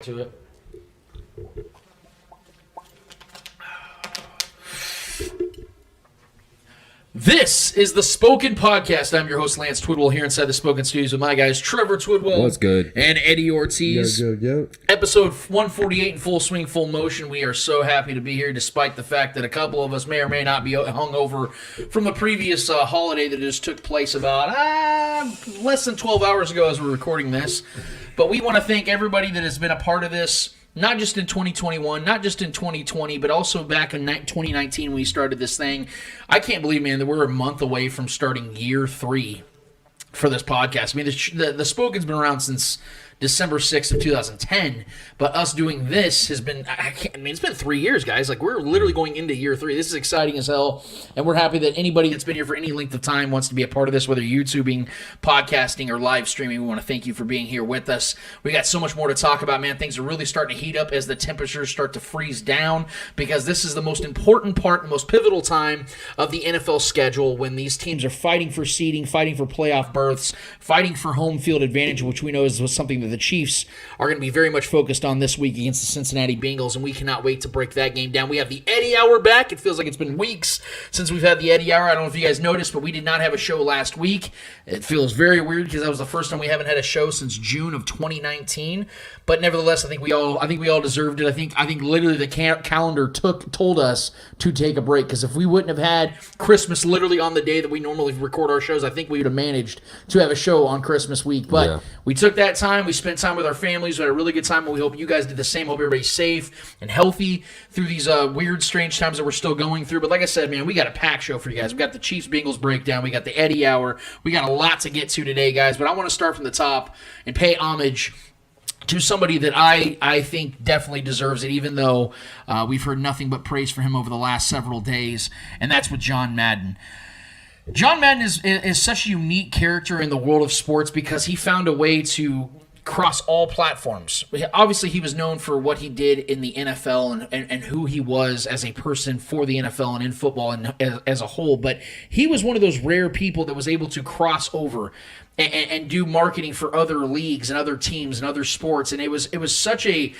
To it. This is the Spoken Podcast. I'm your host, Lance Twidwell, here inside the Spoken Studios with my guys, Trevor Twidwell. What's good? And Eddie Ortiz. Yo. Episode 148 in full swing, full motion. We are so happy to be here, despite the fact that a couple of us may or may not be hungover from the previous holiday that just took place about less than 12 hours ago as we're recording this. But we want to thank everybody that has been a part of this, not just in 2021, not just in 2020, but also back in 2019 when we started this thing. I can't believe, man, that we're a month away from starting year 3 for this podcast. I mean, the Spoken's been around since December 6th of 2010, but us doing this has been, it's been 3 years, guys. Like, we're literally going into year 3. This is exciting as hell, and we're happy that anybody that's been here for any length of time wants to be a part of this, whether YouTubing, podcasting, or live streaming. We want to thank you for being here with us. We got so much more to talk about, man. Things are really starting to heat up as the temperatures start to freeze down, because this is the most important part, the most pivotal time of the NFL schedule, when these teams are fighting for seeding, fighting for playoff berths, fighting for home field advantage, which we know is something that the Chiefs are going to be very much focused on this week against the Cincinnati Bengals, and we cannot wait to break that game down. We have the Eddie Hour back. It feels like it's been weeks since we've had the Eddie Hour. I don't know if you guys noticed, but we did not have a show last week. It feels very weird because that was the first time we haven't had a show since June of 2019. But nevertheless, I think we all deserved it. I think literally the calendar told us to take a break, because if we wouldn't have had Christmas literally on the day that we normally record our shows, I think we would have managed to have a show on Christmas week. But we took that time. We spent time with our families. We had a really good time, and we hope you guys did the same. Hope everybody's safe and healthy through these weird, strange times that we're still going through. But like I said, man, we got a packed show for you guys. We got the Chiefs-Bengals breakdown. We got the Eddie Hour. We got a lot to get to today, guys. But I want to start from the top and pay homage to somebody that I think definitely deserves it, even though we've heard nothing but praise for him over the last several days, and that's with John Madden. John Madden is such a unique character in the world of sports because he found a way to cross all platforms. Obviously, he was known for what he did in the NFL and who he was as a person for the NFL and in football and as a whole, but he was one of those rare people that was able to cross over and do marketing for other leagues and other teams and other sports, and it was such a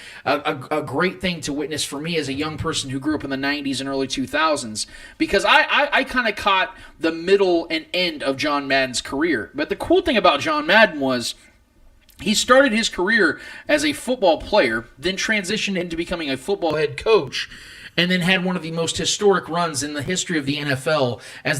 great thing to witness for me as a young person who grew up in the 90s and early 2000s, because I kind of caught the middle and end of John Madden's career. But the cool thing about John Madden was he started his career as a football player, then transitioned into becoming a football head coach, and then had one of the most historic runs in the history of the NFL as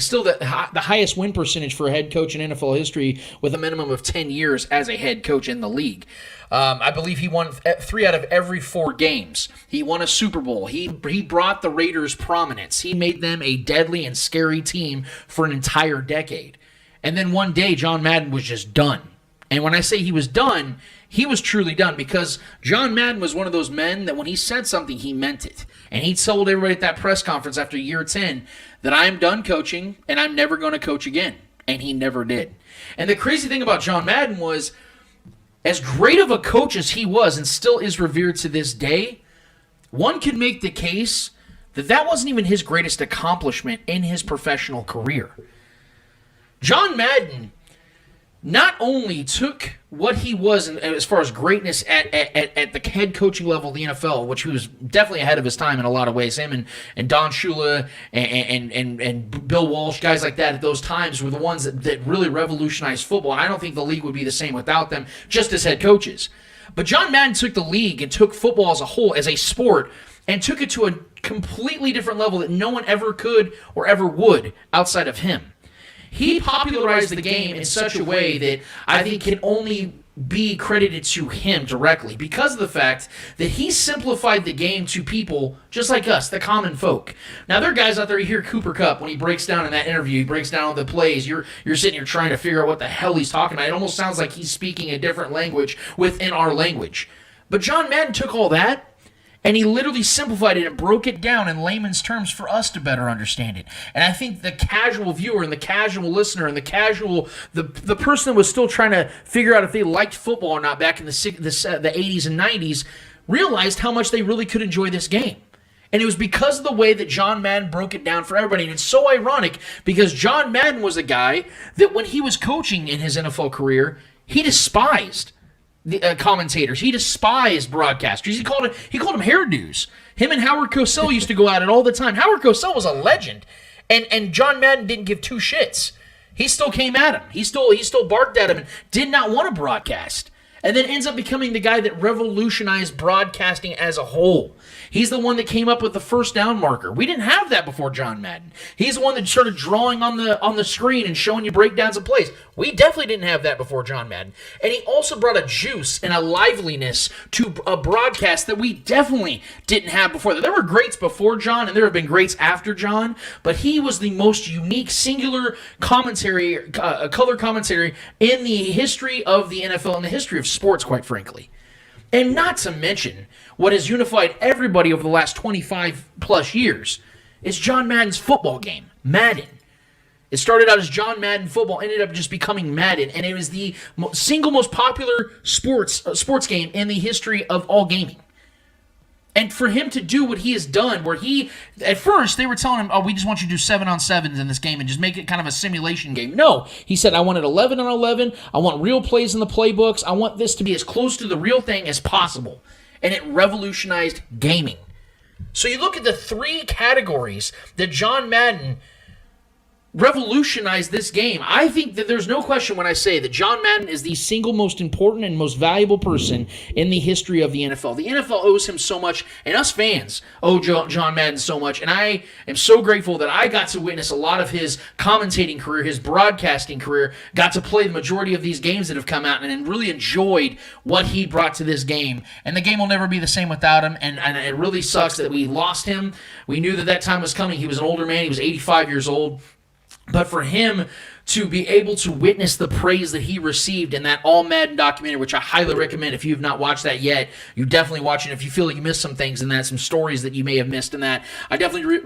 still the highest win percentage for a head coach in NFL history, with a minimum of 10 years as a head coach in the league. I believe he won 3 out of every 4 games. He won a Super Bowl. He brought the Raiders prominence. He made them a deadly and scary team for an entire decade. And then one day, John Madden was just done. And when I say he was done, he was truly done, because John Madden was one of those men that when he said something, he meant it. And he told everybody at that press conference after year 10 that I'm done coaching and I'm never going to coach again. And he never did. And the crazy thing about John Madden was, as great of a coach as he was and still is revered to this day, one could make the case that that wasn't even his greatest accomplishment in his professional career. John Madden not only took what he was as far as greatness at the head coaching level of the NFL, which he was definitely ahead of his time in a lot of ways. Him and Don Shula and Bill Walsh, guys like that at those times were the ones that really revolutionized football. And I don't think the league would be the same without them, just as head coaches. But John Madden took the league and took football as a whole, as a sport, and took it to a completely different level that no one ever could or ever would outside of him. He popularized the game in such a way that I think can only be credited to him directly, because of the fact that he simplified the game to people just like us, the common folk. Now, there are guys out there, you hear Cooper Kupp, when he breaks down in that interview, he breaks down all the plays, you're sitting here trying to figure out what the hell he's talking about. It almost sounds like he's speaking a different language within our language. But John Madden took all that, and he literally simplified it and broke it down in layman's terms for us to better understand it. And I think the casual viewer and the casual listener and the person that was still trying to figure out if they liked football or not back in the 80s and 90s realized how much they really could enjoy this game. And it was because of the way that John Madden broke it down for everybody. And it's so ironic, because John Madden was a guy that when he was coaching in his NFL career, he despised. the commentators. He despised broadcasters. He called them hairdos. Him and Howard Cosell used to go at it all the time. Howard Cosell was a legend, and John Madden didn't give two shits. He still came at him. He still barked at him and did not want to broadcast. And then ends up becoming the guy that revolutionized broadcasting as a whole. He's the one that came up with the first down marker. We didn't have that before John Madden. He's the one that started drawing on the screen and showing you breakdowns of plays. We definitely didn't have that before John Madden. And he also brought a juice and a liveliness to a broadcast that we definitely didn't have before. There were greats before John, and there have been greats after John, but he was the most unique, singular commentary, color commentary in the history of the NFL and the history of sports, quite frankly. And not to mention, what has unified everybody over the last 25 plus years is John Madden's football game, Madden. It started out as John Madden football, ended up just becoming Madden, and it was the single most popular sports game in the history of all gaming. And for him to do what he has done, where at first they were telling him, we just want you to do 7-on-7s in this game and just make it kind of a simulation game. No, he said, I want it 11-on-11. I want real plays in the playbooks. I want this to be as close to the real thing as possible. And it revolutionized gaming. So you look at the three categories that John Madden revolutionized this game. I think that there's no question when I say that John Madden is the single most important and most valuable person in the history of the NFL. The NFL owes him so much, and us fans owe John Madden so much, and I am so grateful that I got to witness a lot of his commentating career, his broadcasting career, got to play the majority of these games that have come out, and really enjoyed what he brought to this game. And the game will never be the same without him, and it really sucks that we lost him. We knew that time was coming. He was an older man. He was 85 years old. But for him to be able to witness the praise that he received in that All Madden documentary, which I highly recommend if you have not watched that yet, you definitely watch it. If you feel like you missed some things in that, some stories that you may have missed in that, I definitely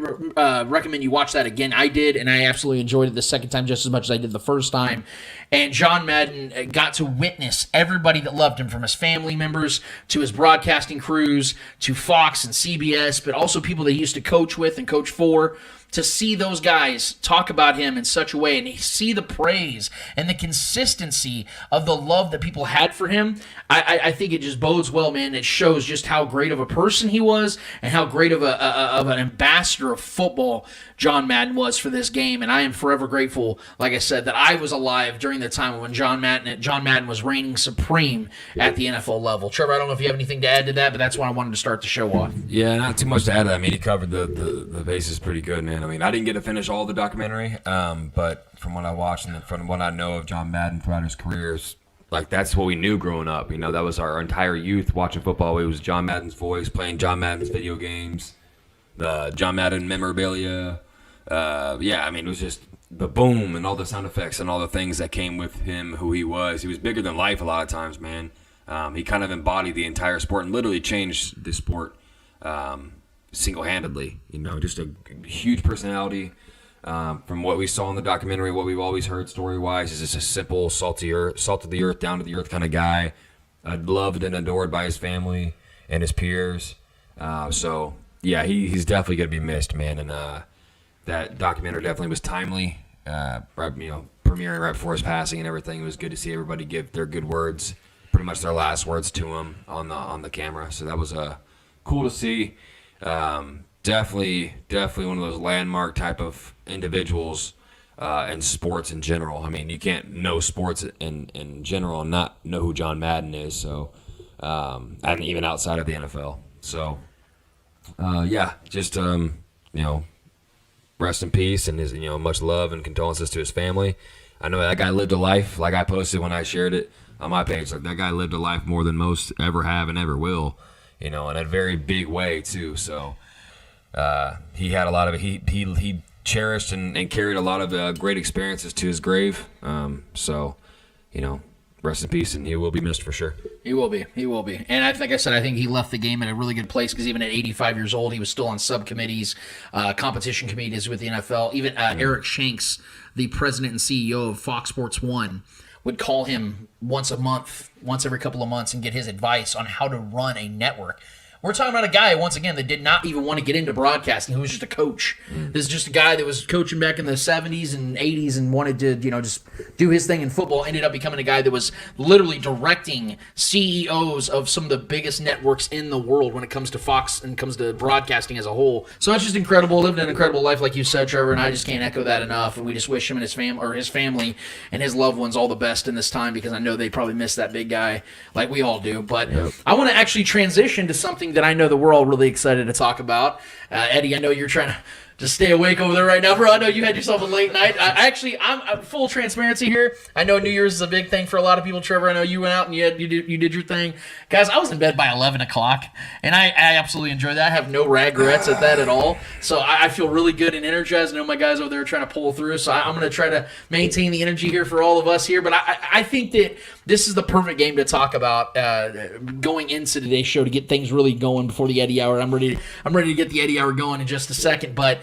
recommend you watch that again. I did, and I absolutely enjoyed it the second time just as much as I did the first time. And John Madden got to witness everybody that loved him, from his family members to his broadcasting crews to Fox and CBS, but also people that he used to coach with and coach for. To see those guys talk about him in such a way and see the praise and the consistency of the love that people had for him, I think it just bodes well, man. It shows just how great of a person he was and how great of an ambassador of football John Madden was for this game. And I am forever grateful, like I said, that I was alive during the time when John Madden was reigning supreme at the NFL level. Trevor, I don't know if you have anything to add to that, but that's what I wanted to start the show off. Yeah, not too much to add to that. I mean, he covered the bases pretty good, man. I mean, I didn't get to finish all the documentary, but from what I watched and from what I know of John Madden throughout his career, like, that's what we knew growing up. You know, that was our entire youth watching football. It was John Madden's voice, playing John Madden's video games, the John Madden memorabilia. I mean, it was just the boom and all the sound effects and all the things that came with him, who he was. He was bigger than life a lot of times, man. He kind of embodied the entire sport and literally changed the sport single-handedly. You know, just a huge personality. From what we saw in the documentary, what we've always heard story-wise, is just a simple, salt of the earth, down to the earth kind of guy. Loved and adored by his family and his peers. He's definitely going to be missed, man. And that documentary definitely was timely. Premiering right before his passing and everything. It was good to see everybody give their good words, pretty much their last words to him on the camera. So that was cool to see. Definitely one of those landmark type of individuals in sports in general. I mean, you can't know sports in general and not know who John Madden is. So, and even outside of the NFL. So, rest in peace, and his, much love and condolences to his family. I know that guy lived a life, like I posted when I shared it on my page. Like, that guy lived a life more than most ever have and ever will. In a very big way too. So he had a lot of he cherished and carried a lot of great experiences to his grave. Rest in peace, and he will be missed for sure. He will be. And I think he left the game in a really good place, because even at 85 years old, he was still on subcommittees, competition committees with the NFL. Even Eric Shanks, the president and CEO of Fox Sports 1, would call him once every couple of months, and get his advice on how to run a network. We're talking about a guy, once again, that did not even want to get into broadcasting, who was just a coach. This is just a guy that was coaching back in the 70s and 80s and wanted to, just do his thing in football. Ended up becoming a guy that was literally directing CEOs of some of the biggest networks in the world when it comes to Fox and comes to broadcasting as a whole. So that's just incredible. Lived an incredible life, like you said, Trevor, and I just can't echo that enough. And we just wish him and his family and his loved ones all the best in this time, because I know they probably miss that big guy like we all do. But I want to actually transition to something that I know that we're all really excited to talk about. Eddie, I know you're trying to just stay awake over there right now, bro. I know you had yourself a late night. I'm full transparency here. I know New Year's is a big thing for a lot of people. Trevor, I know you went out and you did your thing. Guys, I was in bed by 11 o'clock, and I absolutely enjoyed that. I have no regrets at that at all. So I feel really good and energized. I know my guys over there are trying to pull through, so I'm going to try to maintain the energy here for all of us here. But I think that this is the perfect game to talk about going into today's show to get things really going before the Eddie Hour. I'm ready to get the Eddie Hour going in just a second, but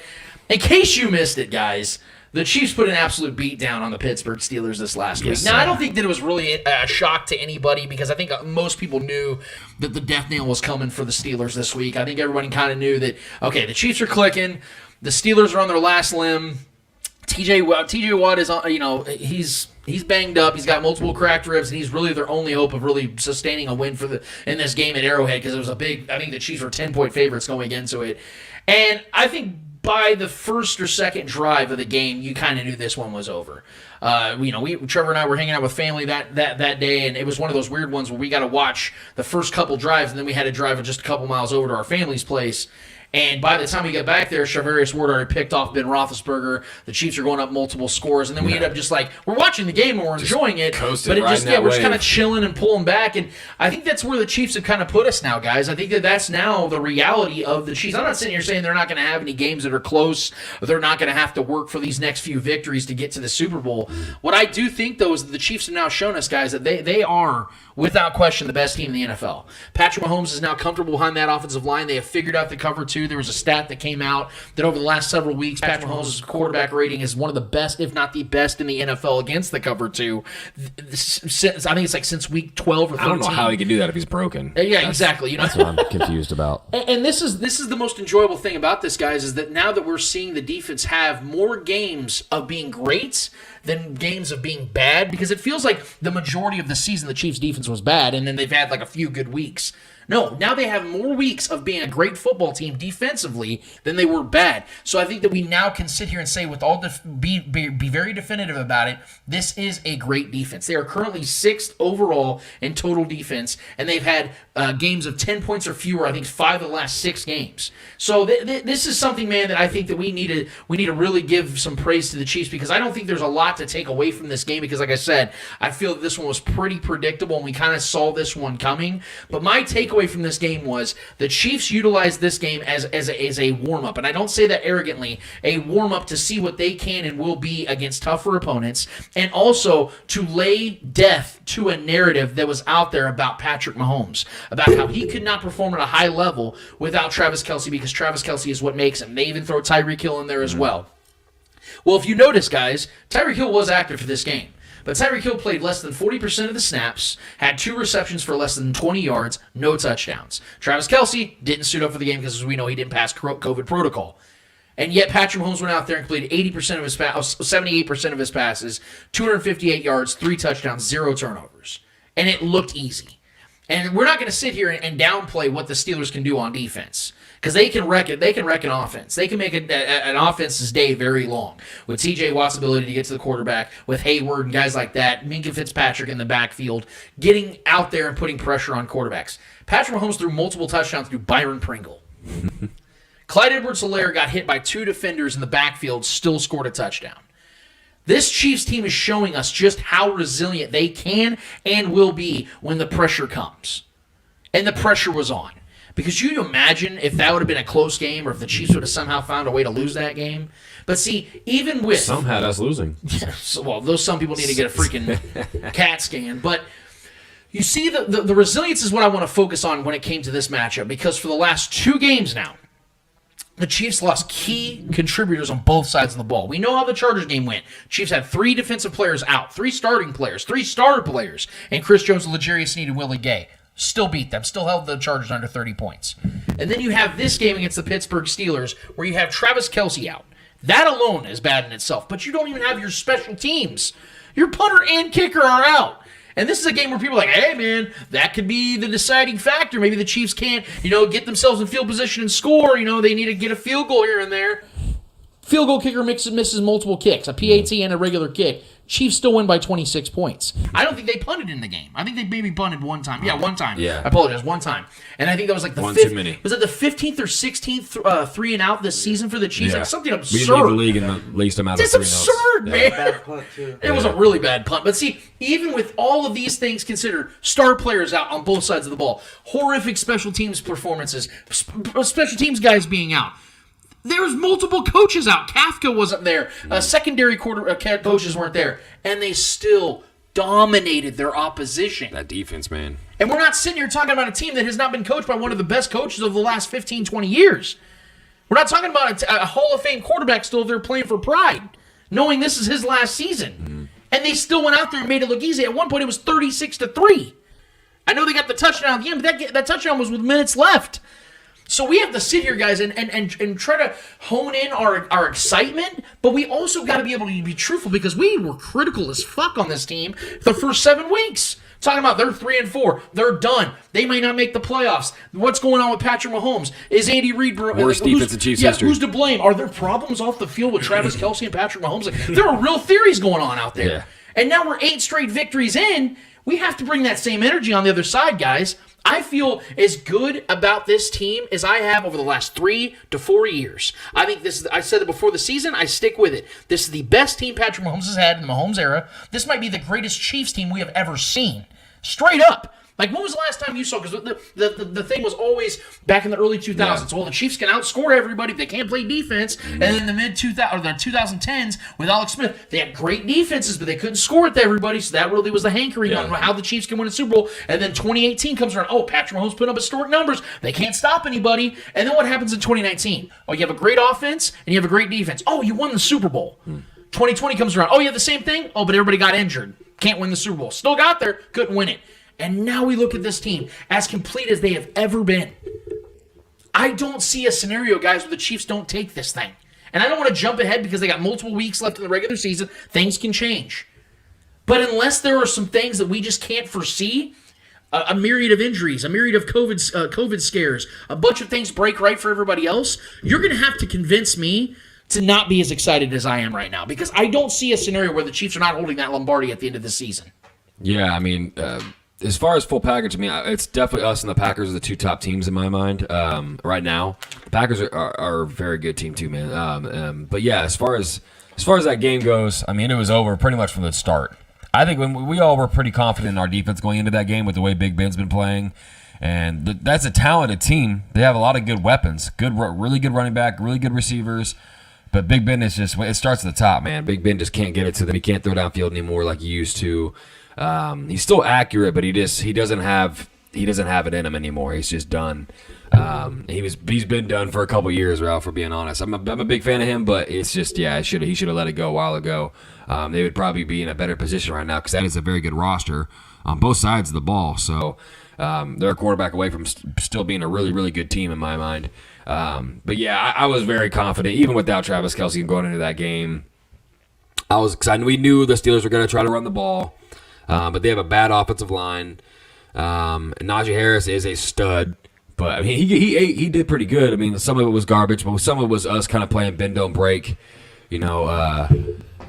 in case you missed it, guys, the Chiefs put an absolute beat down on the Pittsburgh Steelers this last week. Now, I don't think that it was really a shock to anybody, because I think most people knew that the death nail was coming for the Steelers this week. I think everybody kind of knew that, okay, the Chiefs are clicking, the Steelers are on their last limb. TJ Watt is on, he's banged up. He's got multiple cracked ribs, and he's really their only hope of really sustaining a win in this game at Arrowhead, because it was I think the Chiefs were 10-point favorites going into it. And I think by the first or second drive of the game, you kind of knew this one was over. Trevor and I were hanging out with family that day, and it was one of those weird ones where we got to watch the first couple drives, and then we had to drive just a couple miles over to our family's place. And by the time we got back there, Charvarius Ward already picked off Ben Roethlisberger. The Chiefs are going up multiple scores, and then we end up just we're watching the game and we're enjoying it, but we're just kind of chilling and pulling back. And I think that's where the Chiefs have kind of put us now, guys. I think that's now the reality of the Chiefs. I'm not sitting here saying they're not going to have any games that are close, or they're not going to have to work for these next few victories to get to the Super Bowl. What I do think, though, is that the Chiefs have now shown us, guys, that they are, without question, the best team in the NFL. Patrick Mahomes is now comfortable behind that offensive line. They have figured out the cover two. There was a stat that came out that over the last several weeks, Patrick Mahomes' quarterback rating is one of the best, if not the best, in the NFL against the cover two. I think it's since week 12 or 13. I don't know how he can do that if he's broken. Yeah, exactly. That's what I'm confused about. And this is the most enjoyable thing about this, guys, is that now that we're seeing the defense have more games of being great than games of being bad, because it feels like the majority of the season the Chiefs' defense was bad, and then they've had a few good weeks. No, now they have more weeks of being a great football team defensively than they were bad. So I think that we now can sit here and say, with all be very definitive about it, this is a great defense. They are currently 6th overall in total defense, and they've had games of 10 points or fewer, I think 5 of the last 6 games. So this is something, man, that I think that we need to really give some praise to the Chiefs, because I don't think there's a lot to take away from this game, because like I said, I feel that this one was pretty predictable, and we kind of saw this one coming. But my takeaway from this game was the Chiefs utilized this game as a warm-up, and I don't say that arrogantly, a warm-up to see what they can and will be against tougher opponents, and also to lay death to a narrative that was out there about Patrick Mahomes, about how he could not perform at a high level without Travis Kelce, because Travis Kelce is what makes him. They even throw Tyreek Hill in there as well. Well, if you notice, guys, Tyreek Hill was active for this game. But Tyreek Hill played less than 40% of the snaps, had 2 receptions for less than 20 yards, no touchdowns. Travis Kelce didn't suit up for the game because, as we know, he didn't pass COVID protocol. And yet Patrick Mahomes went out there and completed 78% of his passes, 258 yards, 3 touchdowns, 0 turnovers. And it looked easy. And we're not going to sit here and downplay what the Steelers can do on defense, because they can wreck it. They can wreck an offense. They can make an offense's day very long with T.J. Watt's ability to get to the quarterback, with Hayward and guys like that, Minka Fitzpatrick in the backfield, getting out there and putting pressure on quarterbacks. Patrick Mahomes threw multiple touchdowns through Byron Pringle. Clyde Edwards-Helaire got hit by 2 defenders in the backfield, still scored a touchdown. This Chiefs team is showing us just how resilient they can and will be when the pressure comes. And the pressure was on. Because you imagine if that would have been a close game, or if the Chiefs would have somehow found a way to lose that game. But see, even with... Some had us losing. Some people need to get a freaking CAT scan. But you see, the resilience is what I want to focus on when it came to this matchup. Because for the last 2 games now, the Chiefs lost key contributors on both sides of the ball. We know how the Chargers game went. Chiefs had 3 defensive players out, 3 starting players, 3 starter players, and Chris Jones, L'Jarius Sneed, and Willie Gay. Still beat them. Still held the Chargers under 30 points. And then you have this game against the Pittsburgh Steelers where you have Travis Kelce out. That alone is bad in itself, but you don't even have your special teams. Your punter and kicker are out. And this is a game where people are like, hey, man, that could be the deciding factor. Maybe the Chiefs can't, get themselves in field position and score. They need to get a field goal here and there. Field goal kicker misses multiple kicks, a PAT and a regular kick. Chiefs still win by 26 points. I don't think they punted in the game. I think they maybe punted one time. Yeah, one time. Yeah. I apologize, one time. And I think that was like the one fifth. too many. Was it the 15th or 16th 3 and out this season for the Chiefs? Yeah. Like something We absurd. didn't lead the league in the least amount of It's 3 and outs. absurd, man. Bad punt, too. It was a really bad punt. But see, even with all of these things considered, star players out on both sides of the ball, horrific special teams performances, special teams guys being out. There was multiple coaches out. Kafka wasn't there. Secondary coaches weren't there. And they still dominated their opposition. That defense, man. And we're not sitting here talking about a team that has not been coached by one of the best coaches of the last 15, 20 years. We're not talking about a Hall of Fame quarterback still there playing for pride, knowing this is his last season. Mm-hmm. And they still went out there and made it look easy. At one point, it was 36-3. I know they got the touchdown at the end, but that touchdown was with minutes left. So we have to sit here, guys, and try to hone in our excitement, but we also got to be able to be truthful because we were critical as fuck on this team the first 7 weeks. Talking about they're 3-4, they're done. They may not make the playoffs. What's going on with Patrick Mahomes? Is Andy Reid worst defense in Chiefs history? Who's to blame? Are there problems off the field with Travis Kelce and Patrick Mahomes? There are real theories going on out there. Yeah. And now we're 8 straight victories in. We have to bring that same energy on the other side, guys. I feel as good about this team as I have over the last 3 to 4 years. I think I said it before the season, I stick with it. This is the best team Patrick Mahomes has had in the Mahomes era. This might be the greatest Chiefs team we have ever seen. Straight up. Like, when was the last time you saw? Because the thing was always back in the early 2000s. Yeah. Well, the Chiefs can outscore everybody if they can't play defense. And then in the the 2010s with Alex Smith, they had great defenses, but they couldn't score it to everybody. So that really was the hankering on how the Chiefs can win a Super Bowl. And then 2018 comes around. Oh, Patrick Mahomes put up historic numbers. They can't stop anybody. And then what happens in 2019? Oh, you have a great offense and you have a great defense. Oh, you won the Super Bowl. 2020 comes around. Oh, you have the same thing? Oh, but everybody got injured. Can't win the Super Bowl. Still got there. Couldn't win it. And now we look at this team as complete as they have ever been. I don't see a scenario, guys, where the Chiefs don't take this thing. And I don't want to jump ahead because they got multiple weeks left in the regular season. Things can change. But unless there are some things that we just can't foresee, a myriad of injuries, a myriad of COVID scares, a bunch of things break right for everybody else, you're going to have to convince me to not be as excited as I am right now. Because I don't see a scenario where the Chiefs are not holding that Lombardi at the end of the season. Yeah, I mean, as far as full package, I mean, it's definitely us and the Packers are the 2 top teams in my mind right now. The Packers are a very good team too, man. But yeah, as far as that game goes, I mean, it was over pretty much from the start. I think when we all were pretty confident in our defense going into that game with the way Big Ben's been playing, and that's a talented team. They have a lot of good weapons, really good running back, really good receivers. But Big Ben is just, it starts at the top, man. Big Ben just can't get it to them. He can't throw downfield anymore like he used to. He's still accurate, but he doesn't have it in him anymore. He's just done. He's been done for a couple years, Ralph. For being honest, I'm a big fan of him, but it's just he should have let it go a while ago. They would probably be in a better position right now because that is a very good roster on both sides of the ball. So they're a quarterback away from still being a really, really good team in my mind. But yeah, I was very confident even without Travis Kelce going into that game. I was excited. We knew the Steelers were going to try to run the ball. But they have a bad offensive line. Najee Harris is a stud, but I mean, he did pretty good. I mean, some of it was garbage, but some of it was us kind of playing bend don't break,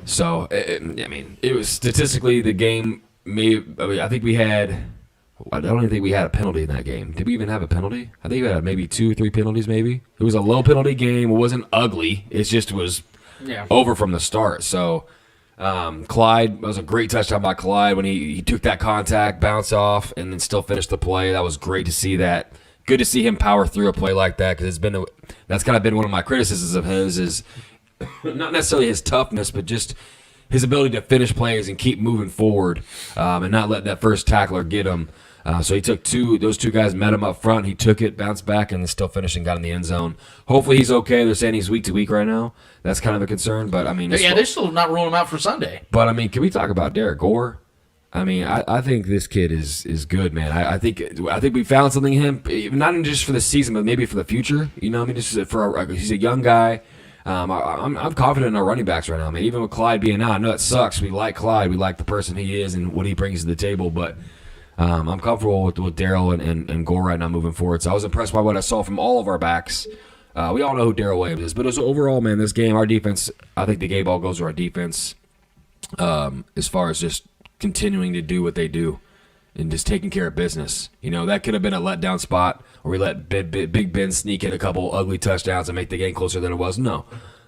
So I mean, it was statistically the game. I think we had. I don't even think we had a penalty in that game. Did we even have a penalty? I think we had maybe 2 or 3 penalties. Maybe it was a low penalty game. It wasn't ugly. It just was over from the start. So. Clyde, that was a great touchdown by Clyde when he took that contact, bounce off, and then still finished the play. That was great to see that. Good to see him power through a play like that because that's kind of been one of my criticisms of his is not necessarily his toughness, but just his ability to finish plays and keep moving forward and not let that first tackler get him. So he took those 2 guys met him up front. He took it, bounced back, and then still finished and got in the end zone. Hopefully he's okay. They're saying he's week to week right now. That's kind of a concern, but I mean, they're still not rolling him out for Sunday. But I mean, can we talk about Derek Gore? I mean, I think this kid is good, man. I think we found something in him, not even just for the season, but maybe for the future. You know, I mean, just he's a young guy. I'm confident in our running backs right now, man. Even with Clyde being out, I know it sucks. We like Clyde. We like the person he is and what he brings to the table, but I'm comfortable with Darrell and Gore right now moving forward. So I was impressed by what I saw from all of our backs. We all know who Darrell Williams is, but overall, man, this game, our defense, I think the game ball goes to our defense as far as just continuing to do what they do and just taking care of business. You know, that could have been a letdown spot where we let Big Ben sneak in a couple ugly touchdowns and make the game closer than it was. No.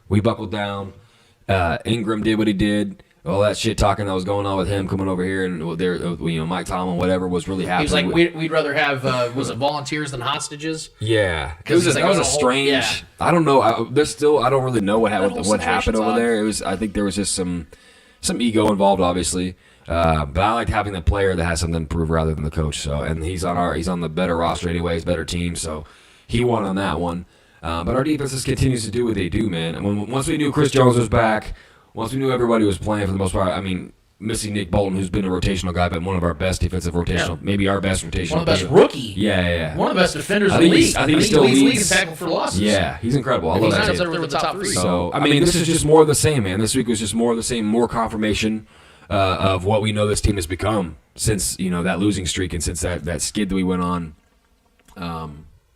We buckled down. Ingram did what he did. All that shit talking that was going on with him coming over here and there, Mike Tomlin, whatever, was really happening. He was like, we'd rather have, was it volunteers than hostages? Yeah. That was a strange, yeah. I don't know. I don't really know what happened over there. I think there was just some ego involved, obviously. But I like having the player that has something to prove rather than the coach. So, and he's on the better roster anyways, better team. So he won on that one. But our defense just continues to do what they do, man. And once we knew Chris Jones was back, once we knew everybody was playing for the most part, I mean, missing Nick Bolton, who's been a rotational guy, but one of our best defensive rotational, maybe our best rotational. One of the best rookie. Yeah. One of the best defenders in the league. I think he still leads league in tackle for losses. Yeah, he's incredible. I love that kid. He's the top three. So, I mean, this is just more of the same, man. This week was just more of the same, more confirmation of what we know this team has become since, that losing streak and since that skid that we went on.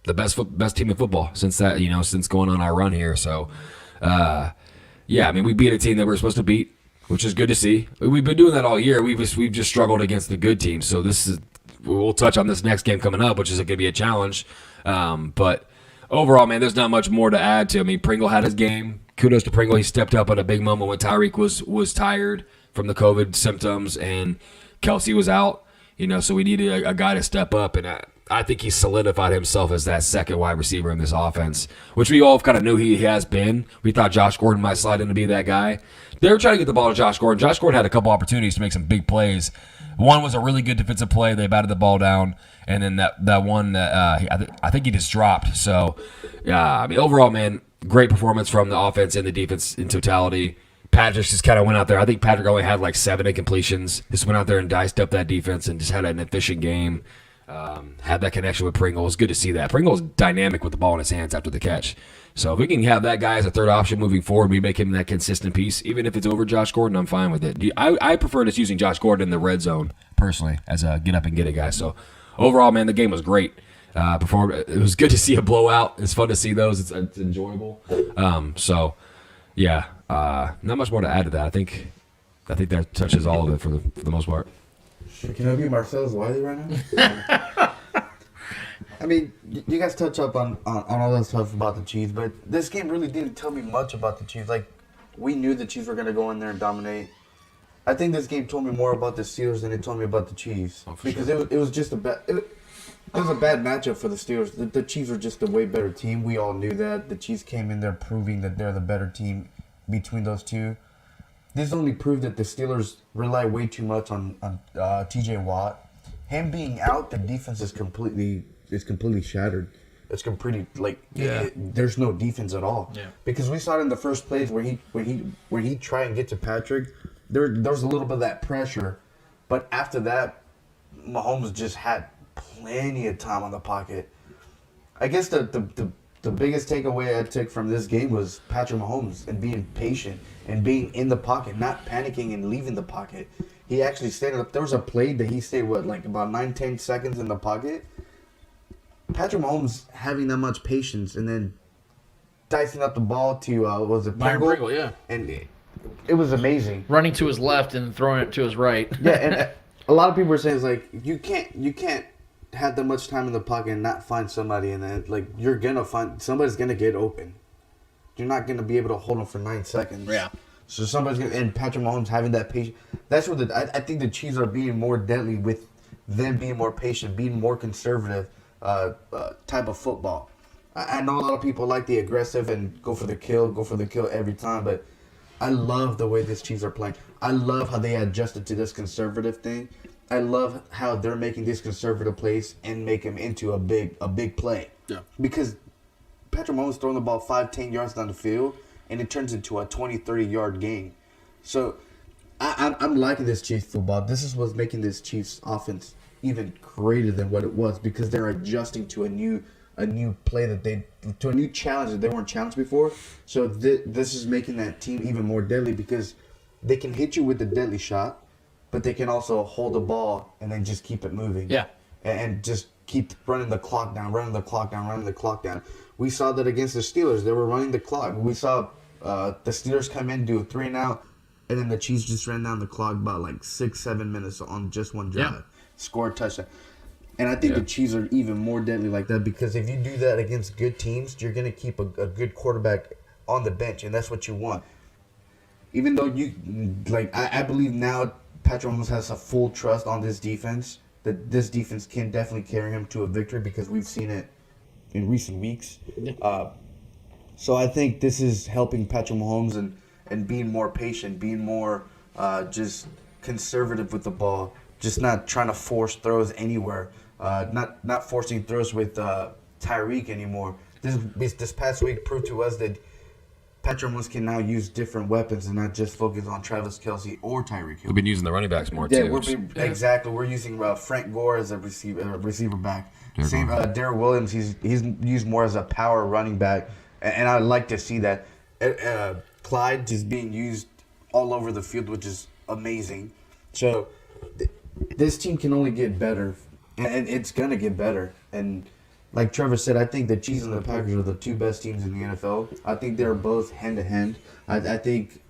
The best team in football since that, since going on our run here. So, yeah, I mean, we beat a team that we're supposed to beat, which is good to see. We've been doing that all year. We've just struggled against the good teams. So we'll touch on this next game coming up, which is going to be a challenge. But overall, man, there's not much more to add to. I mean, Pringle had his game. Kudos to Pringle. He stepped up at a big moment when Tyreek was tired from the COVID symptoms and Kelsey was out. So we needed a guy to step up, and I think he solidified himself as that second wide receiver in this offense, which we all kind of knew he has been. We thought Josh Gordon might slide in to be that guy. They were trying to get the ball to Josh Gordon. Josh Gordon had a couple opportunities to make some big plays. One was a really good defensive play. They batted the ball down, and then that one I think he just dropped. So, yeah, I mean, overall, man, great performance from the offense and the defense in totality. Patrick just kind of went out there. I think Patrick only had like 7 incompletions. Just went out there and diced up that defense and just had an efficient game. Had that connection with Pringle. It was good to see that. Pringle's dynamic with the ball in his hands after the catch. So if we can have that guy as a third option moving forward, we make him that consistent piece. Even if it's over Josh Gordon, I'm fine with it. I prefer just using Josh Gordon in the red zone, personally, as a get-up-and-get-it guy. So overall, man, the game was great. It was good to see a blowout. It's fun to see those. It's enjoyable. So, yeah, not much more to add to that. I think that touches all of it for the most part. Can I be Marcellus Wiley right now? I mean, you guys touch up on all that stuff about the Chiefs, but this game really didn't tell me much about the Chiefs. Like, we knew the Chiefs were going to go in there and dominate. I think this game told me more about the Steelers than it told me about the Chiefs. Because sure. It was just a bad matchup for the Steelers. The Chiefs were just a way better team. We all knew that. The Chiefs came in there proving that they're the better team between those two. This only proved that the Steelers rely way too much on T.J. Watt. Him being out, the defense is completely shattered. It's there's no defense at all. Yeah. Because we saw it in the first plays where he tried and get to Patrick. There was a little bit of that pressure, but after that, Mahomes just had plenty of time on the pocket. I guess the biggest takeaway I took from this game was Patrick Mahomes and being patient and being in the pocket, not panicking and leaving the pocket. He actually stayed up. There was a play that he stayed, about 9-10 seconds in the pocket. Patrick Mahomes having that much patience and then dicing up the ball to, Pringle, yeah. And it was amazing. Running to his left and throwing it to his right. Yeah, and a lot of people were saying, you can't have that much time in the pocket and not find somebody, and then you're gonna find somebody's gonna get open. You're not gonna be able to hold them for 9 seconds. Yeah. So somebody's gonna, and Patrick Mahomes having that patience. That's where I think the Chiefs are being more deadly with them being more patient, being more conservative type of football. I know a lot of people like the aggressive and go for the kill every time, but I love the way these Chiefs are playing. I love how they adjusted to this conservative thing. I love how they're making these conservative plays and make them into a big play. Yeah. Because Patrick Mahomes throwing the ball 5-10 yards down the field, and it turns into a 20-30 yard game. So I'm liking this Chiefs football. This is what's making this Chiefs offense even greater than what it was because they're adjusting to a new play to a new challenge that they weren't challenged before. So this is making that team even more deadly because they can hit you with the deadly shot, but they can also hold the ball and then just keep it moving. Yeah. And just keep running the clock down. We saw that against the Steelers. They were running the clock. We saw the Steelers come in, do a 3-and-out, and then the Chiefs just ran down the clock about like 6-7 minutes on just one drive. Score a touchdown. And I think the Chiefs are even more deadly like that because if you do that against good teams, you're going to keep a good quarterback on the bench, and that's what you want. Even though I believe now Patrick Mahomes has a full trust on this defense, that this defense can definitely carry him to a victory because we've seen it in recent weeks. So I think this is helping Patrick Mahomes and being more patient, being more just conservative with the ball, just not trying to force throws anywhere, not forcing throws with Tyreek anymore. This past week proved to us that Patrick Mahomes can now use different weapons and not just focus on Travis Kelce or Tyreek Hill. We've been using the running backs more Yeah, too. Exactly. We're using Frank Gore as a receiver back. Same Darrell Williams. He's used more as a power running back, and I like to see that. Clyde just being used all over the field, which is amazing. So this team can only get better, and it's gonna get better. And like Trevor said, I think the Chiefs and the Packers are the two best teams in the NFL. I think they're both hand to hand. I think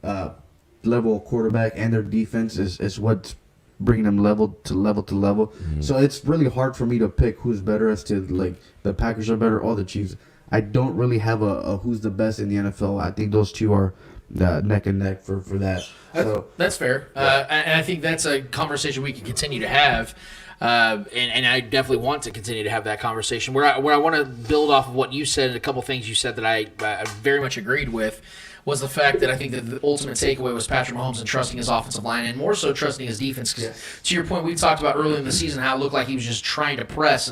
level of quarterback and their defense is what's bringing them level to level. Mm-hmm. So it's really hard for me to pick who's better as to like the Packers are better or the Chiefs. I don't really have a who's the best in the NFL. I think those two are neck and neck for that. So that's fair. Yeah. And I think that's a conversation we can continue to have. And I definitely want to continue to have that conversation. Where I want to build off of what you said and a couple things you said that I very much agreed with was the fact that I think that the ultimate takeaway was Patrick Mahomes and trusting his offensive line and more so trusting his defense. To your point, we talked about early in the season how it looked like he was just trying to press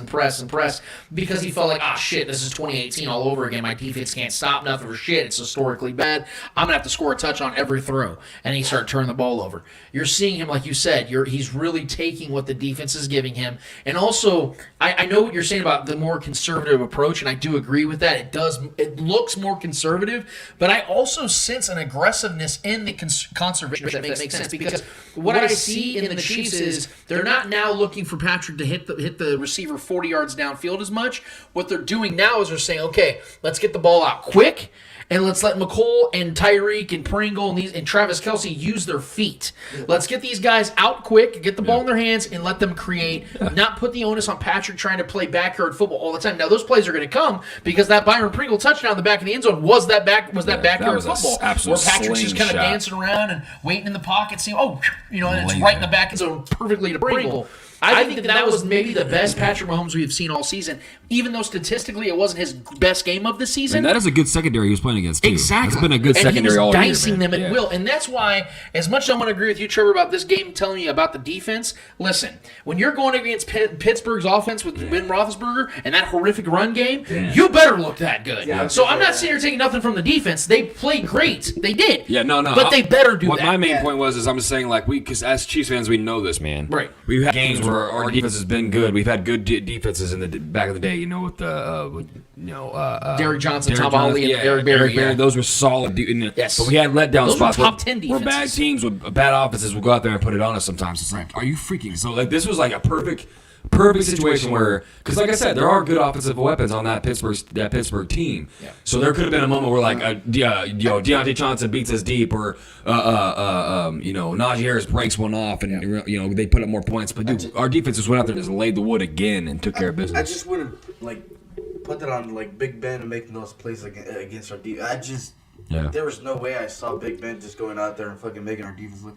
because he felt like, shit, this is 2018 all over again. My defense can't stop nothing for shit. It's historically bad. I'm going to have to score a touch on every throw. And he started turning the ball over. You're seeing him, like you said, he's really taking what the defense is giving him. And also, I know what you're saying about the more conservative approach, and I do agree with that. It looks more conservative, but I also sense an aggressiveness in the conservation, if that makes sense, because what I see in the Chiefs is they're not now looking for Patrick to hit the receiver 40 yards downfield as much. What they're doing now is they're saying, okay, let's get the ball out quick, and let's let McColl and Tyreek and Pringle and Travis Kelce use their feet. Let's get these guys out quick, get the ball in their hands, and let them create, not put the onus on Patrick trying to play backyard football all the time. Now, those plays are going to come because that Byron Pringle touchdown in the back of the end zone was that backyard football where Patrick's just kind of dancing around and waiting in the pocket, seeing, and it's right in the back end zone perfectly to Pringle. I think that was maybe the best Patrick Mahomes we've seen all season, even though statistically it wasn't his best game of the season. And that is a good secondary he was playing against, too. Exactly. That's been a good secondary all year. And he was dicing them at will. And that's why, as much as I want to agree with you, Trevor, about this game telling you about the defense, listen, when you're going against Pittsburgh's offense with Ben Roethlisberger and that horrific run game, you better look that good. So I'm not sitting here taking nothing from the defense. They played great. They did. Yeah, no. But they better do that. What my main point was I'm just saying, because as Chiefs fans, we know this, man. Right. We've had games where our defense has been good. We've had good defenses in the back of the day, with Derrick Johnson, Tom Holly, and Eric Berry. Those were solid. Yes. But we had letdown spots. Those were top 10 defenses. Where bad teams with bad offenses will go out there and put it on us sometimes. It's like, are you freaking? So this was like a perfect situation where, because like I said, there are good offensive weapons on that Pittsburgh team. Yeah. So there could have been a moment where Deontay Johnson beats us deep, or Najee Harris breaks one off, and they put up more points. But our defense just went out there and just laid the wood again and took care of business. I just wouldn't put that on Big Ben and making those plays against our defense. There was no way I saw Big Ben just going out there and fucking making our defense look.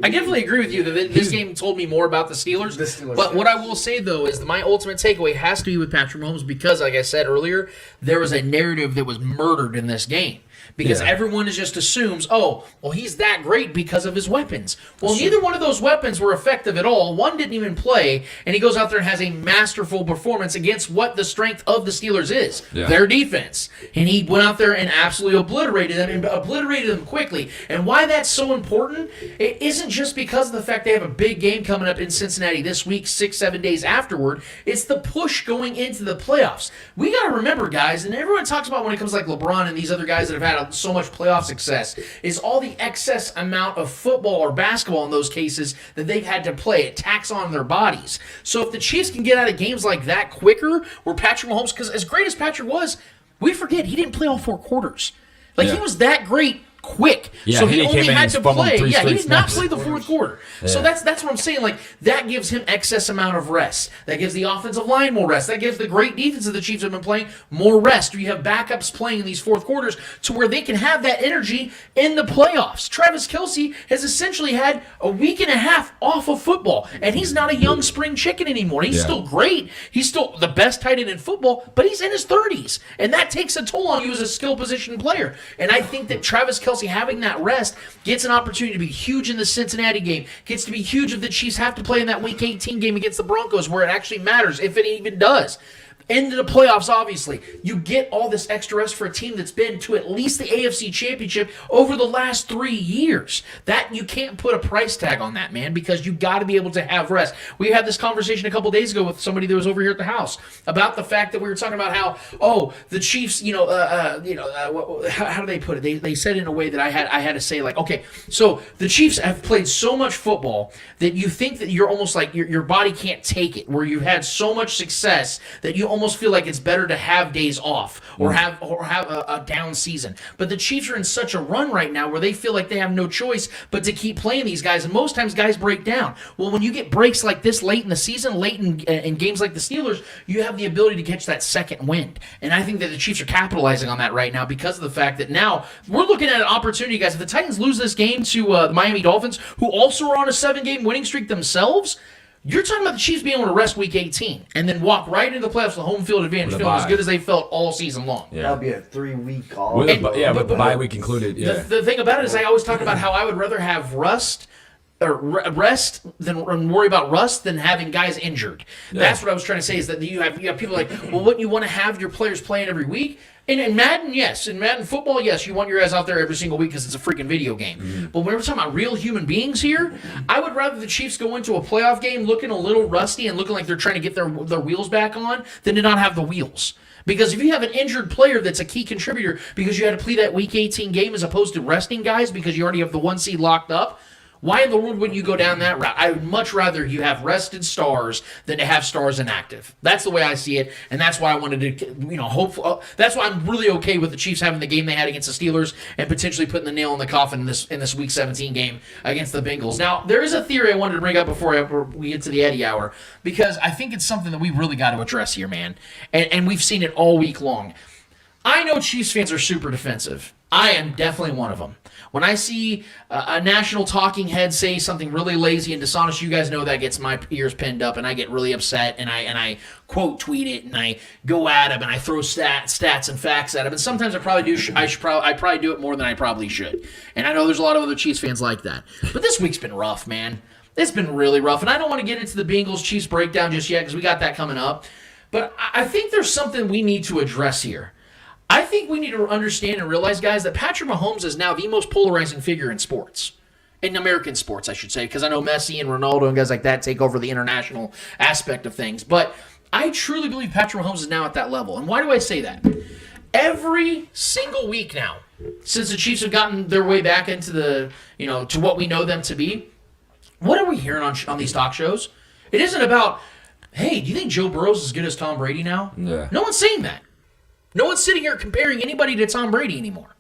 I definitely agree with you that this game told me more about the Steelers. But what I will say, though, is my ultimate takeaway has to be with Patrick Mahomes because, like I said earlier, there was a narrative that was murdered in this game. because Yeah. everyone just assumes, oh, well, he's that great because of his weapons. Well, neither one of those weapons were effective at all. One didn't even play, and he goes out there and has a masterful performance against what the strength of the Steelers is, their defense. And he went out there and absolutely obliterated them quickly. And why that's so important, it isn't just because of the fact they have a big game coming up in Cincinnati this week, 6-7 days afterward. It's the push going into the playoffs. We got to remember, guys, and everyone talks about when it comes to like LeBron and these other guys that have had so much playoff success, is all the excess amount of football or basketball in those cases that they've had to play. It tacks on their bodies. So if the Chiefs can get out of games like that quicker, where Patrick Mahomes, because as great as Patrick was, we forget he didn't play all 4 quarters. Like, he was that great quick. Yeah, so he he came only in had and to fumbled play. 3 Yeah, he straight did not snaps. play the fourth quarter. So that's what I'm saying. Like, that gives him excess amount of rest. That gives the offensive line more rest. That gives the great defense that the Chiefs have been playing more rest. You have backups playing in these fourth quarters to where they can have that energy in the playoffs. Travis Kelce has essentially had a week and a half off of football, and he's not a young spring chicken anymore. He's still great. He's still the best tight end in football, but he's in his 30s, and that takes a toll on you as a skill position player. And I think that Travis Kelce having that rest gets an opportunity to be huge in the Cincinnati game, gets to be huge if the Chiefs have to play in that Week 18 game against the Broncos where it actually matters, if it even does. Into the playoffs, obviously. You get all this extra rest for a team that's been to at least the AFC Championship over the last 3 years. That you can't put a price tag on that, man, because you got to be able to have rest. We had this conversation a couple days ago with somebody that was over here at the house about the fact that we were talking about how, the Chiefs, how do they put it? They said it in a way that I had to say, like, okay, so the Chiefs have played so much football that you think that you're almost like your body can't take it, where you've had so much success that you almost feel like it's better to have days off or have a down season. But the Chiefs are in such a run right now where they feel like they have no choice but to keep playing these guys, and most times guys break down. Well, when you get breaks like this late in the season, late in games like the Steelers, you have the ability to catch that second wind. And I think that the Chiefs are capitalizing on that right now because of the fact that now we're looking at an opportunity, guys. If the Titans lose this game to the Miami Dolphins, who also are on a 7-game winning streak themselves, you're talking about the Chiefs being able to rest Week 18 and then walk right into the playoffs with home field advantage, feeling as good as they felt all season long. Yeah. That'll be a 3-week off. With the bye week included. Yeah. The thing about it is I always talk about how I would rather have rest than worry about rust than having guys injured. Yeah. That's what I was trying to say, is that you have people like, well, wouldn't you want to have your players playing every week? And in Madden, yes. In Madden football, yes, you want your guys out there every single week because it's a freaking video game. Mm-hmm. But when we're talking about real human beings here, I would rather the Chiefs go into a playoff game looking a little rusty and looking like they're trying to get their wheels back on than to not have the wheels. Because if you have an injured player that's a key contributor because you had to play that Week 18 game as opposed to resting guys because you already have the 1 seed locked up, why in the world wouldn't you go down that route? I would much rather you have rested stars than to have stars inactive. That's the way I see it, and that's why I wanted to, hopefully, that's why I'm really okay with the Chiefs having the game they had against the Steelers and potentially putting the nail in the coffin in this Week 17 game against the Bengals. Now, there is a theory I wanted to bring up before we get to the Eddie Hour, because I think it's something that we really got to address here, man, and we've seen it all week long. I know Chiefs fans are super defensive. I am definitely one of them. When I see a national talking head say something really lazy and dishonest, you guys know that gets my ears pinned up, and I get really upset, and I quote tweet it, and I go at him, and I throw stats and facts at him. And sometimes I probably do. I probably do it more than I probably should. And I know there's a lot of other Chiefs fans like that. But this week's been rough, man. It's been really rough, and I don't want to get into the Bengals Chiefs breakdown just yet because we got that coming up. But I think there's something we need to address here. I think we need to understand and realize, guys, that Patrick Mahomes is now the most polarizing figure in sports. In American sports, I should say, because I know Messi and Ronaldo and guys like that take over the international aspect of things. But I truly believe Patrick Mahomes is now at that level. And why do I say that? Every single week now, since the Chiefs have gotten their way back into the, to what we know them to be, what are we hearing on these talk shows? It isn't about, hey, do you think Joe Burrow's as good as Tom Brady now? Yeah. No one's saying that. No one's sitting here comparing anybody to Tom Brady anymore.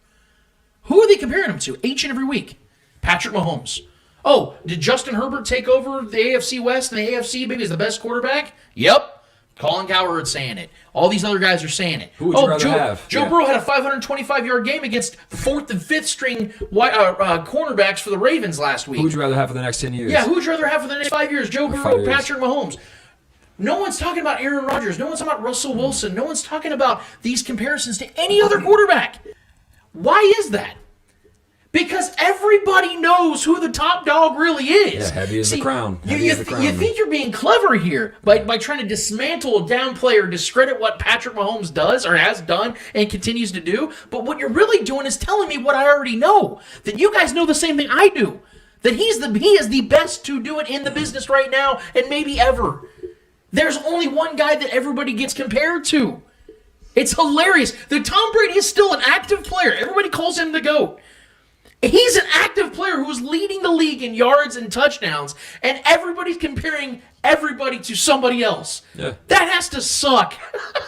Who are they comparing him to each and every week? Patrick Mahomes. Oh, did Justin Herbert take over the AFC West and the AFC maybe as the best quarterback? Yep. Colin Cowherd's saying it. All these other guys are saying it. Who would you rather have? Joe Burrow had a 525-yard game against the 4th and 5th string cornerbacks for the Ravens last week. Who would you rather have for the next 10 years? Yeah, who would you rather have for the next 5 years? Joe Burrow, Patrick Mahomes. No one's talking about Aaron Rodgers. No one's talking about Russell Wilson. No one's talking about these comparisons to any other quarterback. Why is that? Because everybody knows who the top dog really is. Yeah, heavy as the crown. You think you're being clever here by trying to dismantle, downplay, or discredit what Patrick Mahomes does or has done and continues to do. But what you're really doing is telling me what I already know. That you guys know the same thing I do. That he is the best to do it in the business right now and maybe ever. There's only one guy that everybody gets compared to. It's hilarious. The Tom Brady is still an active player. Everybody calls him the GOAT. He's an active player who's leading the league in yards and touchdowns, and everybody's comparing everybody to somebody else. Yeah. That has to suck.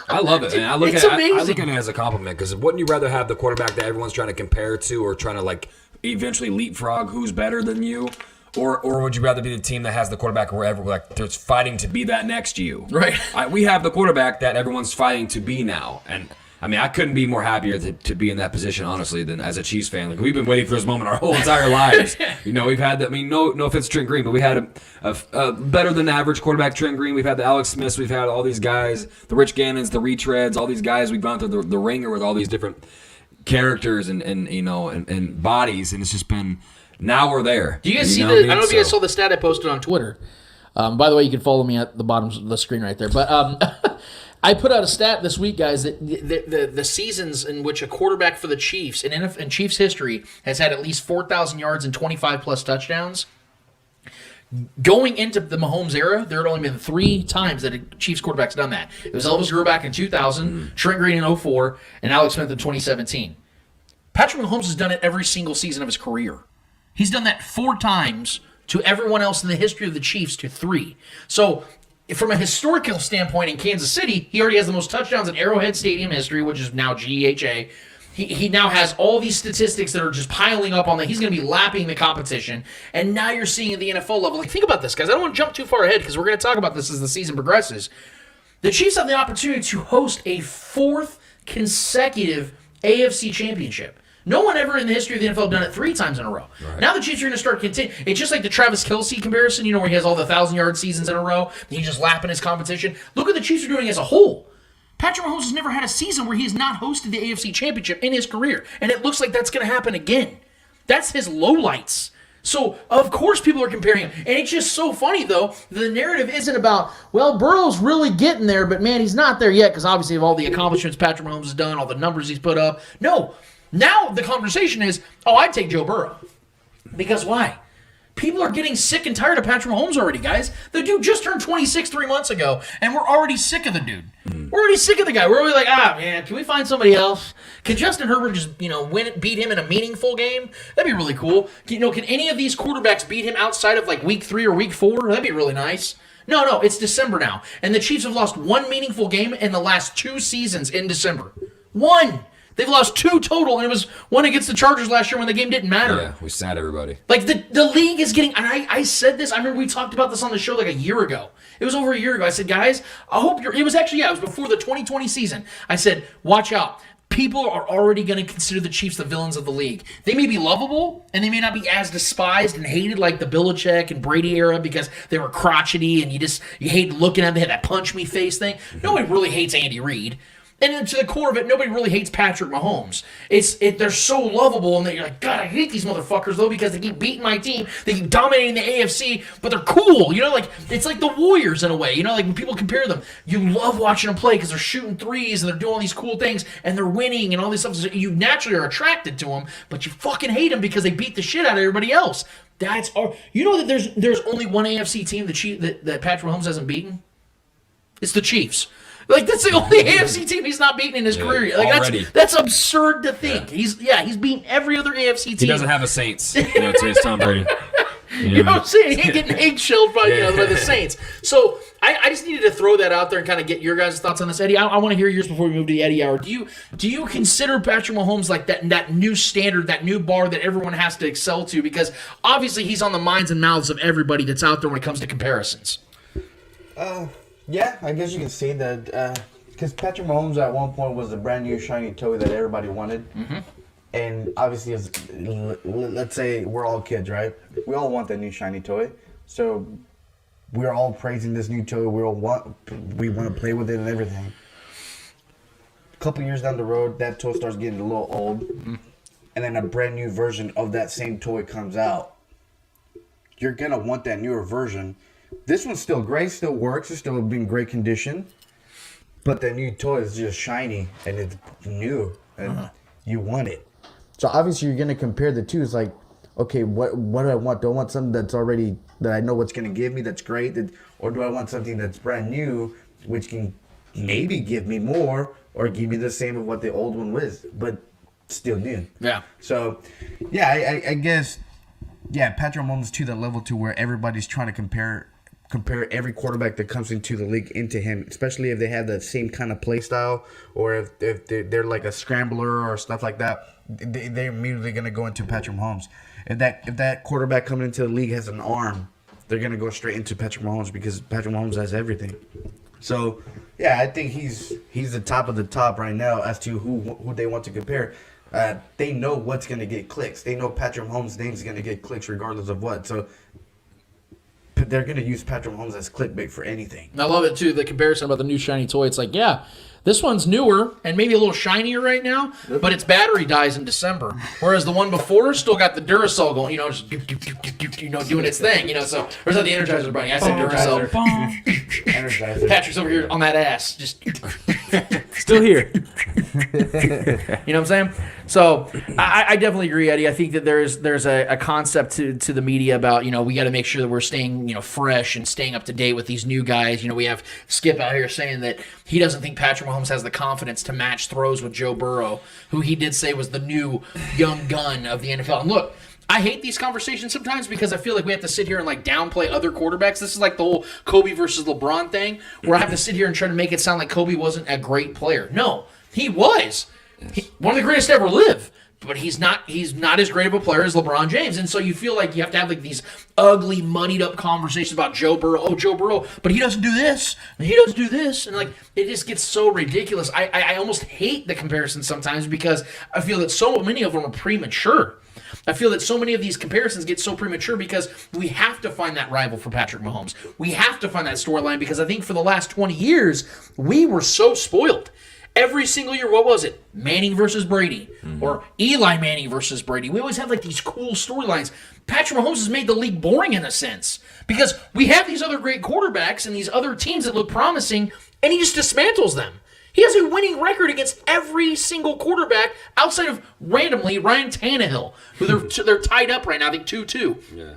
I love it, man. I look It's at amazing. it as a compliment because wouldn't you rather have the quarterback that everyone's trying to compare to or trying to like eventually leapfrog who's better than you? Or would you rather be the team that has the quarterback wherever like there's fighting to be that next you? Right. We have the quarterback that everyone's fighting to be now, and I mean I couldn't be more happier to be in that position honestly than as a Chiefs fan. Like we've been waiting for this moment our whole entire lives. You know we've had that. I mean no offense to Trent Green, but we had a better than average quarterback Trent Green. We've had the Alex Smiths. We've had all these guys, the Rich Gannons, the retreads, all these guys. We've gone through the ringer with all these different characters and bodies, and it's just been. Now we're there. Do you guys see the? I don't know if you guys saw the stat I posted on Twitter. By the way, you can follow me at the bottom of the screen right there. But I put out a stat this week, guys, that the seasons in which a quarterback for the Chiefs in Chiefs history has had at least 4,000 yards and 25 plus touchdowns. Going into the Mahomes era, there had only been 3 times that a Chiefs quarterback's done that. It was Elvis Grue back in 2000, Trent Green in 2004, and Alex Smith in 2017. Patrick Mahomes has done it every single season of his career. He's done that 4 times to everyone else in the history of the Chiefs to 3. So, from a historical standpoint in Kansas City, he already has the most touchdowns in Arrowhead Stadium history, which is now GEHA. He now has all these statistics that are just piling up on that. He's going to be lapping the competition. And now you're seeing at the NFL level. Like, think about this, guys. I don't want to jump too far ahead because we're going to talk about this as the season progresses. The Chiefs have the opportunity to host a 4th consecutive AFC championship. No one ever in the history of the NFL done it 3 times in a row. Right. Now the Chiefs are going to start continuing. It's just like the Travis Kelce comparison, where he has all the 1,000-yard seasons in a row. And he's just lapping his competition. Look what the Chiefs are doing as a whole. Patrick Mahomes has never had a season where he has not hosted the AFC Championship in his career. And it looks like that's going to happen again. That's his lowlights. So, of course, people are comparing him. And it's just so funny, though. The narrative isn't about, well, Burrow's really getting there, but, man, he's not there yet because, obviously, of all the accomplishments Patrick Mahomes has done, all the numbers he's put up. No. Now the conversation is, I'd take Joe Burrow. Because why? People are getting sick and tired of Patrick Mahomes already, guys. The dude just turned 26 3 months ago, and we're already sick of the dude. We're already sick of the guy. We're already like, man, can we find somebody else? Can Justin Herbert just, beat him in a meaningful game? That'd be really cool. Can any of these quarterbacks beat him outside of like week 3 or week 4? That'd be really nice. No, it's December now, and the Chiefs have lost 1 meaningful game in the last 2 seasons in December. 1. They've lost 2 total, and it was one against the Chargers last year when the game didn't matter. Yeah, we sat everybody. Like, the league is getting... And I said this, I remember we talked about this on the show like a year ago. It was over a year ago. I said, guys, I hope you're... It was actually, it was before the 2020 season. I said, watch out. People are already going to consider the Chiefs the villains of the league. They may be lovable, and they may not be as despised and hated like the Belichick and Brady era because they were crotchety, and you hate looking at them. They had that punch-me face thing. Nobody really hates Andy Reid. And then to the core of it, nobody really hates Patrick Mahomes. They're so lovable, and you're like, God, I hate these motherfuckers, though, because they keep beating my team. They keep dominating the AFC, but they're cool. It's like the Warriors in a way. Like when people compare them, you love watching them play because they're shooting threes, and they're doing all these cool things, and they're winning, and all this stuff. So you naturally are attracted to them, but you fucking hate them because they beat the shit out of everybody else. That's all. You know that there's only one AFC team that Patrick Mahomes hasn't beaten? It's the Chiefs. Like, that's the only AFC team he's not beaten in his career. Like, already. That's absurd to think. Yeah. He's beaten every other AFC team. He doesn't have a Saints. To his Tom Brady. You know what I'm saying? He ain't getting egg-shelled by the Saints. So I just needed to throw that out there and kind of get your guys' thoughts on this. Eddie, I want to hear yours before we move to the Eddie Hour. Do you consider Patrick Mahomes like that new standard, that new bar that everyone has to excel to? Because obviously he's on the minds and mouths of everybody that's out there when it comes to comparisons. Yeah, I guess you can say that because Patrick Mahomes at one point was a brand new shiny toy that everybody wanted. Mm-hmm. And obviously, let's say we're all kids, right? We all want that new shiny toy. So we're all praising this new toy. We want to play with it and everything. A couple years down the road, that toy starts getting a little old. Mm-hmm. and then a brand new version of that same toy comes out, you're going to want that newer version. This one's still great, still works, it's still in great condition. But the new toy is just shiny and it's new and you want it. So obviously you're going to compare the two. It's like, okay, what do I want? Do I want something that's already, that I know what's going to give me, that's great? Or do I want something that's brand new, which can maybe give me more or give me the same of what the old one was, but still new? Yeah. So, yeah, I guess, yeah, Patrick Mahomes to the level to where everybody's trying to compare every quarterback that comes into the league into him, especially if they have the same kind of play style or if they're like a scrambler or stuff like that. They're immediately going to go into Patrick Mahomes. If that quarterback coming into the league has an arm, they're going to go straight into Patrick Mahomes because Patrick Mahomes has everything. So, yeah, I think he's the top of the top right now as to who they want to compare. They know what's going to get clicks. They know Patrick Mahomes' name is going to get clicks regardless of what. So they're going to use Patrick Mahomes as clickbait for anything. I love it, too, the comparison about the new shiny toy. It's like, yeah, this one's newer and maybe a little shinier right now, but its battery dies in December. Whereas the one before still got the Duracell going, just doing its thing, so. Or is that the Energizer Bunny? I said Duracell. Energizer. Patrick's over here on that ass. Just Still here. You know what I'm saying? So I definitely agree, Eddie. I think that there's a concept to the media about, we got to make sure that we're staying, fresh and staying up to date with these new guys. We have Skip out here saying that he doesn't think Patrick Mahomes has the confidence to match throws with Joe Burrow, who he did say was the new young gun of the NFL. And look, I hate these conversations sometimes because I feel like we have to sit here and downplay other quarterbacks. This is like the whole Kobe versus LeBron thing, where I have to sit here and try to make it sound like Kobe wasn't a great player. No, he was. One of the greatest to ever live. But he's not as great of a player as LeBron James. And so you feel like you have to have these ugly, muddied up conversations about Joe Burrow. Oh, Joe Burrow, but he doesn't do this, and he doesn't do this. And it just gets so ridiculous. I almost hate the comparison sometimes because I feel that so many of them are premature. I feel that so many of these comparisons get so premature because we have to find that rival for Patrick Mahomes. We have to find that storyline because I think for the last 20 years, we were so spoiled. Every single year, what was it? Manning versus Brady. Or Eli Manning versus Brady. We always have these cool storylines. Patrick Mahomes has made the league boring in a sense. Because we have these other great quarterbacks and these other teams that look promising, and he just dismantles them. He has a winning record against every single quarterback outside of, randomly, Ryan Tannehill, who they're tied up right now, I think 2-2. Yeah.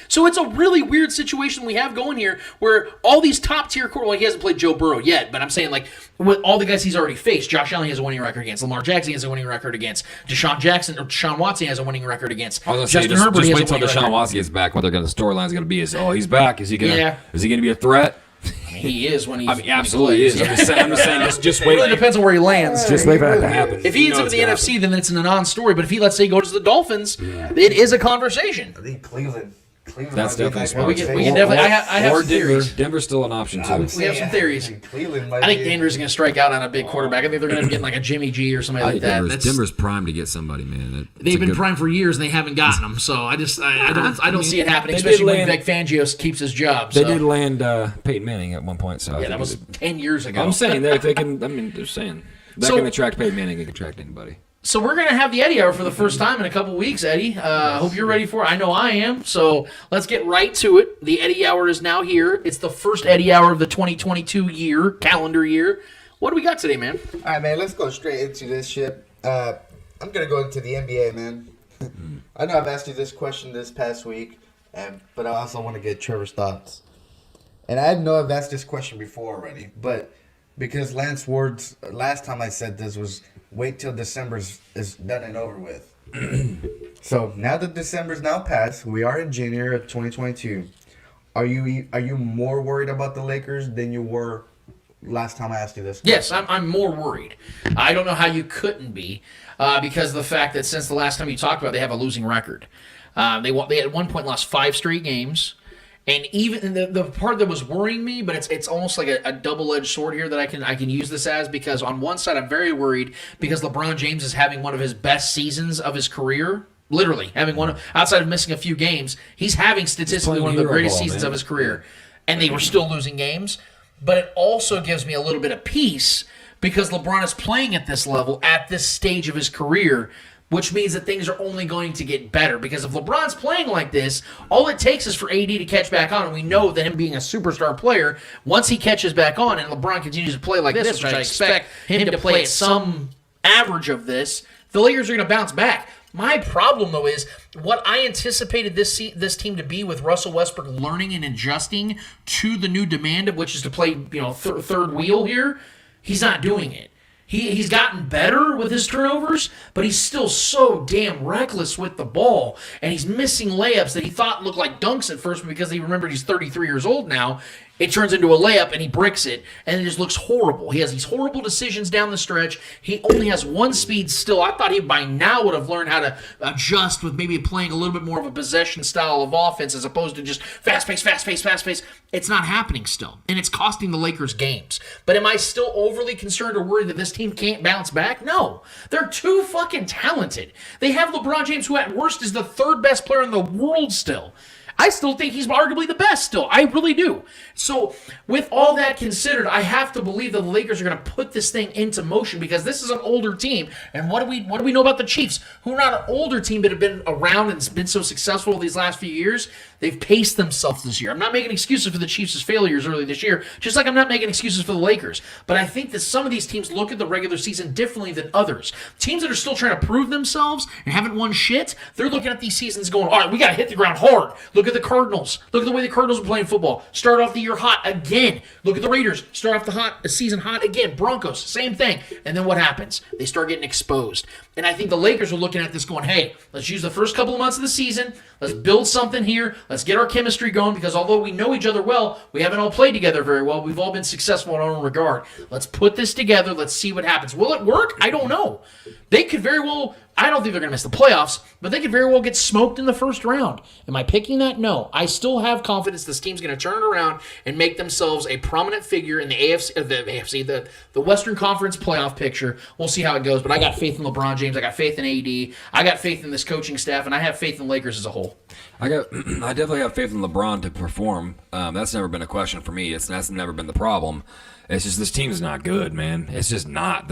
So it's a really weird situation we have going here where all these top-tier quarterbacks, well, he hasn't played Joe Burrow yet, but I'm saying, with all the guys he's already faced, Josh Allen has a winning record against, Lamar Jackson has a winning record against, Deshaun Watson has a winning record against, I was going to say, just wait till Deshaun Watson gets back. What the storyline's going to be is, he's back. Is he going to be a threat? He is when he's. Absolutely is. I'm just saying, just wait. It really depends on where he lands. Just wait for that to happen. If he ends up in the NFC, then it's a non-story. But if he, let's say, goes to the Dolphins, it is a conversation. I think Cleveland That's definitely smart. We can definitely. I have or some Denver. theories. Denver's still an option too. We have some theories. Cleveland I think Denver's going to strike out on a big quarterback. I think they're going to get a Jimmy G or somebody like that. Denver's primed to get somebody, man. They've been primed for years and they haven't gotten them. So I don't see it happening, especially when Vic Fangio keeps his job. They did land Peyton Manning at one point. So yeah, that was 10 years ago. I'm saying that if they can. They're saying they can attract Peyton Manning. They can attract anybody. So we're going to have the Eddie Hour for the first time in a couple weeks, Eddie. Hope you're ready for it. I know I am. So let's get right to it. The Eddie Hour is now here. It's the first Eddie Hour of the 2022 calendar year. What do we got today, man? All right, man. Let's go straight into this shit. I'm going to go into the NBA, man. I know I've asked you this question this past week, but I also want to get Trevor's thoughts. And I know I've asked this question before already, but because Lance Ward's last time I said this was wait till December is done and over with. So now that December's now passed, we are in January of 2022. Are you more worried about the Lakers than you were last time I asked you this question? Yes, I'm more worried. I don't know how you couldn't be because of the fact that since the last time you talked about it, they have a losing record. They at one point lost 5 straight games. And even the part that was worrying me, but it's almost like a double-edged sword here that I can use this as, because on one side I'm very worried because LeBron James is having one of his best seasons of his career. Literally having one outside of missing a few games, he's having statistically one of the greatest seasons of his career, and they were still losing games. But it also gives me a little bit of peace because LeBron is playing at this level at this stage of his career. which means that things are only going to get better. Because if LeBron's playing like this, all it takes is for AD to catch back on. And we know that him being a superstar player, once he catches back on and LeBron continues to play like this, which I expect him to play at some average of this, the Lakers are going to bounce back. My problem, though, is what I anticipated this team to be with Russell Westbrook learning and adjusting to the new demand of which is to play, third wheel here. He's not doing it. He's gotten better with his turnovers, but he's still so damn reckless with the ball. And he's missing layups that he thought looked like dunks at first because he remembered he's 33 years old now. It turns into a layup, and he bricks it, and it just looks horrible. He has these horrible decisions down the stretch. He only has one speed still. I thought he by now would have learned how to adjust with maybe playing a little bit more of a possession style of offense as opposed to just fast pace. It's not happening still, and it's costing the Lakers games. But am I still overly concerned or worried that this team can't bounce back? No. They're too fucking talented. They have LeBron James, who at worst is the third best player in the world still. I still think he's arguably the best still. I really do. So with all that considered, I have to believe that the Lakers are going to put this thing into motion because this is an older team. And what do we know about the Chiefs, who are not an older team but have been around and been so successful these last few years? They've paced themselves this year. I'm not making excuses for the Chiefs' failures early this year, just like I'm not making excuses for the Lakers. But I think that some of these teams look at the regular season differently than others. Teams that are still trying to prove themselves and haven't won shit, they're looking at these seasons going, all right, we got to hit the ground hard. Look at the Cardinals. Look at the way the Cardinals are playing football. Start off the year hot again. Look at the Raiders. Start off the season hot again. Broncos, same thing. And then what happens? They start getting exposed. And I think the Lakers are looking at this going, hey, let's use the first couple of months of the season. Let's build something here. Let's get our chemistry going because although we know each other well, we haven't all played together very well. We've all been successful in our own regard. Let's put this together. Let's see what happens. Will it work? I don't know. They could very well, I don't think they're going to miss the playoffs, but they could very well get smoked in the first round. Am I picking that? No. I still have confidence this team's going to turn it around and make themselves a prominent figure in the the Western Conference playoff picture. We'll see how it goes, but I got faith in LeBron James. I got faith in AD. I got faith in this coaching staff, and I have faith in the Lakers as a whole. I definitely have faith in LeBron to perform. That's never been a question for me. That's never been the problem. It's just this team's not good, man. It's just not.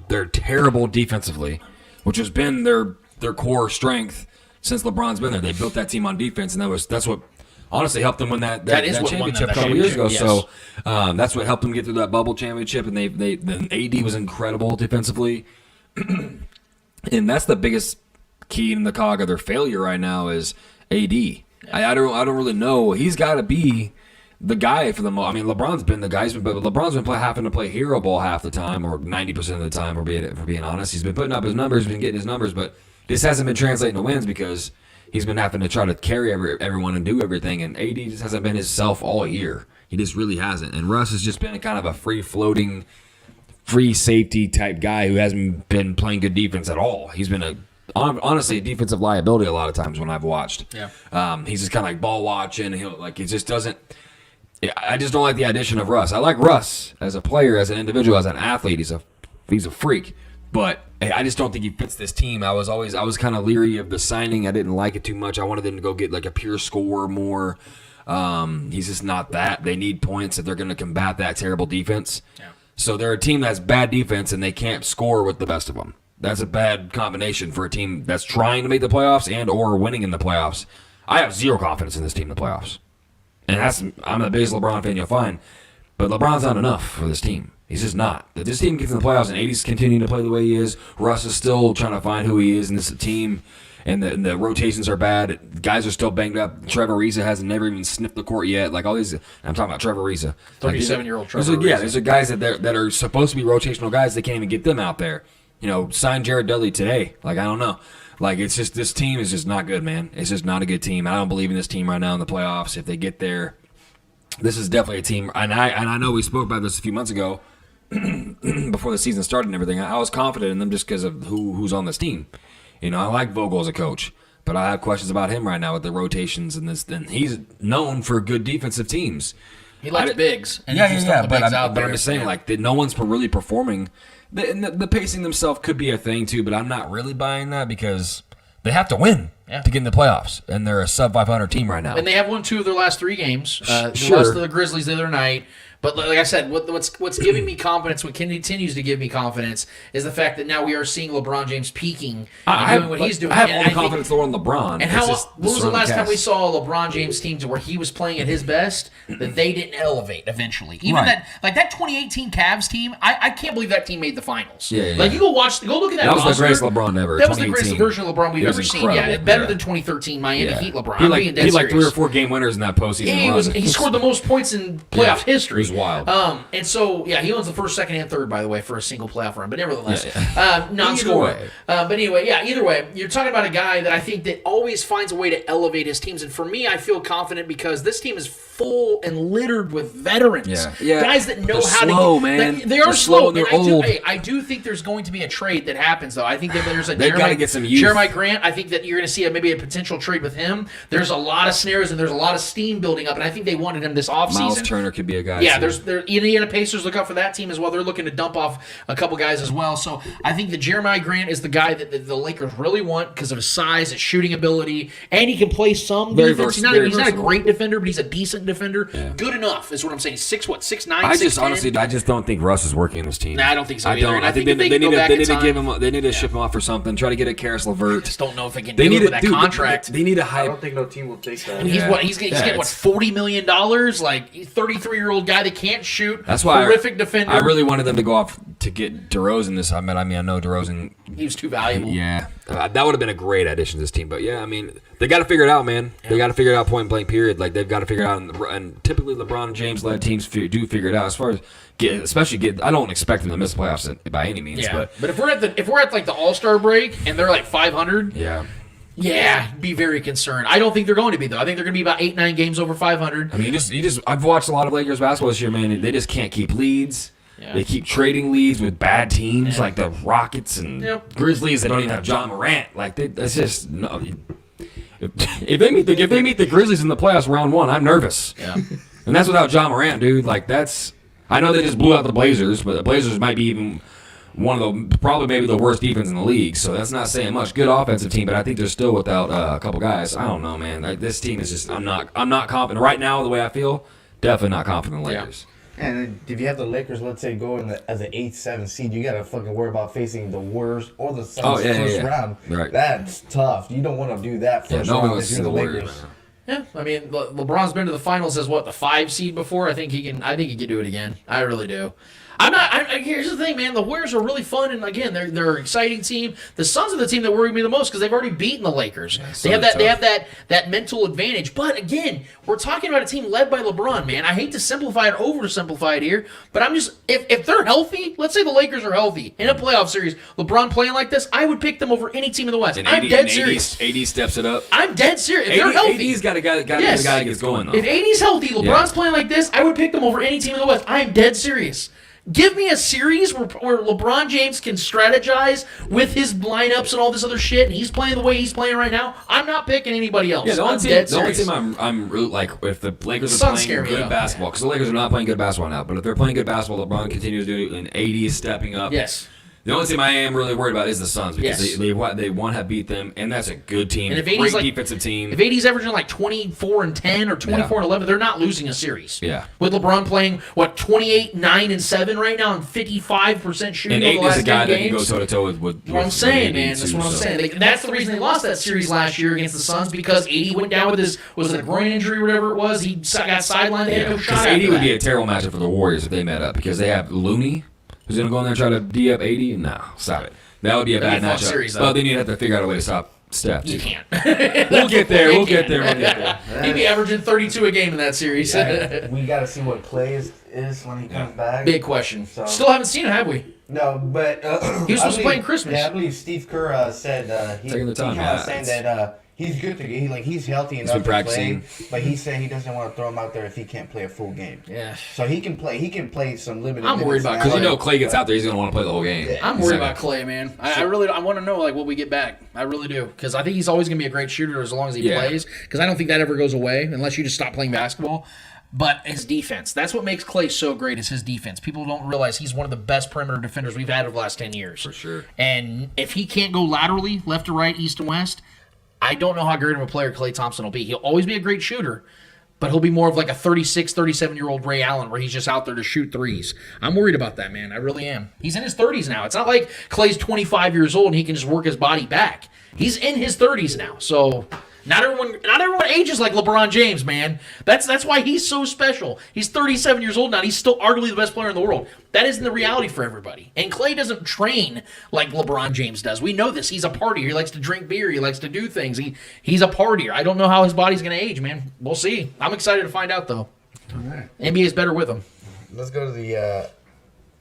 They're terrible defensively, which has been their core strength since LeBron's been there. They built that team on defense, and that's what honestly helped them win that championship a couple years ago. Yes. So that's what helped them get through that bubble championship. And then AD was incredible defensively, and that's the biggest key in the cog of their failure right now is AD. I don't really know. He's got to be the guy for the most. I mean, LeBron's been the guy. But LeBron's been having to play hero ball half the time, or 90% of the time. For being honest, he's been putting up his numbers, been getting his numbers, but this hasn't been translating to wins because he's been having to try to carry everyone and do everything. And AD just hasn't been himself all year. He just really hasn't. And Russ has just been kind of a free floating, free safety type guy who hasn't been playing good defense at all. He's been honestly a defensive liability a lot of times when I've watched. Yeah. He's just kind of like ball watching. He just doesn't. I just don't like the addition of Russ. I like Russ as a player, as an individual, as an athlete. He's a freak, but I just don't think he fits this team. I was kind of leery of the signing. I didn't like it too much. I wanted them to go get like a pure scorer more. He's just not that. They need points if they're going to combat that terrible defense. Yeah. So they're a team that's bad defense and they can't score with the best of them. That's a bad combination for a team that's trying to make the playoffs and or winning in the playoffs. I have zero confidence in this team in the playoffs. And I'm the biggest LeBron fan you'll find. But LeBron's not enough for this team. He's just not. If this team gets in the playoffs and AD's continuing to play the way he is, Russ is still trying to find who he is in this team, and the rotations are bad. Guys are still banged up. Trevor Ariza hasn't never even sniffed the court yet. Like all these, I'm talking about Trevor Ariza. 37-year-old Trevor Ariza. Yeah, there's guys that are supposed to be rotational guys. They can't even get them out there. Sign Jared Dudley today. Like, I don't know. Like, it's just, this team is just not good, man. It's just not a good team. I don't believe in this team right now in the playoffs. If they get there, this is definitely a team. And I know we spoke about this a few months ago before the season started and everything. I was confident in them just because of who's on this team. I like Vogel as a coach, but I have questions about him right now with the rotations and this. And he's known for good defensive teams. He likes bigs. And Yeah. But I'm just saying, like, no one's really performing. The pacing themselves could be a thing too, but I'm not really buying that because they have to win. to get in the playoffs, and they're a sub 500 team right now. And they have won 2 of their last 3 games. They Sure. lost to the Grizzlies the other night. But like I said, what's giving me confidence, what continues to give me confidence, is the fact that now we are seeing LeBron James peaking and doing what he's doing. I have And all the confidence in the world in LeBron. And when was the last time we saw a LeBron James team to where he was playing at his best that they didn't elevate eventually? Even that 2018 Cavs team, I can't believe that team made the finals. Yeah. Like you go look at that. That was the roster. greatest LeBron ever. That was the greatest version of LeBron we've ever seen. Yeah, incredible. better than 2013 Miami Heat LeBron. He like 3 or 4 game winners in that postseason run. He scored the most points in playoff history. It was wild. And so, he owns the first, second, and third, by the way, for a single playoff run. But nevertheless, Either non-scorer. way. But anyway, either way, you're talking about a guy that I think that always finds a way to elevate his teams. And for me, I feel confident because this team is full and littered with veterans. Yeah. Guys that know They're how slow, to get... man. They are They're slow. and they're And old. I do think there's going to be a trade that happens, though. I think that there's a They've got to get some youth. Jeremiah Grant, I think that you're going to see maybe a potential trade with him. There's a lot of snares and there's a lot of steam building up, and I think they wanted him this offseason. Miles Turner could be a guy. Yeah, too. there's Indiana Pacers look out for that team as well. They're looking to dump off a couple guys as well. So I think that Jeremiah Grant is the guy that the Lakers really want because of his size, his shooting ability, and he can play some defense. He's not a great defender, but he's a decent defender. Yeah. Good enough is what I'm saying. 6'9", 6'10". I just don't think Russ is working in this team. Nah, I don't think so I either. don't. And I think they need to ship him off for something. Try to get a Karis LeVert. I just don't know if they can do it with that contract. They need a I hype. don't think no team will take that. And he's getting what, $40 million? Like 33-year-old guy that can't shoot. That's why horrific defender. I really wanted them to go off to get DeRozan this time. I know DeRozan. He was too valuable. Yeah, that would have been a great addition to this team. But yeah, they got to figure it out, man. They got to figure it out point blank. Period. Like they've got to figure it out, and typically LeBron James led teams do figure it out. As far as I don't expect them to miss the playoffs by any means. Yeah. But if we're at like the All-Star break and they're like 500, yeah, be very concerned. I don't think they're going to be though. I think they're going to be about 8-9 games over 500. I've watched a lot of Lakers basketball this year, man. They just can't keep leads. Yeah. They keep trading leads with bad teams like the Rockets and Grizzlies. They don't even have John Morant. Like that's just no. If they meet the Grizzlies in the playoffs round 1, I'm nervous. Yeah, and that's without John Morant, dude. Like that's. I know they just blew out the Blazers, but the Blazers might be even maybe the worst defense in the league. So that's not saying much. Good offensive team, but I think they're still without a couple guys. I don't know, man. Like, this team is just. I'm not confident right now. The way I feel, definitely not confident in the Lakers. And if you have the Lakers, let's say, go as an 8th, 7th seed, you got to fucking worry about facing the worst or the Suns first round. Right. That's tough. You don't want to do that first round if you're the Lakers. Yeah, LeBron's been to the finals as the 5 seed before. I think he can do it again. I really do. Here's the thing, man. The Warriors are really fun, and again, they're an exciting team. The Suns are the team that worry me the most because they've already beaten the Lakers. Yeah, they have that mental advantage. But again, we're talking about a team led by LeBron, man. I hate to simplify it, oversimplify it here, but I'm just if they're healthy, let's say the Lakers are healthy in a playoff series, LeBron playing like this, I would pick them over any team in the West. I'm dead serious. AD steps it up. I'm dead serious. If they're healthy, AD's got a guy that gets going though. If AD's healthy, LeBron's playing like this, I would pick them over any team in the West. I'm dead serious. Give me a series where LeBron James can strategize with his lineups and all this other shit, and he's playing the way he's playing right now. I'm not picking anybody else. Yeah, the only team I'm like, if the Lakers are playing good basketball, because the Lakers are not playing good basketball now, but if they're playing good basketball, LeBron continues to do it, and AD is stepping up. Yes. The only team I am really worried about is the Suns because they want to have beat them, and that's a good team, and great defensive team. If AD's averaging like 24-10 or 24-11, they're not losing a series. Yeah. With LeBron playing 28-9-7 right now and 55% shooting over the last 10 games. And AD is a guy that can go toe to toe with. That's what I'm saying, man. That's what I'm saying. That's the reason they lost that series last year against the Suns because AD went down with was it a groin injury or whatever it was? He got sidelined. They had no shot. AD would be a terrible matchup for the Warriors if they met up because they have Looney. Who's going to go in there and try to D up 80? No, stop it. That would be a bad matchup. Series, well, then you'd have to figure out a way to stop Steph. You can't. We'll get there. We'll get there. He'd be averaging 32 a game in that series. Yeah, we got to see what Clay is when he comes back. Big question. So. Still haven't seen him, have we? No, but he was supposed to play in Christmas. Yeah, I believe Steve Kerr said he was saying that he's good to get. He's healthy enough to play, but he said he doesn't want to throw him out there if he can't play a full game. Yeah. So he can play. He can play some limited. I'm worried about because Clay gets out there, he's gonna want to play the whole game. Yeah. I'm worried about Clay, man. I want to know what we get back. I really do because I think he's always gonna be a great shooter as long as he plays. Because I don't think that ever goes away unless you just stop playing basketball. But his defense, that's what makes Clay so great is his defense. People don't realize he's one of the best perimeter defenders we've had over the last 10 years. For sure. And if he can't go laterally, left to right, east to west, I don't know how great of a player Klay Thompson will be. He'll always be a great shooter, but he'll be more of like a 36, 37-year-old Ray Allen where he's just out there to shoot threes. I'm worried about that, man. I really am. He's in his 30s now. It's not like Klay's 25 years old and he can just work his body back. He's in his 30s now, so... Not everyone ages like LeBron James, man. That's why he's so special. He's 37 years old now, and he's still arguably the best player in the world. That isn't the reality for everybody. And Klay doesn't train like LeBron James does. We know this. He's a partier. He likes to drink beer. He likes to do things. He's a partier. I don't know how his body's going to age, man. We'll see. I'm excited to find out, though. All right. NBA's better with him. Let's go to the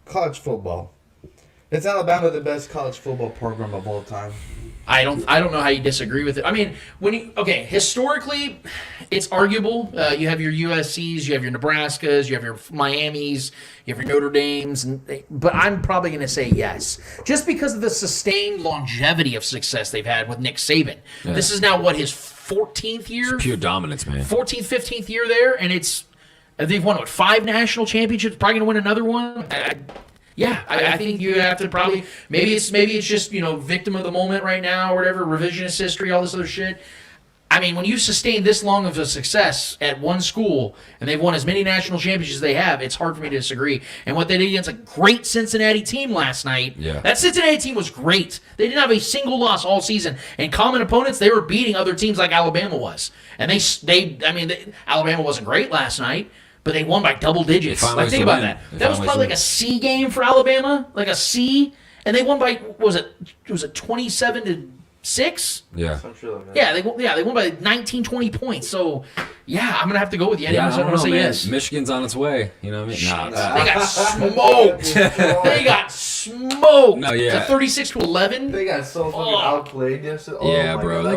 college football. Is Alabama the best college football program of all time? I don't know how you disagree with it. I mean, historically, it's arguable. You have your USCs, you have your Nebraskas, you have your Miamis, you have your Notre Dames, but I'm probably going to say yes, just because of the sustained longevity of success they've had with Nick Saban. Yeah. This is now his 14th year, it's pure dominance, man. 14th, 15th year there, and they've won 5 national championships. Probably going to win another one. I think you have to probably maybe it's just victim of the moment right now or whatever, revisionist history, all this other shit. I mean, when you sustain this long of a success at one school and they've won as many national championships as they have, it's hard for me to disagree. And what they did against a great Cincinnati team last night, that Cincinnati team was great. They didn't have a single loss all season. And common opponents, they were beating other teams like Alabama was. And Alabama wasn't great last night. But they won by double digits. Think about that. That was probably like a C game for Alabama, like a C, and they won by was it 27-6? Yeah. Yeah, they won by 19, 20 points. So I'm gonna have to go with you. I'm gonna say yes. Michigan's on its way. You know what I mean? They got smoked. They got smoked. No, yeah. 36-11. They got so fucking outplayed yesterday. Bro. They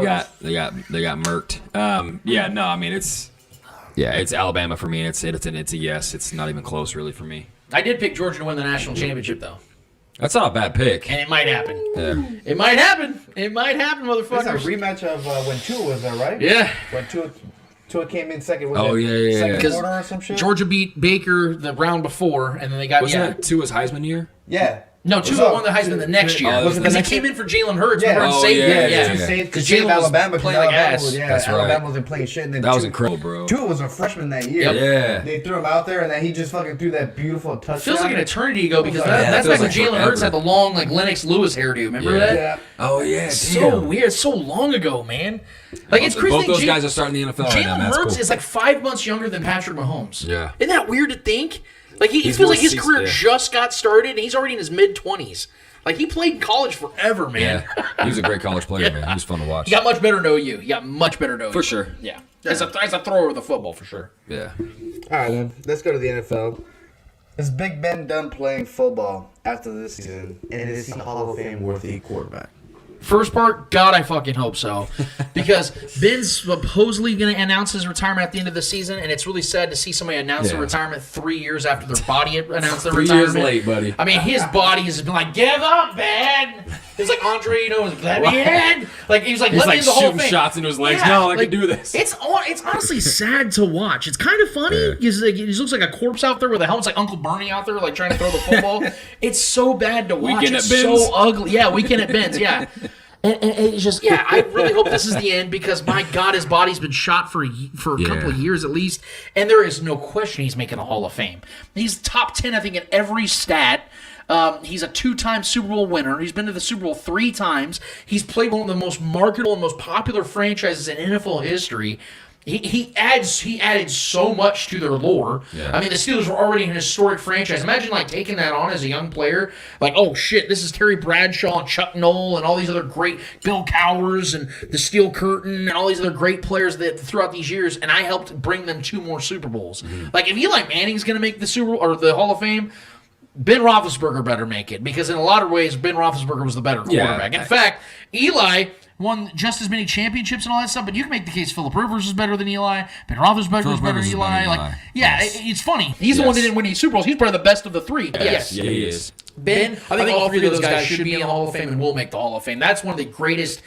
got murked. I mean it's. Yeah, it's Alabama for me. It's a yes. It's not even close, really, for me. I did pick Georgia to win the national championship, though. That's not a bad pick. And it might happen. Yeah. It might happen. It might happen, motherfuckers. It's a rematch of when Tua was there, right? Yeah. When Tua came in second. Second quarter or some shit? Georgia beat Baker the round before, and then they got... Wasn't that Tua's Heisman year? Yeah. No, Tua won the Heisman the next year. Because he came in for Jalen Hurts. Yeah. Because Jalen was Alabama playing like ass. That's right. Alabama wasn't playing shit. And then that was incredible, bro. Tua was a freshman that year. Yep. Yeah. They threw him out there, and then he just fucking threw that beautiful touchdown. Feels like an eternity ago, because that's back when Jalen Hurts had the long, like, Lennox Lewis hairdo. Remember that? Yeah. Oh, yeah. It's so weird. It's so long ago, man. Like, it's crazy. Both those guys are starting the NFL right now. Jalen Hurts is like 5 months younger than Patrick Mahomes. Yeah. Isn't that weird to think? Like, he feels like his career just got started, and he's already in his mid-20s. Like, he played in college forever, man. Yeah. He was a great college player, man. He was fun to watch. He got much better to OU. He got much better to OU. For sure. Yeah. As a thrower of the football, for sure. Yeah. All right, then. Let's go to the NFL. Is Big Ben done playing football after this season? And is he Hall of Fame worthy quarterback? First part, God, I fucking hope so. Because Ben's supposedly going to announce his retirement at the end of the season, and it's really sad to see somebody announce their retirement 3 years after their body announced their 3 retirement. years late, buddy. I mean, his body has been like, give up, Ben! It's like Andre, let me in! Like, he was like, He's let me like in the Hall of shooting Fame. shots into his legs. Yeah, No, I like, can do this. It's honestly sad to watch. It's kind of funny. He looks like a corpse out there with a helmet. It's like Uncle Bernie out there, like, trying to throw the football. It's so bad to watch. Weekend It's at Ben's. so ugly. Yeah, Weekend at Ben's, yeah. And it's just, I really hope this is the end, because, my God, his body's been shot for a couple of years at least, and there is no question he's making the Hall of Fame. He's top 10, I think, in every stat. He's a 2-time Super Bowl winner. He's been to the Super Bowl 3 times. He's played one of the most marketable and most popular franchises in NFL history. He added so much to their lore. Yeah. I mean, the Steelers were already an historic franchise. Imagine like taking that on as a young player. Like, oh shit, this is Terry Bradshaw and Chuck Noll and all these other great Bill Cowers and the Steel Curtain and all these other great players that throughout these years, and I helped bring them 2 more Super Bowls. Mm-hmm. Like, if Eli Manning's going to make the Super Bowl or the Hall of Fame, Ben Roethlisberger better make it, because in a lot of ways, Ben Roethlisberger was the better quarterback. In fact, Eli won just as many championships and all that stuff, but you can make the case Phillip Rivers is better than Eli, Ben Roethlisberger is better than Eli. Like, it's funny. He's the one that didn't win any Super Bowls. He's probably the best of the 3. Yes. Yeah, he is. Ben, I think all 3 of those guys should be in the Hall of Fame and will make the Hall of Fame. That's one of the greatest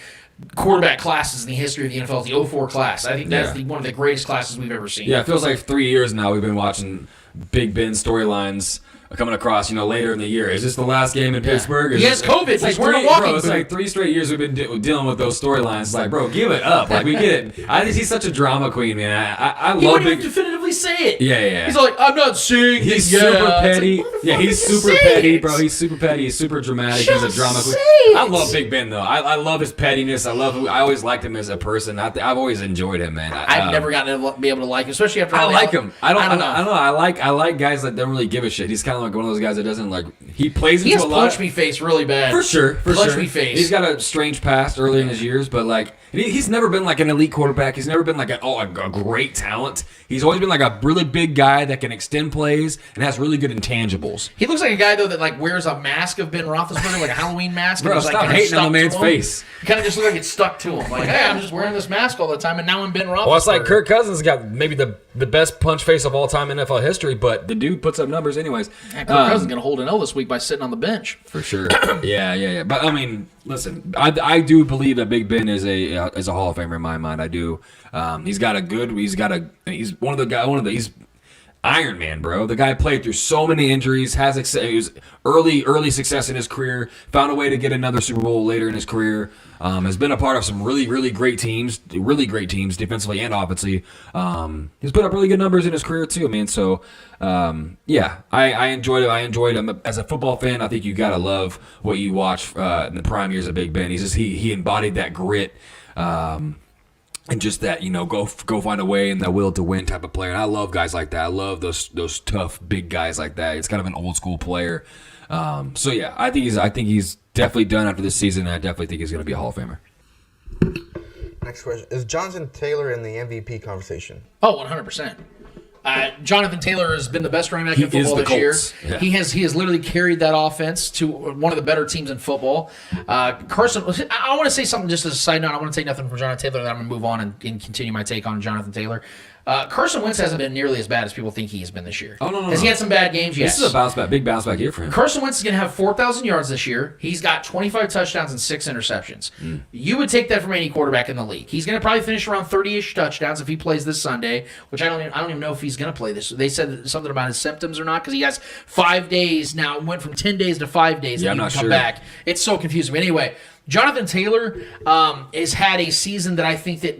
quarterback classes in the history of the NFL, the 04 class. I think that's one of the greatest classes we've ever seen. Yeah, it feels like 3 years now we've been watching Big Ben storylines coming across, later in the year. Is this the last game in Pittsburgh? He has COVID. It's He's wearing a walking bro, it's like 3 straight years we've been dealing with those storylines. It's like, bro, give it up. Like, we get it. I think he's such a drama queen, man. I He love wouldn't big. even definitively say it. Yeah. He's like, I'm not saying He's this. super Yeah. petty. It's like, Yeah, he's motherfucker, super just petty, say it. bro. He's super petty. He's super dramatic. Just He's a drama queen. say it. I love Big Ben though. I love his pettiness. I always liked him as a person. I've always enjoyed him, man. I've never gotten to be able to like him, especially after I all the- like him. I don't know. I like guys that don't really give a shit. He's kind of like one of those guys that doesn't like. He plays He into has a lot. punch me face really bad. For sure. Punch me face. He's got a strange past early in his years, but like he's never been like an elite quarterback. He's never been like a great talent. He's always been like a really big guy that can extend plays and has really good intangibles. He looks like a guy though that like wears a mask of Ben Roethlisberger, like a Halloween mask. Bro, and it's, like, stop kinda hating on the stuck man's to him. face. He kind of just looks like it's stuck to him. Like, hey, I'm just wearing this mask all the time, and now I'm Ben Roethlisberger. Well, it's like Kirk Cousins got maybe the best punch face of all time in NFL history, but the dude puts up numbers anyways. Kirk Cousins gonna hold an L this week by sitting on the bench. For sure. Yeah. But I mean, listen, I do believe that Big Ben is a Hall of Famer in my mind. I do. He's he's Iron Man, bro. The guy played through so many injuries, he was early success in his career, found a way to get another Super Bowl later in his career, has been a part of some really great teams defensively and offensively. He's put up really good numbers in his career too, man. So, I enjoyed it. I enjoyed him as a football fan. I think you gotta love what you watch in the prime years of Big Ben. He embodied that grit. And just that, go find a way and that will to win type of player. And I love guys like that. I love those tough big guys like that. It's kind of an old school player. I think he's definitely done after this season. And I definitely think he's going to be a Hall of Famer. Next question. Is Jonathan Taylor in the MVP conversation? Oh, 100%. Jonathan Taylor has been the best running back in football this year. Yeah. He has literally carried that offense to one of the better teams in football. Carson, I want to say something just as a side note. I want to take nothing from Jonathan Taylor, then I'm going to move on and continue my take on Jonathan Taylor. Carson Wentz hasn't been nearly as bad as people think he has been this year. Oh, no. Has he had some bad games? Yes. This is a big bounce back year for him. Carson Wentz is going to have 4,000 yards this year. He's got 25 touchdowns and 6 interceptions. You would take that from any quarterback in the league. He's going to probably finish around 30-ish touchdowns if he plays this Sunday, which I don't even know if he's going to play this. They said something about his symptoms or not because he has 5 days now. It went from 10 days to 5 days. Yeah, and I'm he not can come sure. back. It's so confusing. But anyway, Jonathan Taylor has had a season that I think that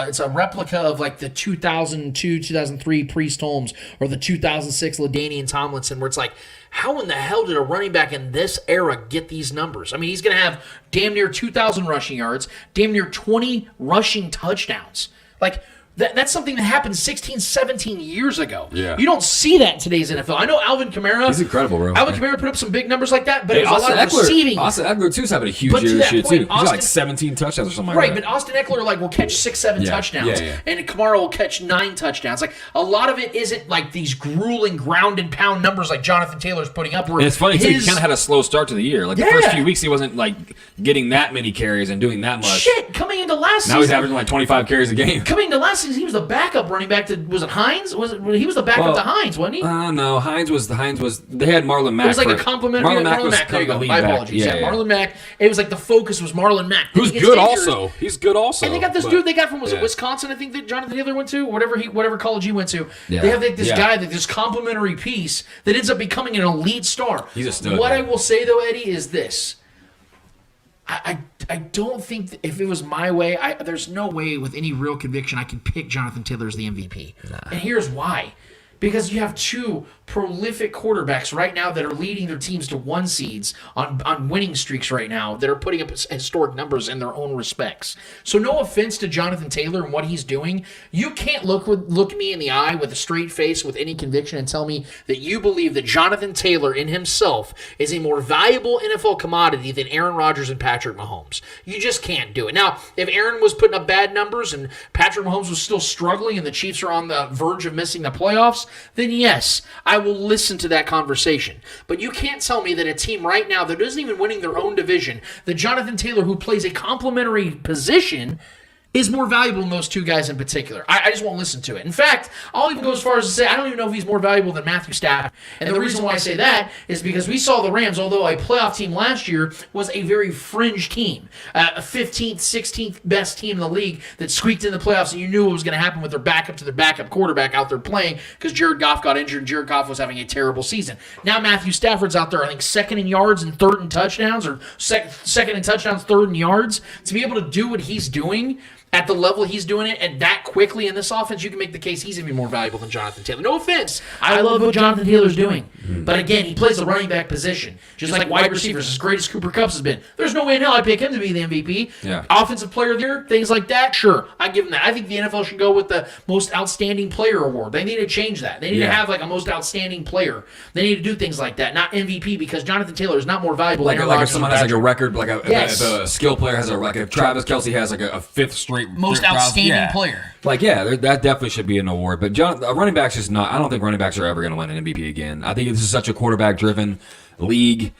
it's a replica of like the 2002, 2003 Priest Holmes or the 2006 LaDainian Tomlinson, where it's like, how in the hell did a running back in this era get these numbers? I mean, he's going to have damn near 2,000 rushing yards, damn near 20 rushing touchdowns. Like, that's something that happened 16, 17 years ago. Yeah. You don't see that in today's NFL. I know Alvin Kamara. He's incredible, bro. Alvin Kamara put up some big numbers like that, but it was a lot of receiving. Austin Eckler, too, is having a huge But to year that this year, point, too. He's got like Austin- 17 touchdowns or something Right, like that. but Austin Eckler will catch 6, 7 touchdowns, yeah. and Kamara will catch 9 touchdowns. Like a lot of it isn't like these grueling ground and pound numbers like Jonathan Taylor's putting up. Where And it's funny, too, he kind of had a slow start to the year. Like, the Yeah. first few weeks, he wasn't, like, getting that many carries and doing that much. shit coming into last Now he's season. averaging, like, 25 carries a game. Coming into last season, he was the backup running back to he was the backup to Hines, wasn't he? No, Hines was. They had Marlon Mack. It was like a compliment. Marlon Mack was There you kind go. of the lead My back. apologies. Yeah, Marlon Mack. It was like the focus was Marlon Mack. Who's He gets good injured. also. He's good also. And they got this but- dude they got from was it yeah. Wisconsin? I think that Jonathan Taylor went to whatever college he went to. Yeah. They have like this Yeah. guy this complimentary piece that ends up becoming an elite star. He's a stud, What man. I will say though, Eddie, is this. I don't think that if it was my way, there's no way with any real conviction I can pick Jonathan Taylor as the MVP. And here's why. Because you have 2 prolific quarterbacks right now that are leading their teams to 1 seeds on winning streaks right now that are putting up historic numbers in their own respects. So no offense to Jonathan Taylor and what he's doing. You can't look me in the eye with a straight face with any conviction and tell me that you believe that Jonathan Taylor in himself is a more valuable NFL commodity than Aaron Rodgers and Patrick Mahomes. You just can't do it. Now, if Aaron was putting up bad numbers and Patrick Mahomes was still struggling and the Chiefs are on the verge of missing the playoffs, then yes, I will listen to that conversation. But you can't tell me that a team right now that isn't even winning their own division, that Jonathan Taylor, who plays a complementary position, is more valuable than those two guys in particular. I just won't listen to it. In fact, I'll even go as far as to say I don't even know if he's more valuable than Matthew Stafford. And the reason why I say that is because we saw the Rams, although a playoff team last year, was a very fringe team. A 15th, 16th best team in the league that squeaked in the playoffs, and you knew what was going to happen with their backup to their backup quarterback out there playing because Jared Goff got injured and Jared Goff was having a terrible season. Now Matthew Stafford's out there, I think, second in yards and third in touchdowns, or second in touchdowns, third in yards. To be able to do what he's doing at the level he's doing it and that quickly in this offense, you can make the case he's even more valuable than Jonathan Taylor. No offense. I love what Jonathan Taylor's doing. But again, he plays the running back position. Just like wide receivers, as great as Cooper Kupp has been. There's no way in hell I pick him to be the MVP. Yeah. Offensive player of the year, things like that, sure. I give him that. I think the NFL should go with the most outstanding player award. They need to change that. They need to have like a most outstanding player. They need to do things like that, not MVP, because Jonathan Taylor is not more valuable than Aaron Like if Rodgers. someone has like a record, like Yes. if a skill player has a record, if Travis Kelce has like a fifth straight most outstanding player. That definitely should be an award. But running backs just not. I don't think running backs are ever going to win an MVP again. I think this is such a quarterback-driven league.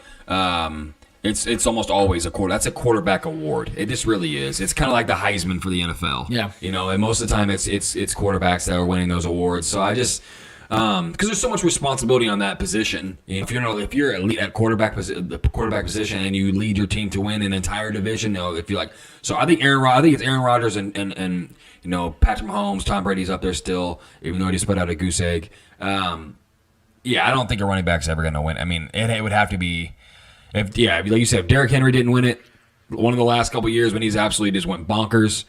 It's almost always that's a quarterback award. It just really is. It's kind of like the Heisman for the NFL. Yeah. And most of the time it's quarterbacks that are winning those awards. So I just because there's so much responsibility on that position. If you're elite at the quarterback position and you lead your team to win an entire division, if you like, so I think it's Aaron Rodgers and Patrick Mahomes, Tom Brady's up there still, even though he just put out a goose egg. I don't think a running back's ever going to win. I mean, it would have to be like you said, if Derrick Henry didn't win it one of the last couple of years when he's absolutely just went bonkers.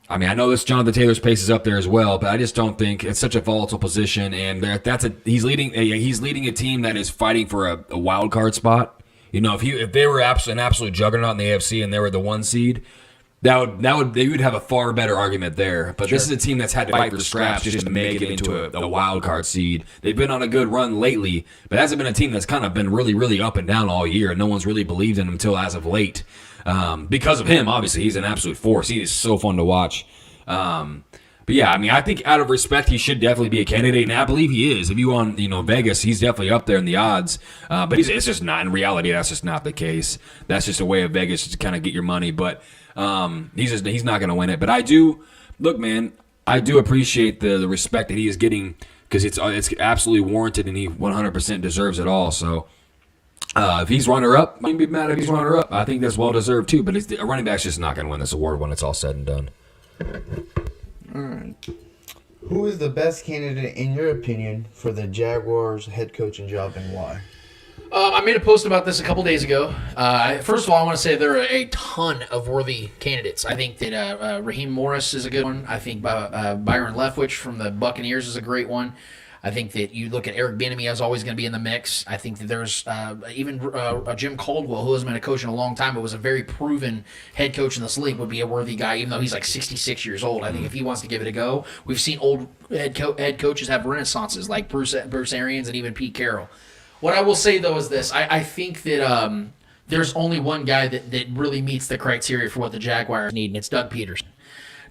I mean, I know this Jonathan Taylor's pace is up there as well, but I just don't think it's such a volatile position, and he's leading a team that is fighting for a wild card spot. If they were an absolute juggernaut in the AFC and they were the 1 seed, they would have a far better argument there. But This is a team that's had to fight for scraps just to make it into a wild card seed. They've been on a good run lately, but hasn't been a team that's kind of been really, really up and down all year, and no one's really believed in them until as of late. Because of him, obviously, he's an absolute force. He is so fun to watch. But yeah, I mean, I think out of respect, he should definitely be a candidate, and I believe he is. If you on Vegas, he's definitely up there in the odds. But it's just not in reality. That's just not the case. That's just a way of Vegas to kind of get your money. But he's not going to win it. But I do appreciate the respect that he is getting because it's absolutely warranted, and he 100% deserves it all. So. If he's runner-up, I wouldn't be mad if he's runner-up. I think that's well-deserved, too. But a running back's just not going to win this award when it's all said and done. All right. Who is the best candidate, in your opinion, for the Jaguars head coaching job and why? I made a post about this a couple days ago. First of all, I want to say there are a ton of worthy candidates. I think that Raheem Morris is a good one. I think Byron Leftwich from the Buccaneers is a great one. I think that you look at Eric Bieniemy as always going to be in the mix. I think that there's even Jim Caldwell, who hasn't been a coach in a long time, but was a very proven head coach in this league, would be a worthy guy, even though he's like 66 years old. I think if he wants to give it a go, we've seen old head coaches have renaissances like Bruce Arians and even Pete Carroll. What I will say, though, is this. I think that there's only one guy that really meets the criteria for what the Jaguars need, and it's Doug Peterson.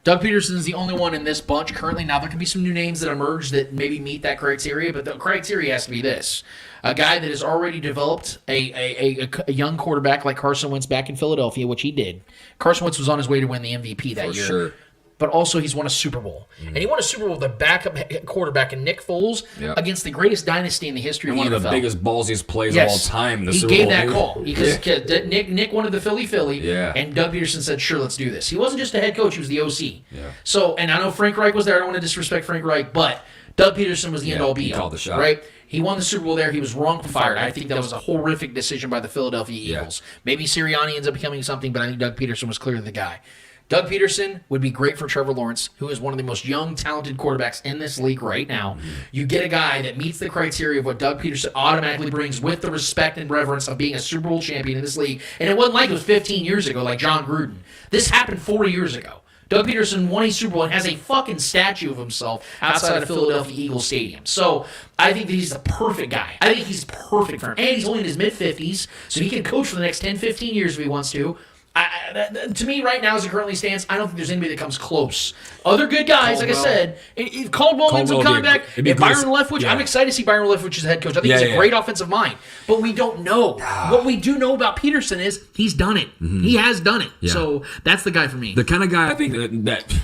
Doug Peterson is the only one in this bunch currently. Now, there could be some new names that emerge that maybe meet that criteria, but the criteria has to be this. A guy that has already developed a young quarterback like Carson Wentz back in Philadelphia, which he did. Carson Wentz was on his way to win the MVP that year. Sure. But also he's won a Super Bowl. And he won a Super Bowl with a backup quarterback in Nick Foles against the greatest dynasty in the history of the NFL. One of the biggest, ballsiest plays of all time. He gave that call. Because Nick wanted the Philly, and Doug Peterson said, sure, let's do this. He wasn't just a head coach, he was the OC. Yeah. So, and I know Frank Reich was there. I don't want to disrespect Frank Reich, but Doug Peterson was the end-all be-all. He called the shot. Right? He won the Super Bowl there. He was wrongfully fired. I think that was a horrific decision by the Philadelphia Eagles. Maybe Sirianni ends up becoming something, but I think Doug Peterson was clearly the guy. Doug Peterson would be great for Trevor Lawrence, who is one of the most young, talented quarterbacks in this league right now. You get a guy that meets the criteria of what Doug Peterson automatically brings with the respect and reverence of being a Super Bowl champion in this league. And it wasn't like it was 15 years ago like John Gruden. This happened 40 years ago. Doug Peterson won a Super Bowl and has a fucking statue of himself outside of Philadelphia Eagles Stadium. So I think that he's the perfect guy. I think he's perfect for him. And he's only in his mid-50s, so he can coach for the next 10, 15 years if he wants to. To me, right now, as it currently stands, I don't think there's anybody that comes close. Other good guys, like I said, if Caldwell ends up coming back, if Byron Leftwich, I'm excited to see Byron Leftwich as head coach. I think he's a great offensive mind, but we don't know. What we do know about Peterson is he's done it. He has done it. So that's the guy for me. The kind of guy I think that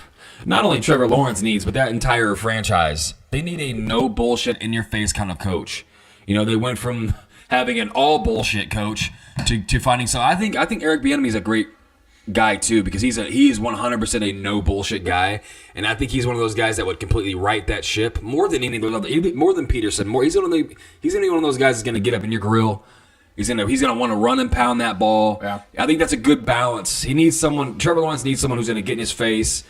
not only Trevor Lawrence needs, but that entire franchise, they need a no bullshit in your face kind of coach. They went from having an all bullshit coach to finding some. I think Eric Bieniemy is a great guy too, because he's 100% a no bullshit guy, and I think he's one of those guys that would completely right that ship more than any other, more than Peterson. He's gonna be one of those guys that's gonna get up in your grill. He's gonna want to run and pound that ball. Yeah. I think that's a good balance. Trevor Lawrence needs someone who's gonna get in his face,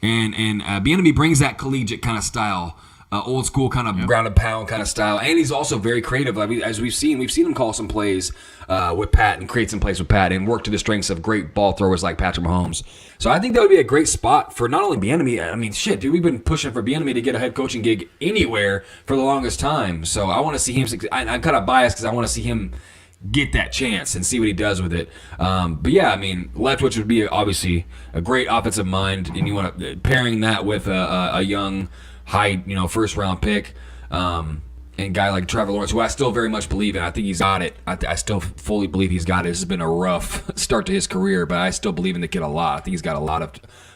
and Bieniemy brings that collegiate kind of style. Old school kind of ground and pound kind of style, and he's also very creative. I mean, as we've seen him call some plays with Pat and create some plays with Pat and work to the strengths of great ball throwers like Patrick Mahomes. So I think that would be a great spot for not only Bieniemy. I mean, shit, dude, we've been pushing for Bieniemy to get a head coaching gig anywhere for the longest time. So I want to see him. I'm kind of biased because I want to see him get that chance and see what he does with it. But yeah, I mean, Leftwich would be obviously a great offensive mind, and you want to pairing that with a young, high, first round pick, and a guy like Trevor Lawrence, who I still very much believe in. I think he's got it. I still fully believe he's got it. This has been a rough start to his career, but I still believe in the kid a lot. I think he's got a lot of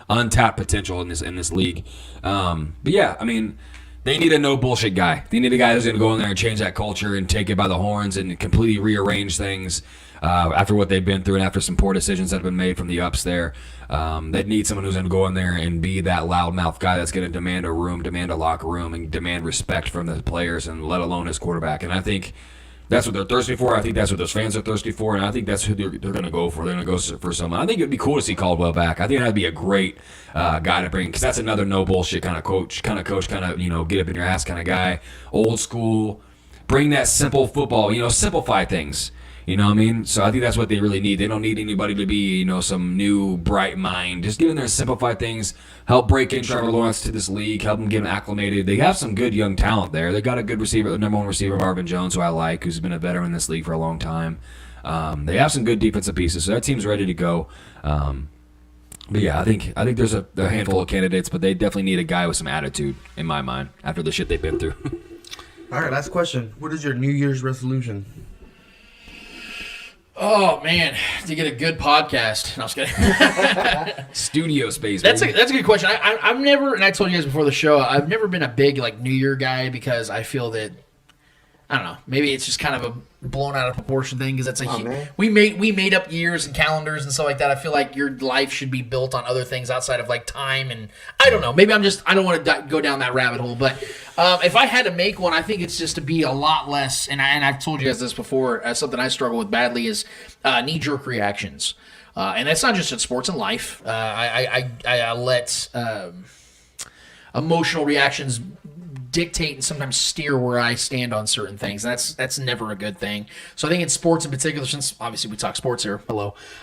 untapped potential in this league. But yeah, I mean, they need a no bullshit guy. They need a guy who's going to go in there and change that culture and take it by the horns and completely rearrange things after what they've been through and after some poor decisions that have been made from the ups there. They need someone who's going to go in there and be that loudmouth guy that's going to demand a locker room, and demand respect from the players, and let alone his quarterback. And I think that's what they're thirsty for. I think that's what those fans are thirsty for, and I think that's who they're going to go for. They're going to go for someone. I think it'd be cool to see Caldwell back. I think that'd be a great guy to bring, because that's another no bullshit kind of coach, get up in your ass kind of guy. Old school, bring that simple football. Simplify things. You know what I mean? So I think that's what they really need. They don't need anybody to be, some new bright mind. Just get in there and simplify things. Help break in Trevor Lawrence to this league. Help them get him acclimated. They have some good young talent there. They got a good receiver, the number one receiver, Marvin Jones, who I like, who's been a veteran in this league for a long time. They have some good defensive pieces, so that team's ready to go. But yeah, I think there's a handful of candidates, but they definitely need a guy with some attitude, in my mind, after the shit they've been through. All right, last question. What is your New Year's resolution? Oh man, to get a good podcast. No, I was kidding. Studio space. That's a good question. I've never, and I told you guys before the show, I've never been a big New Year guy, because I feel that, I don't know, maybe it's just kind of a blown out of proportion thing, because we made up years and calendars and stuff like that. I feel like your life should be built on other things outside of time, and I don't know. Maybe I don't want to go down that rabbit hole, but if I had to make one, I think it's just to be a lot less. And I've told you guys this before. Something I struggle with badly is knee-jerk reactions, and that's not just in sports and life. I let emotional reactions dictate and sometimes steer where I stand on certain things. And that's never a good thing. So I think in sports in particular, since obviously we talk sports here,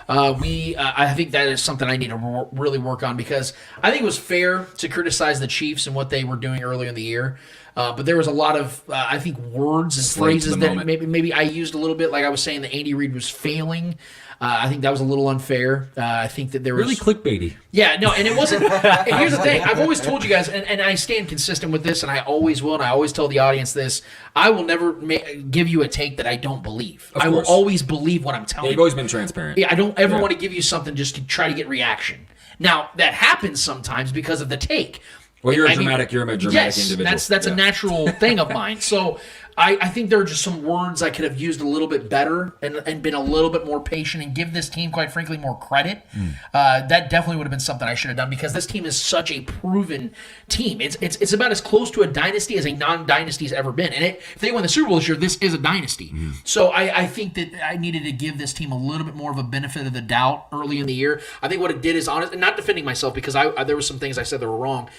I think that is something I need to really work on, because I think it was fair to criticize the Chiefs and what they were doing earlier in the year. But there was a lot of, I think, words and phrases that maybe I used a little bit. Like I was saying that Andy Reid was failing. I think that was a little unfair. I think that there was... Really clickbaity. Yeah, no, and it wasn't... Here's the thing. I've always told you guys, and I stand consistent with this, and I always will, and I always tell the audience this, I will never give you a take that I don't believe. I will always believe what I'm telling you. You've always been transparent. Yeah, I don't ever want to give you something just to try to get reaction. Now, that happens sometimes because of the take. Well, you're a dramatic individual. That's a natural thing of mine. So I think there are just some words I could have used a little bit better and been a little bit more patient and give this team, quite frankly, more credit. That definitely would have been something I should have done, because this team is such a proven team. It's about as close to a dynasty as a non-dynasty has ever been. And if they win the Super Bowl this year, this is a dynasty. So I think that I needed to give this team a little bit more of a benefit of the doubt early in the year. I think what it did is honest, and not defending myself, because there were some things I said that were wrong.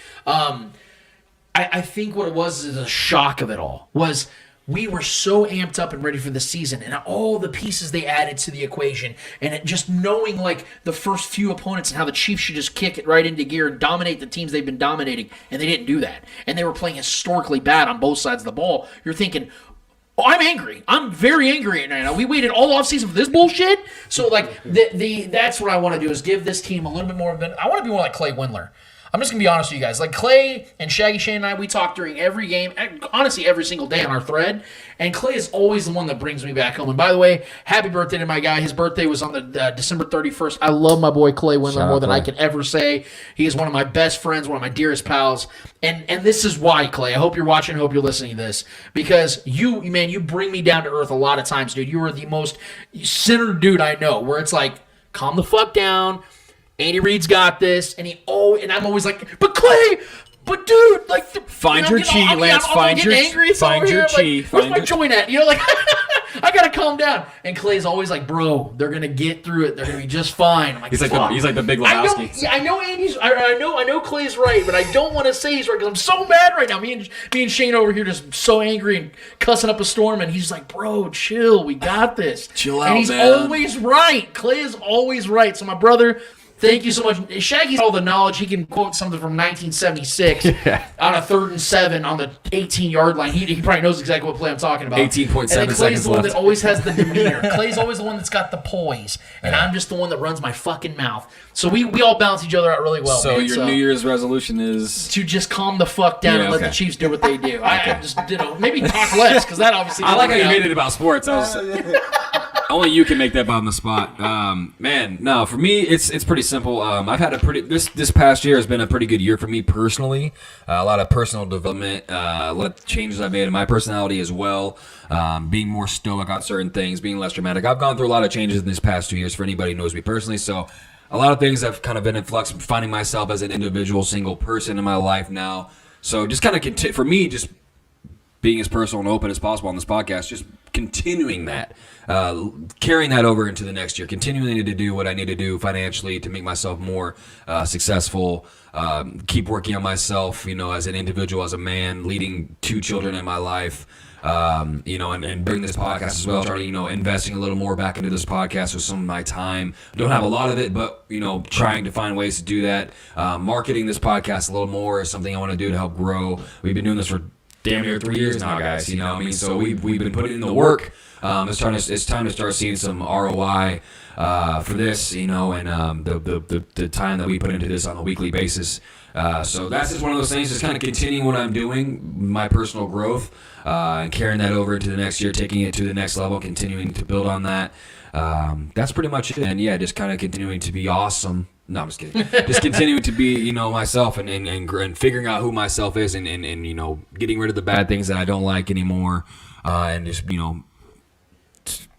I think what it was is a shock of it all was we were so amped up and ready for the season, and all the pieces they added to the equation, and just knowing the first few opponents and how the Chiefs should just kick it right into gear and dominate the teams they've been dominating, and they didn't do that. And they were playing historically bad on both sides of the ball. You're thinking, Oh, I'm angry. I'm very angry right now. We waited all offseason for this bullshit. So, like, that's what I want to do is give this team a little bit more of I want to be more like Clay Windler. I'm just going to be honest with you guys. Like, Clay and Shaggy Shane and I, we talk during every game, honestly, every single day on our thread. And Clay is always the one that brings me back home. And by the way, happy birthday to my guy. His birthday was on the December 31st. I love my boy Clay Windler more than I could ever say. He is one of my best friends, one of my dearest pals. And this is why, Clay. I hope you're watching. I hope you're listening to this. Because you bring me down to earth a lot of times, dude. You are the most centered dude I know, where it's like, calm the fuck down. Andy Reid's got this, and I'm always like, but Clay, but dude, like, find your chi, Lance. Find your chi. Where's my joint at? You know, like, I gotta calm down. And Clay's always like, bro, they're gonna get through it. They're gonna be just fine. I'm like, he's like the Big Lebowski. I know Andy's. I know Clay's right, but I don't want to say he's right because I'm so mad right now. Me and Shane over here just so angry and cussing up a storm, and he's like, bro, chill. We got this. Chill out, and he's man. always right. Clay is always right. So my brother. Thank you so much. Shaggy's all the knowledge. He can quote something from 1976 on a 3rd and 7 on the 18-yard line. He probably knows exactly what play I'm talking about. 18.7 seconds left. Clay's the one that always has the demeanor. Clay's always the one that's got the poise. And I'm just the one that runs my fucking mouth. So we all balance each other out really well. So man. your New Year's resolution is? To just calm the fuck down and let the Chiefs do what they do. I just, maybe talk less because that obviously I like how you made it about sports. Only you can make that on the spot. Man, no, for me, it's pretty simple. I've had this past year has been a pretty good year for me personally. A lot of personal development, a lot of changes I've made in my personality as well. Being more stoic on certain things, being less dramatic. I've gone through a lot of changes in this past 2 years for anybody who knows me personally. So a lot of things have kind of been in flux, finding myself as an individual, single person in my life now. So just kind of, for me, just being as personal and open as possible on this podcast, just continuing that, carrying that over into the next year, continuing to do what I need to do financially to make myself more successful, keep working on myself, as an individual, as a man, leading 2 children in my life, and bring this podcast as well, starting, investing a little more back into this podcast with some of my time. Don't have a lot of it, but, trying to find ways to do that. Marketing this podcast a little more is something I want to do to help grow. We've been doing this for damn near 3 years now, guys. So we've been putting in the work. It's time to start seeing some ROI for this, and the time that we put into this on a weekly basis. So that's just one of those things. Just kind of continuing what I'm doing, my personal growth, and carrying that over into the next year, taking it to the next level, continuing to build on that. That's pretty much it. And yeah, just kind of continuing to be awesome. No, I'm just kidding. Just continuing to be, myself and figuring out who myself is and getting rid of the bad things that I don't like anymore. And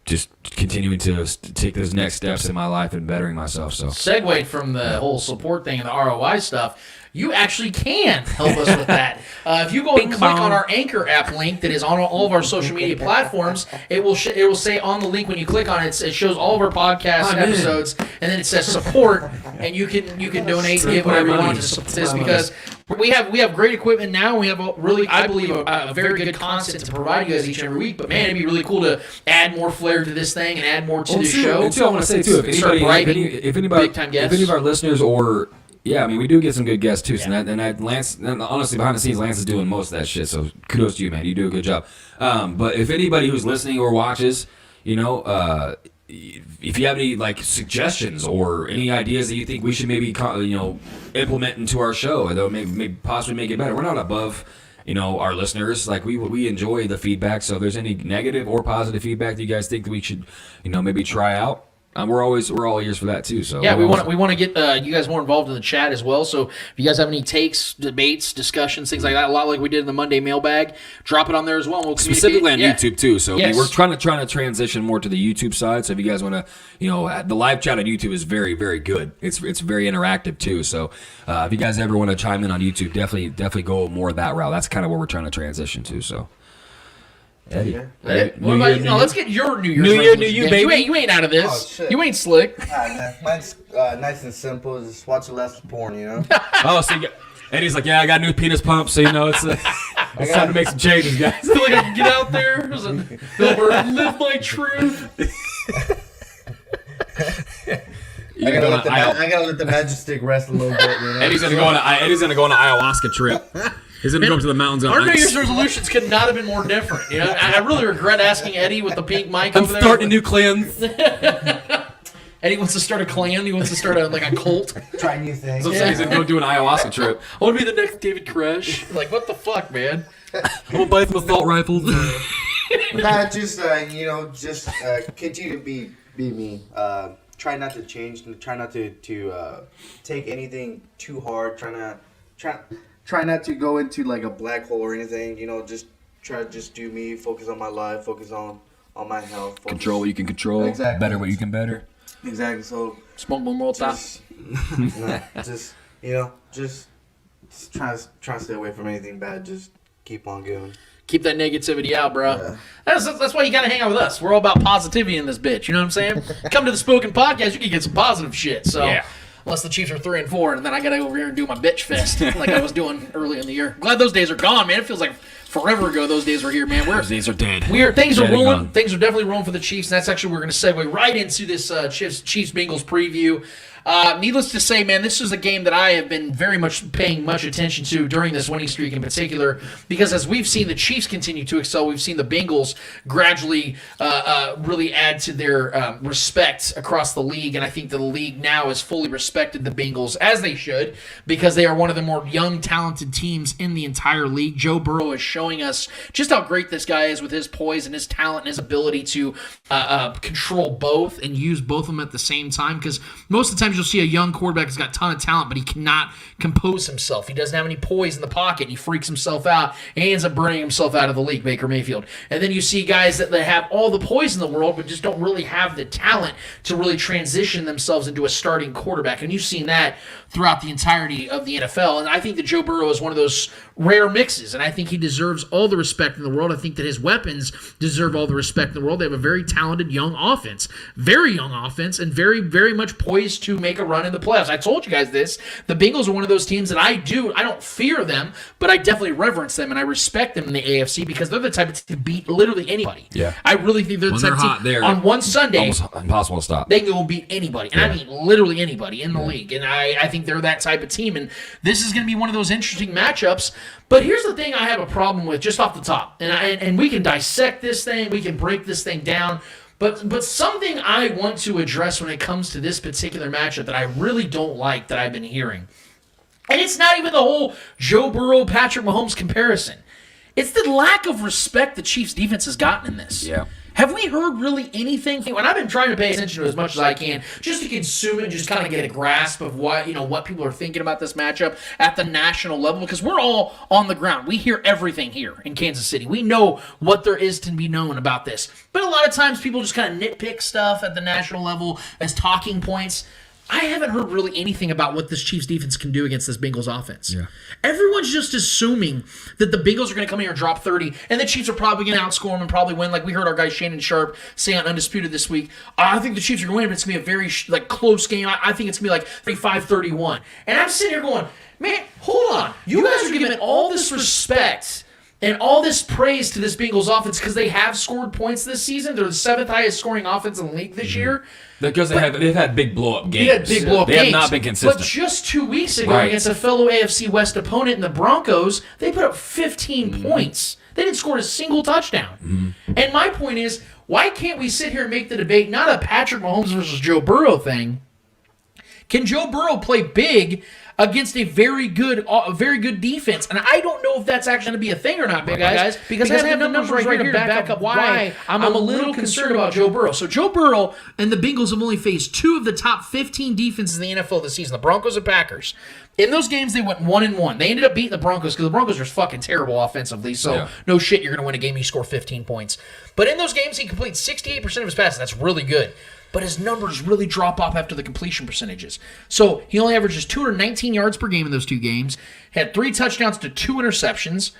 just continuing to take those next steps in my life and bettering myself. So segued from the whole support thing and the ROI stuff, you actually can help us with that. If you go and click on our Anchor app link that is on all of our social media platforms, it will say on the link when you click on it, it shows all of our podcast episodes, and then it says support, and you can donate, give whatever you want to support this, because we have great equipment now. We have I believe a very good content to provide you guys each and every week. But man, it'd be really cool to add more flair to this thing and add more to the show. And I want to say too, if any of our listeners or we do get some good guests too. Yeah. And Lance, honestly, behind the scenes, Lance is doing most of that shit. So kudos to you, man. You do a good job. But if anybody who's listening or watches, if you have any suggestions or any ideas that you think we should maybe implement into our show, that would maybe possibly make it better. We're not above our listeners. We enjoy the feedback. So if there's any negative or positive feedback that you guys think that we should maybe try out, we're all ears for that too. So yeah, we want to get you guys more involved in the chat as well. So if you guys have any takes, debates, discussions, things like that, a lot like we did in the Monday mailbag, drop it on there as well. And we'll specifically on YouTube too. So we're trying to transition more to the YouTube side. So if you guys want to, the live chat on YouTube is very, very good. It's very interactive too. So if you guys ever want to chime in on YouTube, definitely go more that route. That's kind of where we're trying to transition to. So. Eddie. Let's get your New Year's New You, baby. You ain't out of this. Oh, shit. You ain't slick. Mine's nice and simple. Just watch less porn, Oh, so Eddie's like, I got a new penis pump, so it's time to make some changes, guys. I feel like I can get out there, live my truth. I gotta let the magic stick rest a little bit. Eddie's gonna go on an ayahuasca trip. He's going to go up to the mountains on Our New ice. Year's resolutions could not have been more different. You know, I really regret asking Eddie with the pink mic I'm over there. starting a new clan. Eddie wants to start a clan. He wants to start a cult. Try new things. So he's going to go do an ayahuasca trip. I want to be the next David Koresh. Like, what the fuck, man? I'm going to buy some assault rifles. Nah, just continue to be me. Try not to change. Try not to take anything too hard. Try not to go into like a black hole or anything. You know, just try to just do me. Focus on my life. Focus on my health. Focus. Control what you can control. Exactly. Better what you can better. Exactly. So Smoke one more top. just try to stay away from anything bad. Just keep on going. Keep that negativity out, bro. Yeah. That's why you gotta hang out with us. We're all about positivity in this bitch. You know what I'm saying? Come to the Spoken Podcast, you can get some positive shit. So, Yeah. unless the Chiefs are 3-4, and then I gotta go over here and do my bitch fest like I was doing early in the year. Glad those days are gone, man. It feels like forever ago those days were here, man. These are dead. Things are Dead and rolling. gone. Things are definitely rolling for the Chiefs, and that's actually we're going to segue right into this Chiefs Bengals preview. Needless to say, man, this is a game that I have been very much paying much attention to during this winning streak in particular, because as we've seen the Chiefs continue to excel, we've seen the Bengals gradually really add to their respect across the league, and I think the league now has fully respected the Bengals, as they should, because they are one of the more young, talented teams in the entire league. Joe Burrow is showing us just how great this guy is with his poise and his talent and his ability to control both and use both of them at the same time, because most of the times you'll see a young quarterback who's got a ton of talent, but he cannot compose himself. He doesn't have any poise in the pocket, and he freaks himself out, and he ends up burning himself out of the league, Baker Mayfield. And then you see guys that have all the poise in the world, but just don't really have the talent to really transition themselves into a starting quarterback. And you've seen that throughout the entirety of the NFL. And I think that Joe Burrow is one of those rare mixes, and I think he deserves all the respect in the world. I think that his weapons deserve all the respect in the world. They have a very talented young offense, and very, very much poised to make a run in the playoffs. I told you guys this. The Bengals are one of those teams that I don't fear them, but I definitely reverence them, and I respect them in the AFC because they're the type of team to beat literally anybody. Yeah. I really think they're the type of team. On one Sunday, almost impossible to stop. they can go beat anybody, and I mean literally anybody in the league. And I think they're that type of team, and this is going to be one of those interesting matchups. But here's the thing I have a problem with just off the top, and we can dissect this thing, we can break this thing down, but something I want to address when it comes to this particular matchup that I really don't like that I've been hearing, and it's not even the whole Joe Burrow, Patrick Mahomes comparison. It's the lack of respect the Chiefs defense has gotten in this. Yeah. Have we heard really anything? And I've been trying to pay attention to it as much as I can, just to consume it and just kind of get a grasp of what people are thinking about this matchup at the national level, because we're all on the ground. We hear everything here in Kansas City. We know what there is to be known about this. But a lot of times people just kind of nitpick stuff at the national level as talking points. I haven't heard really anything about what this Chiefs defense can do against this Bengals offense. Yeah. Everyone's just assuming that the Bengals are going to come here and drop 30, and the Chiefs are probably going to outscore them and probably win. Like we heard our guy Shannon Sharp say on Undisputed this week, I think the Chiefs are going to win, but it's going to be a very close game. I think it's going to be like 35-31. And I'm sitting here going, man, hold on. You guys are giving all this respect and all this praise to this Bengals offense because they have scored points this season. They're the 7th highest scoring offense in the league this year. Because they've had big blow-up games. They have not been consistent. But just 2 weeks ago against a fellow AFC West opponent in the Broncos, they put up 15 points. They didn't score a single touchdown. And my point is, why can't we sit here and make the debate not a Patrick Mahomes versus Joe Burrow thing? Can Joe Burrow play big against a very good defense? And I don't know if that's actually going to be a thing or not, big guys, because I have the numbers right here to back up why I'm a little concerned about Joe Burrow. So Joe Burrow and the Bengals have only faced 2 of the top 15 defenses in the NFL this season, the Broncos and Packers. In those games, they went 1-1. They ended up beating the Broncos because the Broncos are fucking terrible offensively. So no shit, you're going to win a game. You score 15 points. But in those games, he completes 68% of his passes. That's really good. But his numbers really drop off after the completion percentages. So he only averages 219 yards per game in those 2 games, had 3 touchdowns to 2 interceptions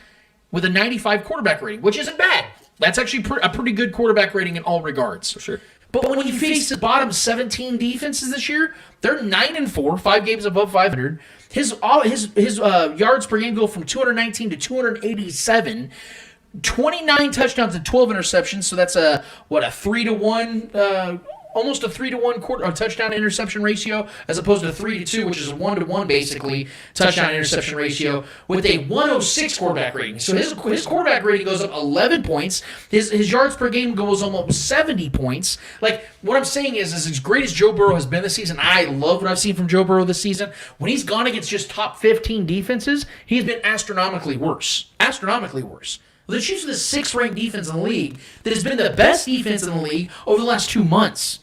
with a 95 quarterback rating, which isn't bad. That's actually a pretty good quarterback rating in all regards. For sure. But when you face the bottom 17 defenses this year, they're 9-4, 5 games above 500. His yards per game go from 219 to 287. 29 touchdowns and 12 interceptions, so that's a 3-to-1 almost a 3-to-1 touchdown interception ratio, as opposed to 3-to-2, which is a 1-to-1 basically touchdown interception ratio, with a 106 quarterback rating. So his quarterback rating goes up 11 points. His yards per game goes almost 70 points. Like, what I'm saying is as great as Joe Burrow has been this season, I love what I've seen from Joe Burrow this season. When he's gone against just top 15 defenses, he's been astronomically worse. Astronomically worse. The Chiefs are the 6th-ranked defense in the league that has been the best defense in the league over the last 2 months.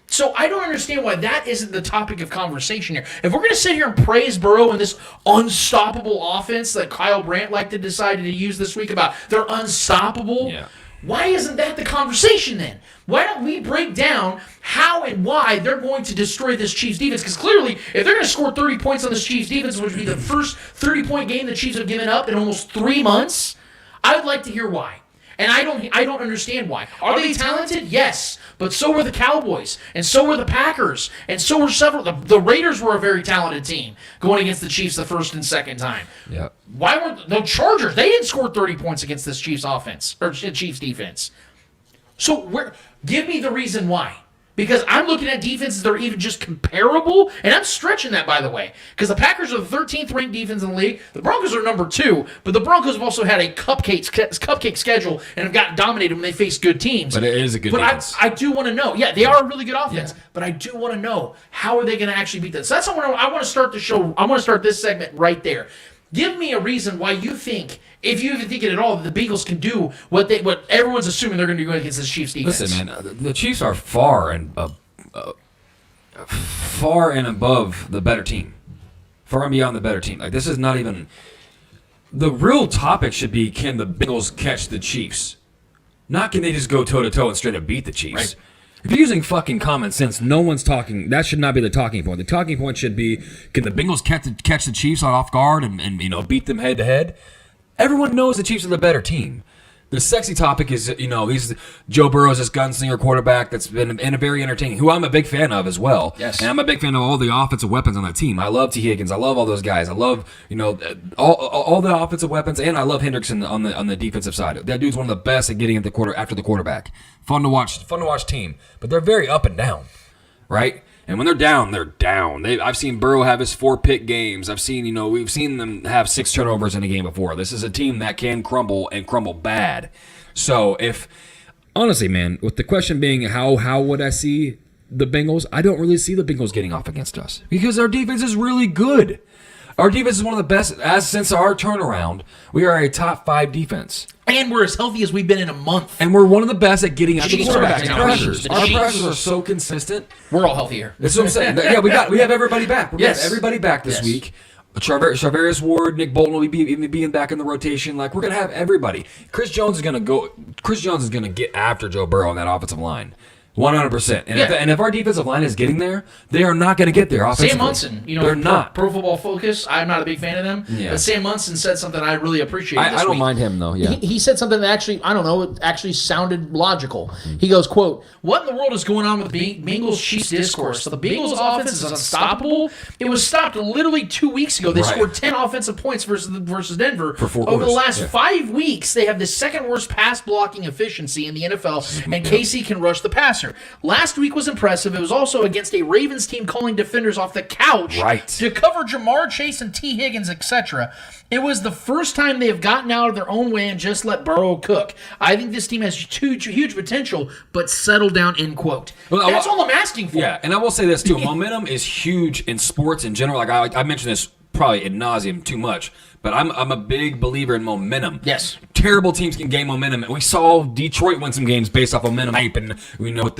So I don't understand why that isn't the topic of conversation here. If we're going to sit here and praise Burrow and this unstoppable offense that Kyle Brandt liked to decide to use this week about they're unstoppable, why isn't that the conversation then? Why don't we break down how and why they're going to destroy this Chiefs defense? Because clearly, if they're going to score 30 points on this Chiefs defense, which would be the first 30-point game the Chiefs have given up in almost 3 months, I would like to hear why. And I don't understand why. Are they talented? Yes. But so were the Cowboys. And so were the Packers. And so were several. The Raiders were a very talented team going against the Chiefs the first and second time. Yeah. Why weren't the Chargers? They didn't score 30 points against this Chiefs offense or Chiefs defense. So give me the reason why. Because I'm looking at defenses that are even just comparable, and I'm stretching that, by the way, because the Packers are the 13th ranked defense in the league. The Broncos are number 2, but the Broncos have also had a cupcake schedule and have gotten dominated when they face good teams. But it is a good defense. I do want to know. Yeah, they are a really good offense, but I do want to know how are they going to actually beat them. So that's how I want to start the show. I want to start this segment right there. Give me a reason why you think, if you even think it at all, that the Bengals can do what everyone's assuming they're going to do against this Chiefs defense. Listen, man, the Chiefs are far and above the better team, far and beyond the better team. Like, this is not even the real topic. Should be, can the Bengals catch the Chiefs? Not can they just go toe to toe and straight up beat the Chiefs? Right. If you're using fucking common sense, no one's talking. That should not be the talking point. The talking point should be, can the Bengals catch the Chiefs off guard and beat them head to head? Everyone knows the Chiefs are the better team. The sexy topic is, he's Joe Burrow's this gunslinger quarterback that's been very entertaining, who I'm a big fan of as well. Yes. And I'm a big fan of all the offensive weapons on that team. I love T. Higgins. I love all those guys. I love, all the offensive weapons, and I love Hendrickson on the defensive side. That dude's one of the best at getting at after the quarterback. Fun to watch team. But they're very up and down, right? And when they're down, they're down. I've seen Burrow have his 4-pick games. I've seen, we've seen them have 6 turnovers in a game before. This is a team that can crumble and crumble bad. So honestly, man, with the question being how would I see the Bengals, I don't really see the Bengals getting off against us because our defense is really good. Our defense is one of the best. Since our turnaround, we are a top 5 defense. And we're as healthy as we've been in a month. And we're one of the best at getting out the quarterback. Our Pressures are so consistent. We're all healthier. That's what I'm saying. Yeah, we have everybody back. We have everybody back this week. Charvarius Ward, Nick Bolton will be being back in the rotation. Like, we're gonna have everybody. Chris Jones is gonna get after Joe Burrow on that offensive line. 100%. And if our defensive line is getting there, they are not going to get there offensively. Sam Munson, they're not. Pro Football Focus, I'm not a big fan of them. Yeah. But Sam Munson said something I really appreciated this I don't week. mind him, though, yeah. He said something that actually sounded logical. He goes, quote, "What in the world is going on with the Bengals Chiefs discourse? So the Bengals offense is unstoppable. It was stopped literally 2 weeks ago. They scored 10 offensive points versus Denver. For 4 Over the quarters. last 5 weeks, they have the second worst pass blocking efficiency in the NFL, and KC can rush the passer. Last week was impressive. It was also against a Ravens team calling defenders off the couch to cover Jamar Chase and T. Higgins, etc. It was the first time they have gotten out of their own way and just let Burrow cook. I think this team has huge potential, but settle down," end quote. Well, That's all I'm asking for. Yeah, and I will say this too. Momentum is huge in sports in general. Like I mentioned this probably ad nauseum too much, but I'm a big believer in momentum. Yes. Terrible teams can gain momentum. We saw Detroit win some games based off momentum hype, and we know what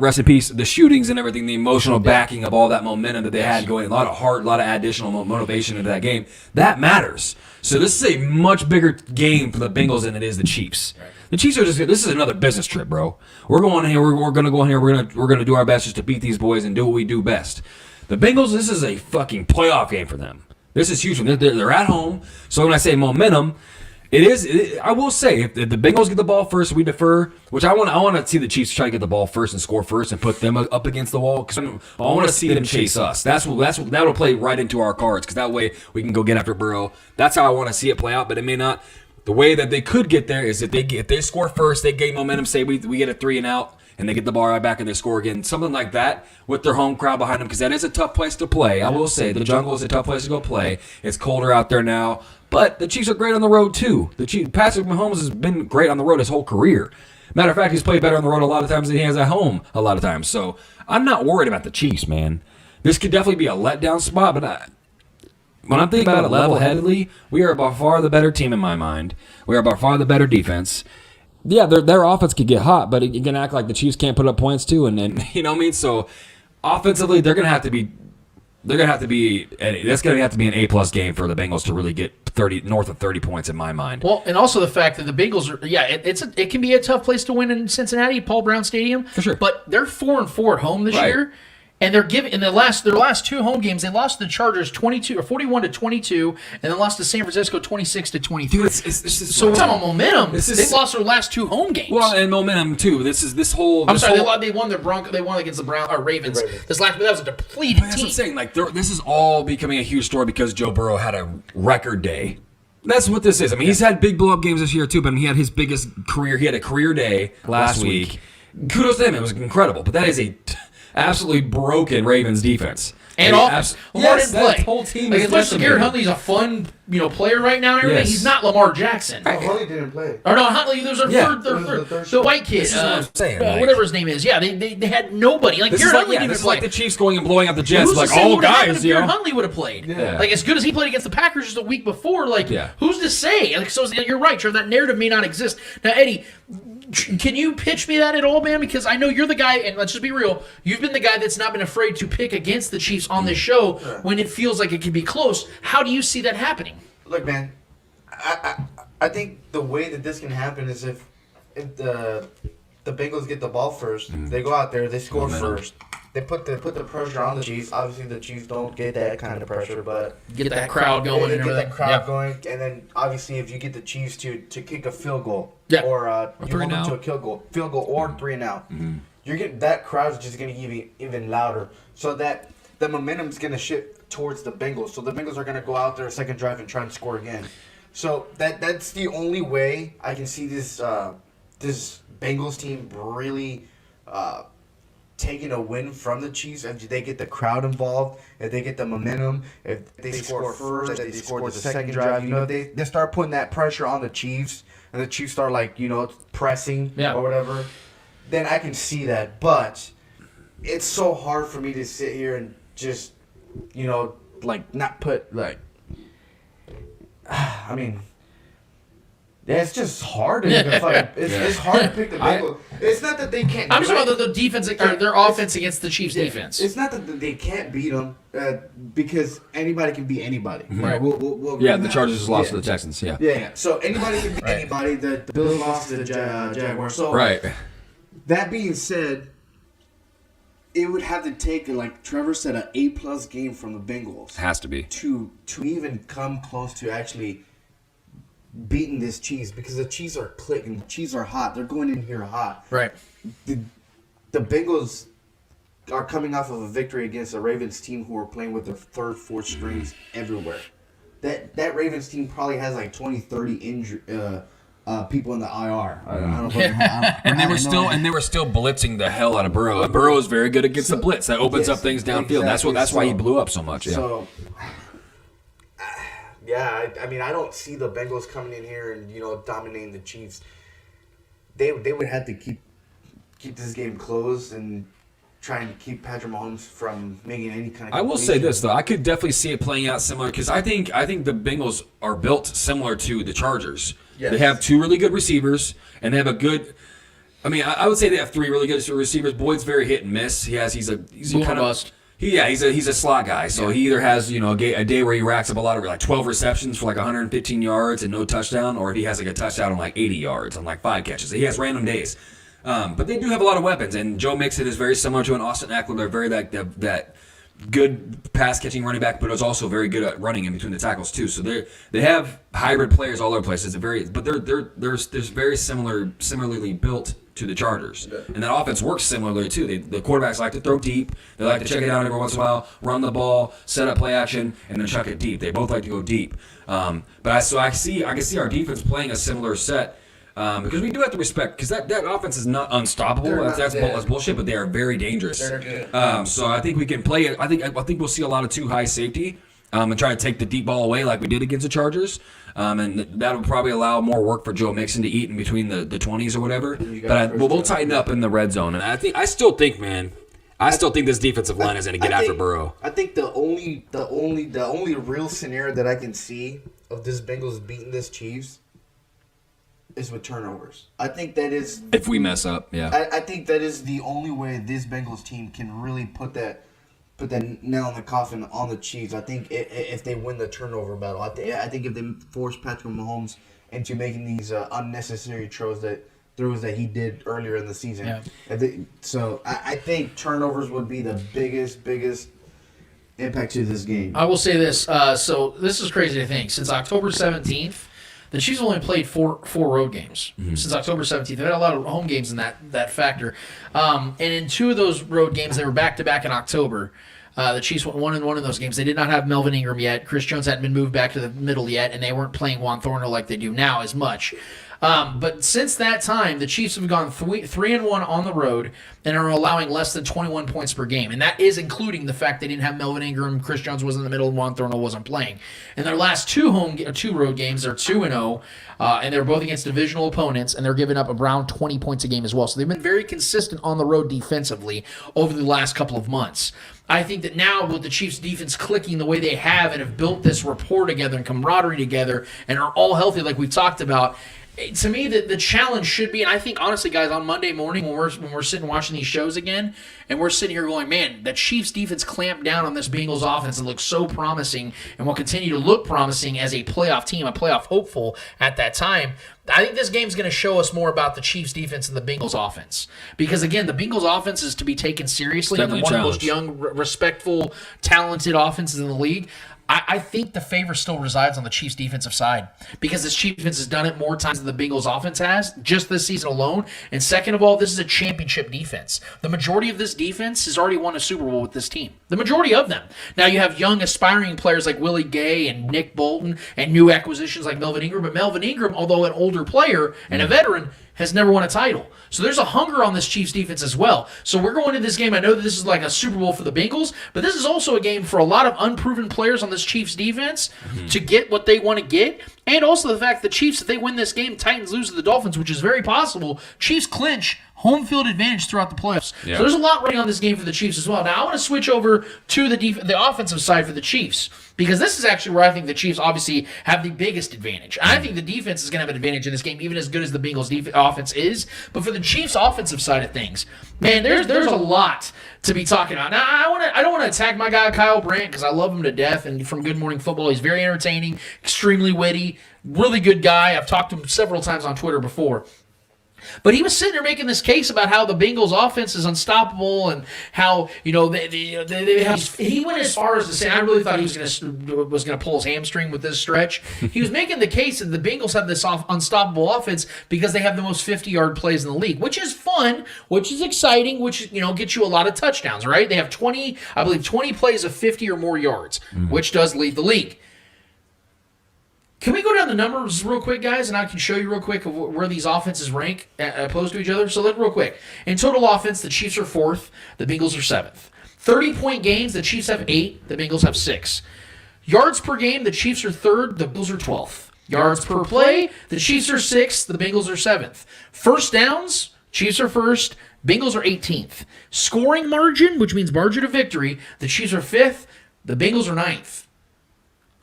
rest in peace, the shootings and everything, the emotional backing of all that momentum that they had going, a lot of heart, a lot of additional motivation into that game. That matters. So this is a much bigger game for the Bengals than it is the Chiefs. Right. The Chiefs are this is another business trip, bro. We're going in here, we're going to go in here, we're going to do our best just to beat these boys and do what we do best. The Bengals, this is a fucking playoff game for them. This is huge. They're at home. So when I say momentum, I will say, if the Bengals get the ball first, we defer. Which I want to see the Chiefs try to get the ball first and score first and put them up against the wall. Because I want to see them chase us. That'll play right into our cards. Because that way we can go get after Burrow. That's how I want to see it play out. But it may not. The way that they could get there is if they score first, they gain momentum. Say we get a 3 and out, and they get the ball right back and they score again. Something like that with their home crowd behind them, because that is a tough place to play. I will say the jungle is a tough place to go play. It's colder out there now, but the Chiefs are great on the road too. Patrick Mahomes has been great on the road his whole career. Matter of fact, he's played better on the road a lot of times than he has at home a lot of times. So I'm not worried about the Chiefs, man. This could definitely be a letdown spot, but when I'm thinking about it level-headedly, we are by far the better team in my mind. We are by far the better defense. Yeah, their offense could get hot, but it can act like the Chiefs can't put up points too, and you know what I mean. So offensively, that's going to have to be an A+ game for the Bengals to really get north of 30 points in my mind. Well, and also the fact that the Bengals are, it can be a tough place to win in Cincinnati, Paul Brown Stadium. For sure. But they're 4-4 at home this year. And they're giving in their last 2 home games, they lost to the Chargers 41-22, and then lost to San Francisco 26-23. Dude, so we're talking about momentum. They've lost their last 2 home games. Well, and momentum too. They won the Broncos. They won against the Ravens. That was a depleted team. That's what I'm saying. Like this is all becoming a huge story because Joe Burrow had a record day. That's what this is. I mean, he's had big blow-up games this year too, but he had his biggest career. He had a career day last week. Kudos to him. It was incredible. But that is a absolutely broken Ravens defense. And Lamar didn't play. That whole team is decimated. Garrett Huntley's a fun, player right now and everything. Yes. He's not Lamar Jackson. Huntley didn't play. Or no, Huntley, there's a third, the white kid. This is what I'm saying. Whatever his name is. Yeah, they had nobody. Like Garrett Huntley didn't This is play. like the Chiefs going and blowing out the Jets. Who's Like, to say all what happened guys, if Garrett Huntley would have played. Yeah. Like, as good as he played against the Packers just a week before, who's to say? Like, so you're right, Trevor. That narrative may not exist. Now, Eddie, can you pitch me that at all, man? Because I know you're the guy, and let's just be real, you've been the guy that's not been afraid to pick against the Chiefs on this show when it feels like it can be close. How do you see that happening? Look, man, I think the way that this can happen is if the Bengals get the ball first, they go out there, they score first. They put the pressure on the Chiefs. Obviously, the Chiefs don't get that kind of pressure, but Get that crowd going and everything. Get that crowd going, and then obviously, if you get the Chiefs to kick a field goal, Yeah. or you three hold them and to a field goal or 3 and out, you're getting that crowd's just gonna get even louder. So that the momentum's gonna shift towards the Bengals. So the Bengals are gonna go out there second drive and try and score again. So that's the only way I can see this Bengals team really taking a win from the Chiefs if they get the crowd involved, if they get the momentum, if they score first, if they score the second drive, they start putting that pressure on the Chiefs, and the Chiefs start pressing or whatever, then I can see that. But it's so hard for me to sit here and just, not put I mean, it's just hard to it's hard to pick the Bengals. It's not that they can't. I'm just talking about the defense, or their offense against the Chiefs' defense. It's not that they can't beat them because anybody can beat anybody. Right. We'll the Chargers just lost to the Texans. Yeah. Yeah. So anybody can beat anybody. The Bills lost to the Jaguars. So that being said, it would have to take, like Trevor said, an A+ game from the Bengals. Has to be to even come close to actually beating this Chiefs, because the Chiefs are clicking, the Chiefs are hot. They're going in here hot. Right. The Bengals are coming off of a victory against a Ravens team who are playing with their third, fourth strings everywhere. That Ravens team probably has like 20, 30 people in the IR. I don't know. And they were still blitzing the hell out of Burrow. And Burrow is very good against the blitz. That opens up things downfield. Exactly. That's why he blew up so much. Yeah. So, I mean, I don't see the Bengals coming in here and dominating the Chiefs. They would have to keep this game close and trying to keep Patrick Mahomes from making any kind of. I will say this though, I could definitely see it playing out similar, because I think the Bengals are built similar to the Chargers. Yes. They have 2 really good receivers, and they have a good. I mean, I would say they have 3 really good receivers. Boyd's very hit and miss. He's a kind of bust. He's a slot guy. So he either has a day where he racks up a lot of 12 receptions for 115 yards and no touchdown, or he has a touchdown on 80 yards on 5 catches. He has random days. But they do have a lot of weapons, and Joe Mixon is very similar to an Austin Eckler. They're very that good pass-catching running back, but is also very good at running in between the tackles too. So they have hybrid players all over the place. But they're very similarly built to the Chargers, and that offense works similarly too. The quarterbacks like to throw deep. They like to check it out every once in a while, run the ball, set up play action, and then chuck it deep. They both like to go deep. But I can see our defense playing a similar set. Because we do have to respect, because that offense is not unstoppable. That's bullshit, but they are very dangerous. They're good. So I think we can play it. I think we'll see a lot of too high safety and try to take the deep ball away like we did against the Chargers. And that'll probably allow more work for Joe Mixon to eat in between the 20s or whatever. But we'll tighten up in the red zone. And I still think this defensive line is going to get after Burrow. I think the only real scenario that I can see of this Bengals beating this Chiefs is with turnovers. I think that is if we mess up. Yeah. I think that is the only way this Bengals team can really put that nail in the coffin on the Chiefs. I think if they win the turnover battle, I think if they force Patrick Mahomes into making these unnecessary throws that he did earlier in the season. Yeah. So I think turnovers would be the biggest impact to this game. I will say this. So this is crazy to think. Since October 17th, the Chiefs only played four road games. Since October 17th. They've had a lot of home games in that factor. And in 2 of those road games, they were back-to-back in October. The Chiefs went 1-1 in those games. They did not have Melvin Ingram yet. Chris Jones hadn't been moved back to the middle yet, and they weren't playing Juan Thornhill like they do now as much. But since that time, the Chiefs have gone 3-1 on the road and are allowing less than 21 points per game. And that is including the fact they didn't have Melvin Ingram, Chris Jones was in the middle, and Juan Thornhill wasn't playing. And their last 2 road games, they're 2-0, and they're both against divisional opponents, and they're giving up around 20 points a game as well. So they've been very consistent on the road defensively over the last couple of months. I think that now with the Chiefs' defense clicking the way they have and have built this rapport together and camaraderie together and are all healthy like we've talked about, to me, the challenge should be, and I think, honestly, guys, on Monday morning when we're sitting watching these shows again, and we're sitting here going, man, the Chiefs' defense clamped down on this Bengals offense and looks so promising and will continue to look promising as a playoff team, a playoff hopeful at that time. I think this game's going to show us more about the Chiefs' defense and the Bengals' offense. Because, again, the Bengals' offense is to be taken seriously. And they're one of the most young, respectful, talented offenses in the league. I think the favor still resides on the Chiefs' defensive side because this Chiefs defense has done it more times than the Bengals' offense has, just this season alone. And second of all, this is a championship defense. The majority of this defense has already won a Super Bowl with this team. The majority of them. Now you have young, aspiring players like Willie Gay and Nick Bolton and new acquisitions like Melvin Ingram. But Melvin Ingram, although an older player and a veteran, has never won a title. So there's a hunger on this Chiefs defense as well. So we're going into this game. I know that this is like a Super Bowl for the Bengals, but this is also a game for a lot of unproven players on this Chiefs defense to get what they want to get. And also the fact that the Chiefs, if they win this game, Titans lose to the Dolphins, which is very possible. Chiefs clinch home field advantage throughout the playoffs. Yeah. So there's a lot riding on this game for the Chiefs as well. Now I want to switch over to the offensive side for the Chiefs because this is actually where I think the Chiefs obviously have the biggest advantage. I think the defense is going to have an advantage in this game, even as good as the Bengals offense is. But for the Chiefs offensive side of things, man, there's a lot to be talking about. Now I don't want to attack my guy Kyle Brandt because I love him to death, and from Good Morning Football, he's very entertaining, extremely witty, really good guy. I've talked to him several times on Twitter before. But he was sitting there making this case about how the Bengals offense is unstoppable and how, he went as far as to say, I really thought he was going to pull his hamstring with this stretch. He was making the case that the Bengals have this unstoppable offense because they have the most 50-yard plays in the league, which is fun, which is exciting, which, gets you a lot of touchdowns, right? They have 20 plays of 50 or more yards, which does lead the league. Can we go down the numbers real quick, guys, and I can show you real quick of where these offenses rank opposed to each other? So real quick. In total offense, the Chiefs are 4th, the Bengals are 7th. 30-point games, the Chiefs have 8, the Bengals have 6. Yards per game, the Chiefs are 3rd, the Bengals are 12th. Yards per play, the Chiefs are 6th, the Bengals are 7th. First downs, Chiefs are 1st, Bengals are 18th. Scoring margin, which means margin of victory, the Chiefs are 5th, the Bengals are 9th.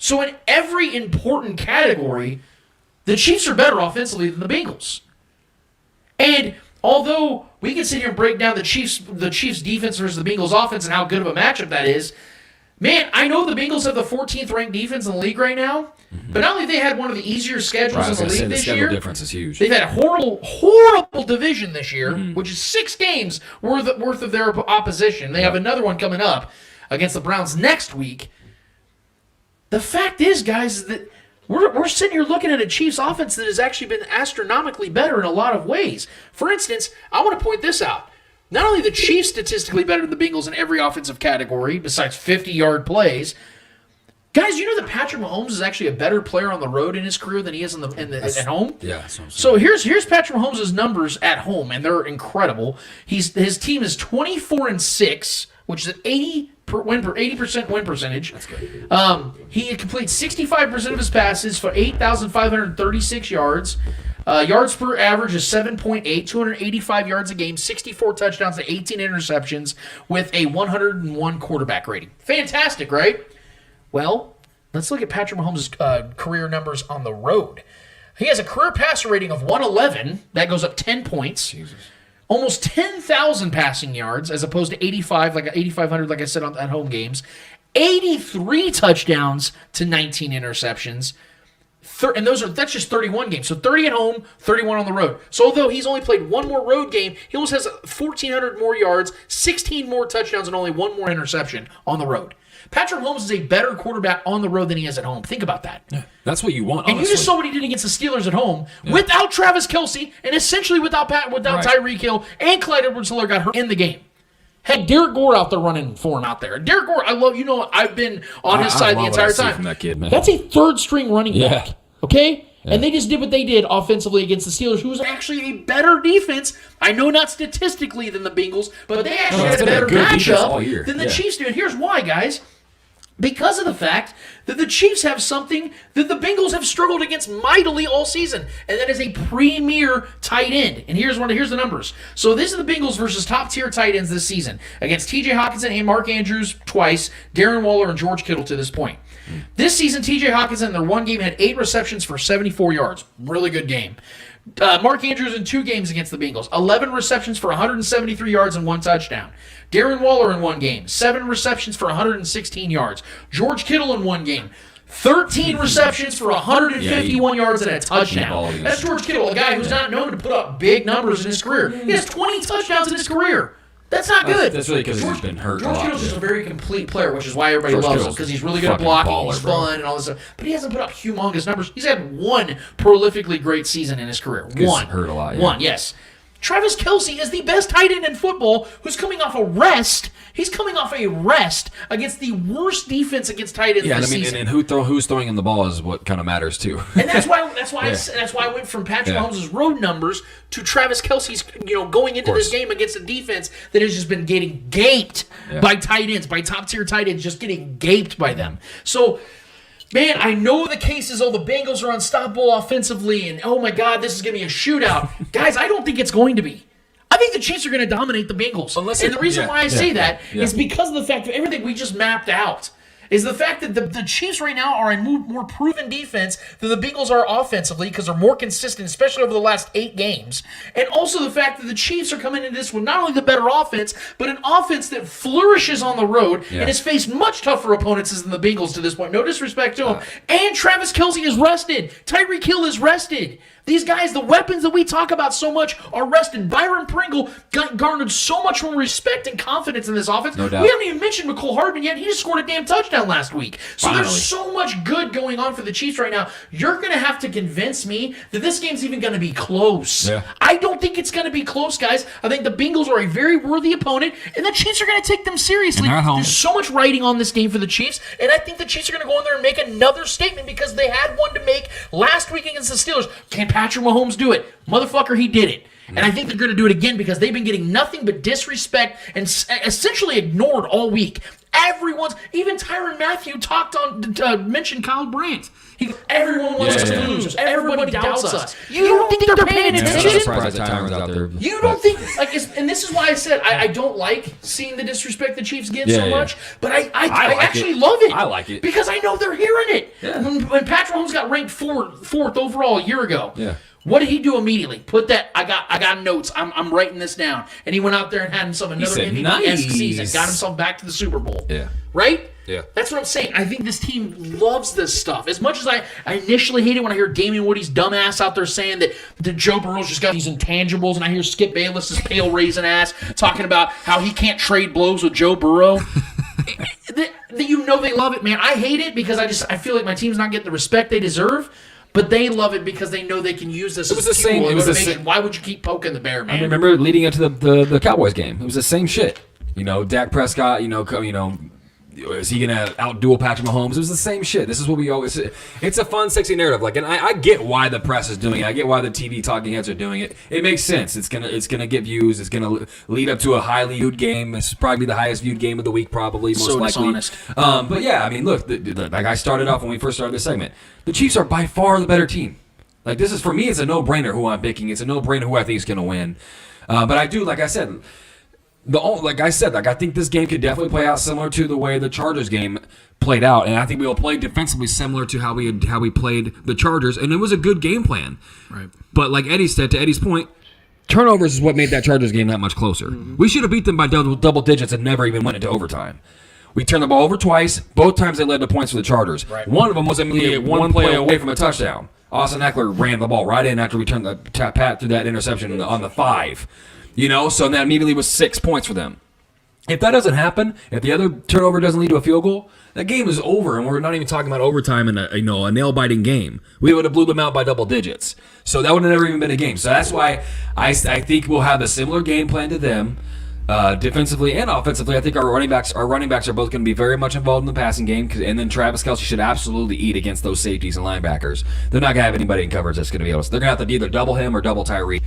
So in every important category, the Chiefs are better offensively than the Bengals. And although we can sit here and break down the Chiefs defense versus the Bengals offense and how good of a matchup that is, man, I know the Bengals have the 14th ranked defense in the league right now, but not only have they had one of the easier schedules in the league this year, the difference is huge. They've had a horrible division this year, which is 6 games worth of their opposition. They have another one coming up against the Browns next week. The fact is, guys, is that we're sitting here looking at a Chiefs offense that has actually been astronomically better in a lot of ways. For instance, I want to point this out. Not only the Chiefs statistically better than the Bengals in every offensive category, besides 50-yard plays, Guys, you know that Patrick Mahomes is actually a better player on the road in his career than he is at home? Yeah. That's what I'm saying. So here's Patrick Mahomes' numbers at home, and they're incredible. His team is 24-6, which is an 80% win percentage. That's good. He completes 65% of his passes for 8,536 yards. Yards per average is 7.8, 285 yards a game, 64 touchdowns and 18 interceptions with a 101 quarterback rating. Fantastic, right? Well, let's look at Patrick Mahomes' career numbers on the road. He has a career passer rating of 111. That goes up 10 points. Jesus. Almost 10,000 passing yards as opposed to 8,500, like I said, at home games. 83 touchdowns to 19 interceptions. And that's just 31 games. So 30 at home, 31 on the road. So although he's only played one more road game, he almost has 1,400 more yards, 16 more touchdowns, and only one more interception on the road. Patrick Mahomes is a better quarterback on the road than he is at home. Think about that. Yeah, that's what you want, And honestly. you just saw what he did against the Steelers at home without Travis Kelce and essentially without Tyreek Hill, and Clyde Edwards-Helaire got hurt in the game. Had Derek Gore out there running for him out there. Derek Gore, I love, I've been on his side the entire time. From that kid, man. That's a third-string running back. Yeah. Okay? Yeah. And they just did what they did offensively against the Steelers, who was actually a better defense. I know not statistically than the Bengals, but they actually had a better matchup than the Chiefs do. And here's why, guys. Because of the fact that the Chiefs have something that the Bengals have struggled against mightily all season, and that is a premier tight end. And here's the numbers. So this is the Bengals versus top-tier tight ends this season against T.J. Hockenson and Mark Andrews twice, Darren Waller and George Kittle to this point. This season, T.J. Hockenson in their one game had 8 receptions for 74 yards. Really good game. Mark Andrews in 2 games against the Bengals. 11 receptions for 173 yards and 1 touchdown. Darren Waller in 1 game. 7 receptions for 116 yards. George Kittle in 1 game. 13 receptions for 151 yards and a touchdown. That's George Kittle, a guy who's not known to put up big numbers in his career. He has 20 touchdowns in his career. That's not good. That's really because he's been hurt a lot. George Kittle's just a very complete player, which is why everybody loves him, because he's really good at blocking, he's fun, and all this stuff. But he hasn't put up humongous numbers. He's had 1 prolifically great season in his career. 1. Hurt a lot, 1, yes. Travis Kelce is the best tight end in football who's coming off a rest. He's coming off a rest against the worst defense against tight ends this season. And who's throwing him the ball is what kind of matters too. And that's why I went from Patrick Mahomes' road numbers to Travis Kelce's, going into this game against a defense that has just been getting gaped by tight ends, by top-tier tight ends, just getting gaped by them. So, man, I know the case is, the Bengals are unstoppable offensively, and oh my God, this is going to be a shootout. Guys, I don't think it's going to be. I think the Chiefs are going to dominate the Bengals. And the reason why I say that is because of the fact that everything we just mapped out is the fact that the Chiefs right now are a more proven defense than the Bengals are offensively because they're more consistent, especially over the last 8 games. And also the fact that the Chiefs are coming into this with not only the better offense, but an offense that flourishes on the road and has faced much tougher opponents than the Bengals to this point. No disrespect to them. And Travis Kelce is rested. Tyreek Hill is rested. These guys, the weapons that we talk about so much, are rested. Byron Pringle garnered so much more respect and confidence in this offense. No doubt. We haven't even mentioned McCole Hardman yet. He just scored a damn touchdown last week. So there's so much good going on for the Chiefs right now. You're going to have to convince me that this game's even going to be close. Yeah. I don't think it's going to be close, guys. I think the Bengals are a very worthy opponent, and the Chiefs are going to take them seriously. There's so much writing on this game for the Chiefs, and I think the Chiefs are going to go in there and make another statement because they had one to make last week against the Steelers. Can Patrick Mahomes do it? Motherfucker, he did it. And I think they're going to do it again because they've been getting nothing but disrespect and essentially ignored all week. Even Tyrann Mathieu mentioned Kyle Brandt. Everyone wants us to lose. Everybody doubts us. You don't think they're paying attention? I'm surprised that Tyrann's out there. You don't think, and this is why I said I don't like seeing the disrespect the Chiefs get so much, but I actually love it. I like it. Because I know they're hearing it. Yeah. When Patrick Mahomes got ranked fourth overall a year ago, what did he do immediately? Put that, I got notes, I'm writing this down. And he went out there and had himself another MVP-esque season, got himself back to the Super Bowl. Yeah. Right? Yeah. That's what I'm saying. I think this team loves this stuff. As much as I initially hate it when I hear Damian Woody's dumbass out there saying that Joe Burrow's just got these intangibles, and I hear Skip Bayless's pale raisin ass talking about how he can't trade blows with Joe Burrow. You know they love it, man. I hate it because I feel like my team's not getting the respect they deserve. But they love it because they know they can use this as a tool and motivation. Why would you keep poking the bear, man? I remember leading into the Cowboys game. It was the same shit. Dak Prescott, Is he gonna outduel Patrick Mahomes? It was the same shit. This is what we always. It's a fun, sexy narrative. Like, and I get why the press is doing it. I get why the TV talking heads are doing it. It makes sense. It's gonna get views. It's gonna lead up to a highly viewed game. It's probably the highest viewed game of the week, probably most likely. Dishonest. But yeah, I mean, look, like I started off when we first started this segment. The Chiefs are by far the better team. Like, this is, for me, it's a no-brainer who I'm picking. It's a no-brainer who I think is gonna win. But I do, like I said. I think this game could definitely play out similar to the way the Chargers game played out, and I think we will play defensively similar to how we played the Chargers, and it was a good game plan. Right. But like Eddie said, to Eddie's point, turnovers is what made that Chargers game that much closer. Mm-hmm. We should have beat them by double digits and never even went into overtime. We turned the ball over twice. Both times they led to points for the Chargers. Right. One of them was immediately one play away from a touchdown. Austin Eckler ran the ball right in after we turned the pat through that interception on the 5. So that immediately was 6 points for them. If that doesn't happen, if the other turnover doesn't lead to a field goal, that game is over, and we're not even talking about overtime in a nail-biting game. We would have blew them out by double digits. So that would have never even been a game. So that's why I think we'll have a similar game plan to them, defensively and offensively. I think our running backs are both going to be very much involved in the passing game, and then Travis Kelce should absolutely eat against those safeties and linebackers. They're not going to have anybody in coverage that's going to be able to. They're going to have to either double him or double Tyree.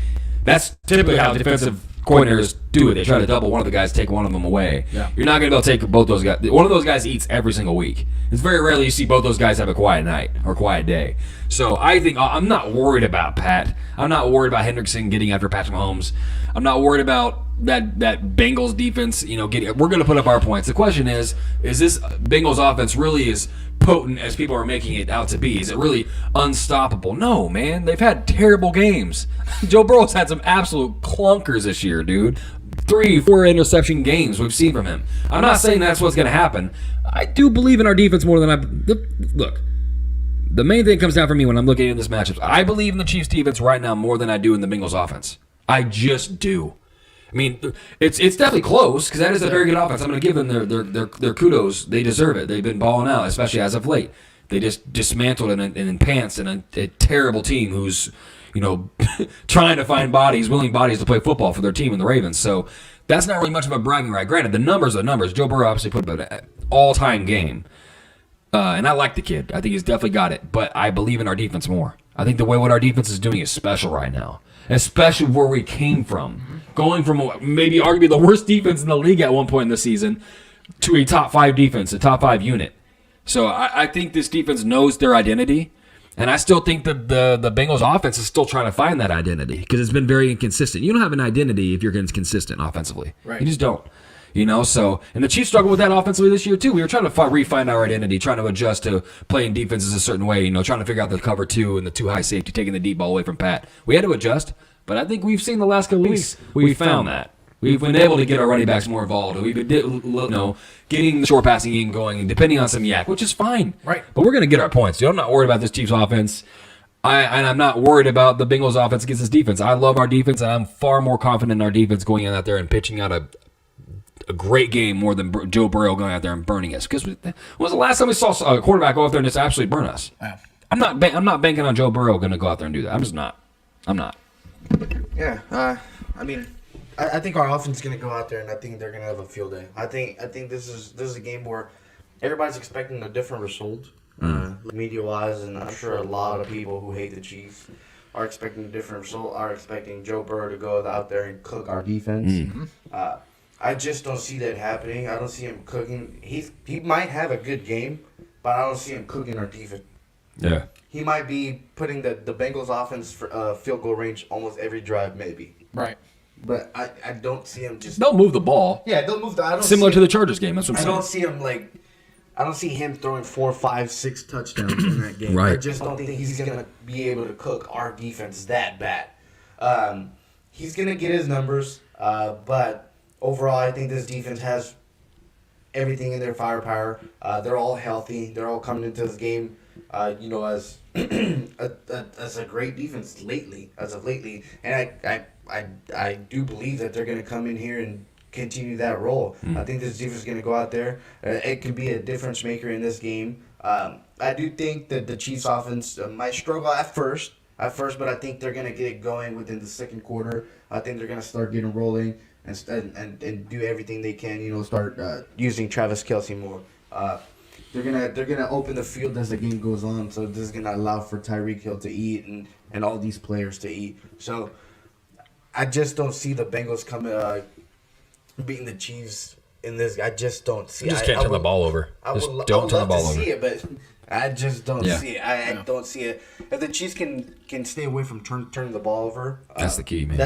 That's typically how defensive coordinators do it. They try to double one of the guys, take one of them away. Yeah. You're not going to be able to take both those guys. One of those guys eats every single week. It's very rarely you see both those guys have a quiet night or quiet day. So I think I'm not worried about Pat. I'm not worried about Hendrickson getting after Patrick Mahomes. I'm not worried about that Bengals defense. We're going to put up our points. The question is this Bengals offense really as potent as people are making it out to be? Is it really unstoppable? No, man. They've had terrible games. Joe Burrow's had some absolute clunkers this year, dude. 3-4 interception games we've seen from him. I'm not saying that's what's going to happen. I do believe in our defense more than look. The main thing comes down for me when I'm looking at this matchup. I believe in the Chiefs defense right now more than I do in the Bengals offense. I just do. I mean, it's definitely close because that is a very good offense. I'm going to give them their kudos. They deserve it. They've been balling out, especially as of late. They just dismantled and enhanced a terrible team who's, trying to find willing bodies to play football for their team in the Ravens. So that's not really much of a bragging right. Granted, the numbers are numbers. Joe Burrow obviously put up an all-time game. And I like the kid. I think he's definitely got it. But I believe in our defense more. I think the way what our defense is doing is special right now, especially where we came from. Going from maybe arguably the worst defense in the league at one point in the season to a top 5 defense, a top 5 unit. So I think this defense knows their identity. And I still think that the Bengals offense is still trying to find that identity because it's been very inconsistent. You don't have an identity if you're consistent offensively. Right. You just don't. So, and the Chiefs struggled with that offensively this year too. We were trying to refine our identity, trying to adjust to playing defenses a certain way, trying to figure out the cover 2 and the 2 high safety, taking the deep ball away from Pat. We had to adjust, but I think we've seen the last couple weeks, we found that. We've been able to get our running backs more involved. We've been getting the short passing game going and depending on some yak, which is fine. Right. But we're going to get our points. I'm not worried about this Chiefs offense. And I'm not worried about the Bengals offense against this defense. I love our defense, and I'm far more confident in our defense going out there and pitching out a great game more than Joe Burrow going out there and burning us. Because when was the last time we saw a quarterback go out there and just absolutely burn us? Yeah. I'm not banking on Joe Burrow going to go out there and do that. I'm just not. I'm not. Yeah. I think our offense is going to go out there, and I think they're going to have a field day. I think this is a game where everybody's expecting a different result, media-wise, and I'm sure a lot of people who hate the Chiefs are expecting a different result. Are expecting Joe Burrow to go out there and cook our defense. Mm-hmm. I just don't see that happening. I don't see him cooking. He might have a good game, but I don't see him cooking our defense. Yeah. He might be putting the Bengals offense for field goal range almost every drive, maybe. Right. But I don't see him just. They'll move the ball. Yeah, they'll move the. Similar to the Chargers game. That's what I'm saying. I don't see him throwing 4, 5, 6 touchdowns in that game. Right. I just don't think he's gonna be able to cook our defense that bad. He's gonna get his numbers, but overall, I think this defense has everything in their firepower. They're all healthy. They're all coming into this game, as as a great defense as of lately, and I do believe that they're going to come in here and continue that role. I think this defense is going to go out there. It can be a difference maker in this game. I do think that the Chiefs offense might struggle at first, but I think they're going to get it going within the second quarter. I think they're going to start getting rolling and do everything they can, start using Travis Kelce more. They're gonna open the field as the game goes on, so this is gonna allow for Tyreek Hill to eat and all these players to eat. So I just don't see the Bengals coming beating the Chiefs in this. I just don't see. You just can't turn the ball over. Don't turn the ball over. See it, but I just don't Yeah. see it. I don't see it. If the Chiefs can stay away from turning the ball over, That's the key, man.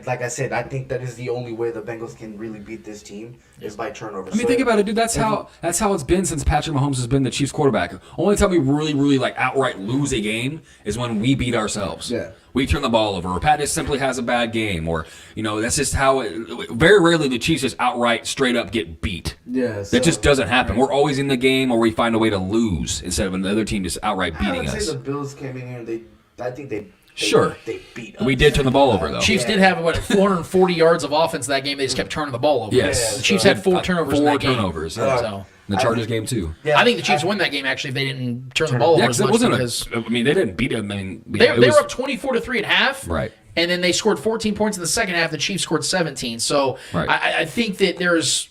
Like I said, I think that is the only way the Bengals can really beat this team is by turnovers. I mean, think about it, dude. That's how it's been since Patrick Mahomes has been the Chiefs quarterback. Only time we really like outright lose a game is when we beat ourselves. Yeah. We turn the ball over, or Pat just simply has a bad game, or that's just how it. Very rarely the Chiefs just outright, straight up get beat. Yeah, that just doesn't happen. We're always in the game, or we find a way to lose instead of another team just outright I beating would us. say the Bills came in here and I think they beat us. We did turn the ball over though. Chiefs did have 440 yards of offense that game. They just kept turning the ball over. Yes. The Chiefs had 4 turnovers in that game. Yeah. So. The Chargers game too. I think the Chiefs win that game actually if they didn't turn the ball over as much because they didn't beat them. I mean, they were up 24-3 at half. Right. And then they scored 14 points in the second half. The Chiefs scored 17. So right. I think that there's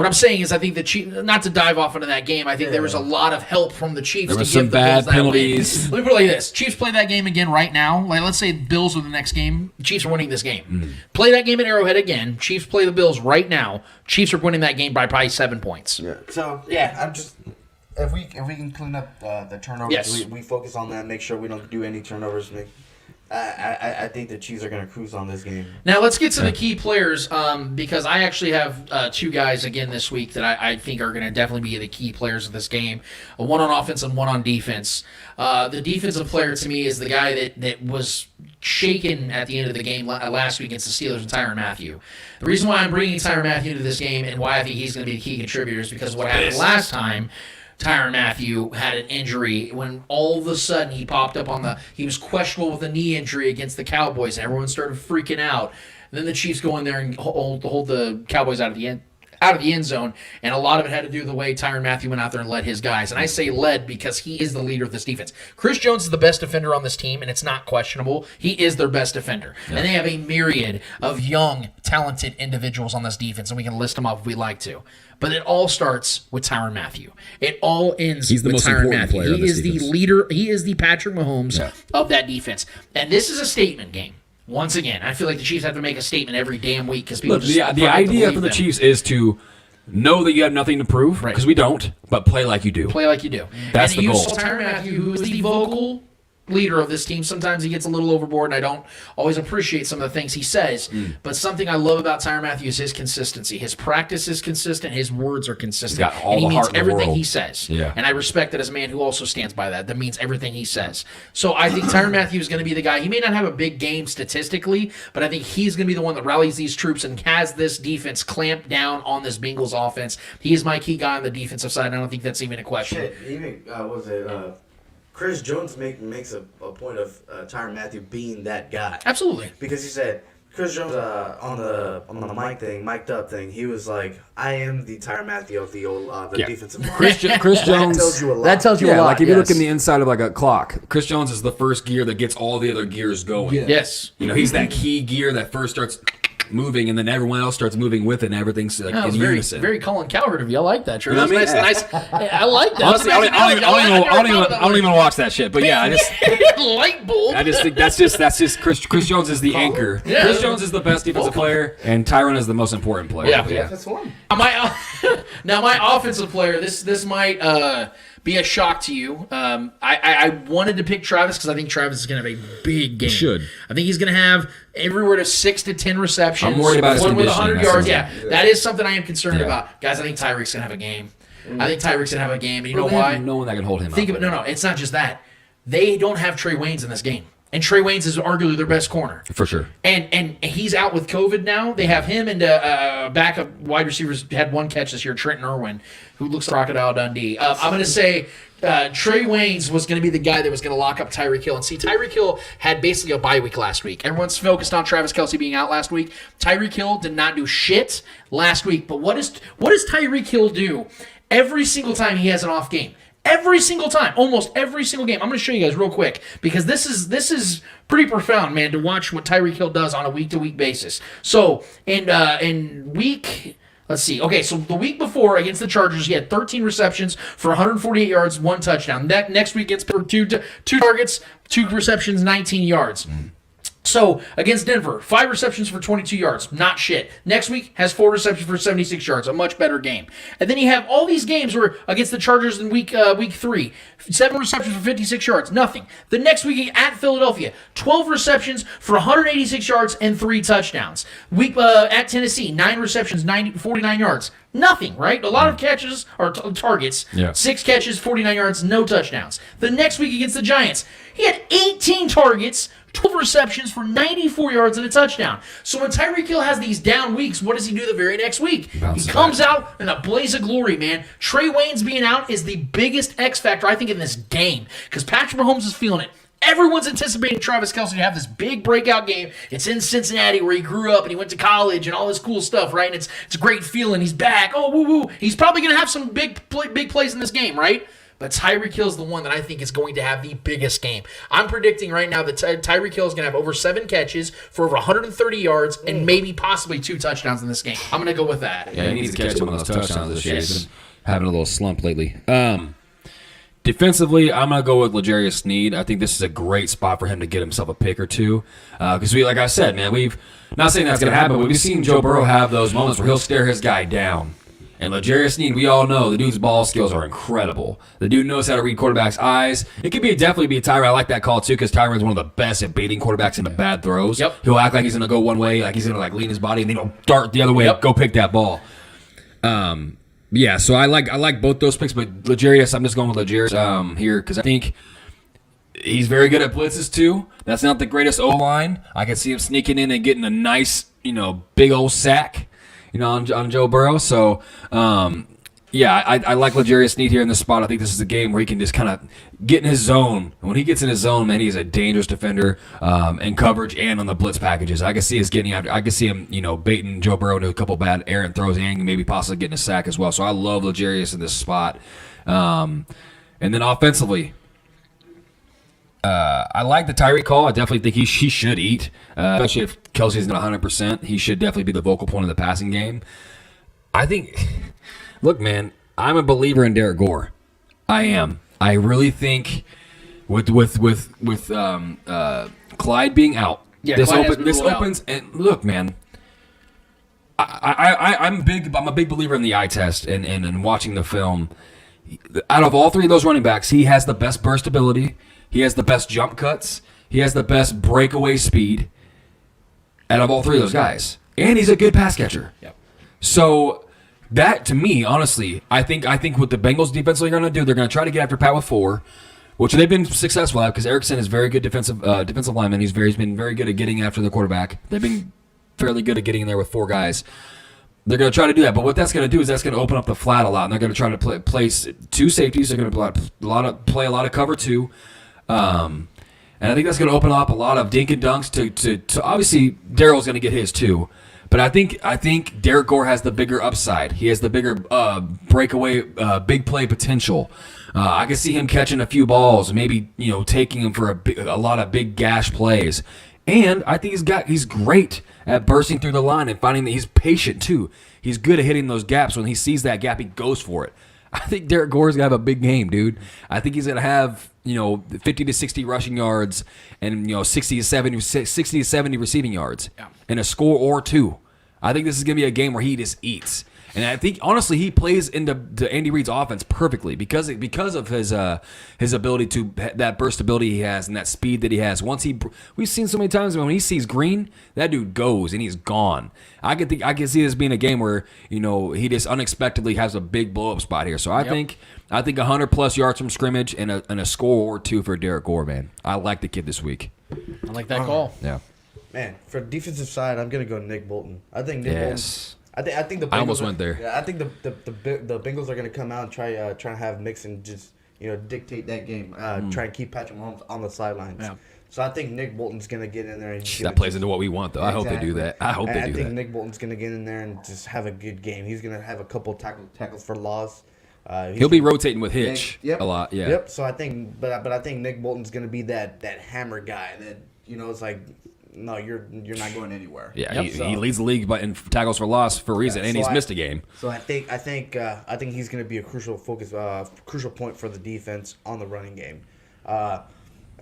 what I'm saying is I think the Chiefs, not to dive off into that game, I think there was a lot of help from the Chiefs. There was to some give the bad Bills that penalties. Win. Let me put it like this. Chiefs play that game again right now. Like, let's say Bills are the next game. The Chiefs are winning this game. Play that game at Arrowhead again. Chiefs play the Bills right now. Chiefs are winning that game by probably 7 points. Yeah. So, I'm just... If we can clean up the turnovers, we focus on that, make sure we don't do any turnovers. I think the Chiefs are going to cruise on this game. Now let's get to the key players because I actually have 2 guys again this week that I think are going to definitely be the key players of this game. One on offense and one on defense. The defensive player to me is the guy that was shaken at the end of the game last week against the Steelers and Tyrann Mathieu. The reason why I'm bringing Tyrann Mathieu into this game and why I think he's going to be the key contributor is because what happened last time. Tyrann Mathieu had an injury when all of a sudden he popped up he was questionable with a knee injury against the Cowboys, and everyone started freaking out. And then the Chiefs go in there and hold the Cowboys out of the end zone, and a lot of it had to do with the way Tyrann Mathieu went out there and led his guys. And I say led because he is the leader of this defense. Chris Jones is the best defender on this team, and it's not questionable. He is their best defender. Yeah. And they have a myriad of young, talented individuals on this defense, and we can list them off if we like to. But it all starts with Tyrann Mathieu. It all ends with Tyrann Mathieu. He is the leader. He is the Patrick Mahomes of that defense. And this is a statement game. Once again, I feel like the Chiefs have to make a statement every damn week because people just the idea for the Chiefs is to know that you have nothing to prove because we don't, but play like you do. Play like you do. That's the goal. You saw Tyrann Mathieu, who is the vocal leader of this team. Sometimes he gets a little overboard, and I don't always appreciate some of the things he says. But something I love about Tyrann Mathieu is his consistency. His practice is consistent. His words are consistent. He's got all and he the means heart in the everything world. he says. Yeah. And I respect that as a man who also stands by that. That means everything he says. So I think Tyrann Mathieu is going to be the guy. He may not have a big game statistically, but I think he's going to be the one that rallies these troops and has this defense clamped down on this Bengals offense. He is my key guy on the defensive side. I don't think that's even a question. Shit, even Chris Jones makes a point of Tyrann Mathieu being that guy. Absolutely. Because he said Chris Jones on the mic'd up thing, he was like, "I am the Tyrann Mathieu of the defensive line." Chris Jones that tells you a lot. That tells you a lot. Like if you look in the inside of like a clock, Chris Jones is the first gear that gets all the other gears going. Yeah. Yes. He's that key gear that first starts moving, and then everyone else starts moving with it, and everything's like in unison. Very Colin Cowherd of you. I like that. Sure. You know what I mean? Nice. I like that. Honestly, I don't even watch that shit. But yeah, I just light bulb. I just think that's just Chris Jones is the anchor. Yeah. Chris Jones is the best defensive player, and Tyrann is the most important player. Yeah. That's one. Now my offensive player. This might be a shock to you. I wanted to pick Travis because I think Travis is going to have a big game. Should. I think he's going to have everywhere to 6 to 10 receptions. I'm worried about his one with conditioning. 100 yards. Yeah, that is something I am concerned Yeah. about, guys. I think Tyreek's going to have a game. I think Tyreek's going to have a game, and you know They have why? no one that can hold him. Think of it. No. It's not just that. They don't have Trey Waynes in this game. And Trey Waynes is arguably their best corner. For sure. And he's out with COVID now. They have him and backup wide receivers had one catch this year, Trenton Irwin, who looks like Crocodile Dundee. I'm going to say Trey Waynes was going to be the guy that was going to lock up Tyreek Hill. And see, Tyreek Hill had basically a bye week last week. Everyone's focused on Travis Kelce being out last week. Tyreek Hill did not do shit last week. But what does Tyreek Hill do every single time he has an off game? Every single time, almost every single game. I'm going to show you guys real quick because this is pretty profound, man, to watch what Tyreek Hill does on a week-to-week basis. So in week Let's see. Okay, so the week before against the Chargers, he had 13 receptions for 148 yards, 1 touchdown. That next week against two targets, 2 receptions, 19 yards. So, against Denver, 5 receptions for 22 yards. Not shit. Next week, has 4 receptions for 76 yards. A much better game. And then you have all these games where, against the Chargers in week 3, 7 receptions for 56 yards. Nothing. The next week at Philadelphia, 12 receptions for 186 yards and 3 touchdowns. Week at Tennessee, 9 receptions, 49 yards. Nothing, right? A lot of catches or targets. Yeah. 6 catches, 49 yards, no touchdowns. The next week against the Giants, he had 18 targets, 12 receptions for 94 yards and a touchdown. So when Tyreek Hill has these down weeks, what does he do the very next week? He comes out in a blaze of glory, man. Trey Waynes being out is the biggest X factor, I think, in this game because Patrick Mahomes is feeling it. Everyone's anticipating Travis Kelce to have this big breakout game. It's in Cincinnati where he grew up and he went to college and all this cool stuff, right? And it's a great feeling. He's back. Oh, woo-woo. He's probably going to have some big plays in this game, right? But Tyreek Hill is the one that I think is going to have the biggest game. I'm predicting right now that Tyreek Hill is going to have over 7 catches for over 130 yards and maybe possibly 2 touchdowns in this game. I'm going to go with that. Yeah, he needs to catch one of those touchdowns this year. He's been having a little slump lately. Defensively, I'm going to go with L'Jarius Sneed. I think this is a great spot for him to get himself a pick or two. Because like I said, man, we've not saying that's going to happen, but we've seen Joe Burrow have those moments where he'll stare his guy down. And L'Jarius Sneed, we all know the dude's ball skills are incredible. The dude knows how to read quarterbacks' eyes. It could definitely be Tyron. I like that call too because Tyron's one of the best at baiting quarterbacks into bad throws. Yep. He'll act like he's going to go one way, like he's going to lean his body, and then he'll dart the other way. Go pick that ball. Yeah, so I like both those picks, but L'Jarius, I'm just going with L'Jarius here because I think he's very good at blitzes too. That's not the greatest O-line. I can see him sneaking in and getting a nice, big old sack, on Joe Burrow. So, yeah, I like L'Jarius Sneed here in this spot. I think this is a game where he can just kind of get in his zone. When he gets in his zone, man, he's a dangerous defender in coverage and on the blitz packages. I can see him baiting Joe Burrow into a couple bad errant throws and maybe possibly getting a sack as well. So I love L'Jarius in this spot. And then offensively, I like the Tyreek call. I definitely think he should eat, especially if Kelsey's not 100%. He should definitely be the vocal point of the passing game. I think, look, man, I'm a believer in Derek Gore. I am. I really think with Clyde being out, this opens. And look, man, I'm a big believer in the eye test and watching the film. Out of all 3 of those running backs, he has the best burst ability. He has the best jump cuts. He has the best breakaway speed out of all 3 of those guys. And he's a good pass catcher. Yep. So that, to me, honestly, I think what the Bengals defensively are going to do, they're going to try to get after Pat with 4, which they've been successful at because Erickson is very good defensive lineman. He's been very good at getting after the quarterback. They've been fairly good at getting in there with 4 guys. They're going to try to do that, but what that's going to do is that's going to open up the flat a lot, and they're going to try to place 2 safeties. They're going to play a lot of cover 2. And I think that's going to open up a lot of dink and dunks to obviously Daryl's going to get his too, but I think Derek Gore has the bigger upside. He has the bigger breakaway, big play potential. I can see him catching a few balls, maybe taking him for a lot of big gash plays, and I think he's great at bursting through the line and finding that he's patient too. He's good at hitting those gaps. When he sees that gap, he goes for it. I think Derek Gore's going to have a big game, dude. I think he's going to have, 50 to 60 rushing yards and, 60 to 70 receiving yards and a score or 2. I think this is going to be a game where he just eats. And I think, honestly, he plays into Andy Reid's offense perfectly because of his ability to that burst ability he has and that speed that he has. We've seen so many times when he sees green, that dude goes and he's gone. I can see this being a game where he just unexpectedly has a big blow up spot here. So I think 100+ yards from scrimmage and a score or 2 for Derek Gore, man. I like the kid this week. I like that call. Yeah. Man, for the defensive side, I'm gonna go Nick Bolton. I think Nick Bolton. I think the Bengals I almost went there. Yeah, I think the Bengals are gonna come out and try to have Mixon just dictate that game. Try and keep Patrick Mahomes on the sidelines. Yeah. So I think Nick Bolton's gonna get in there and that plays into what we want, though. Exactly. I hope they do that. I think Nick Bolton's gonna get in there and just have a good game. He's gonna have a couple tackles for loss. He'll be rotating with Hitch a lot. Yeah. Yep. So I think, but I think Nick Bolton's gonna be that hammer guy that it's like no, you're not going anywhere. Yeah, he leads the league in tackles for loss for a reason, and he's missed a game. So I think he's going to be a crucial point for the defense on the running game.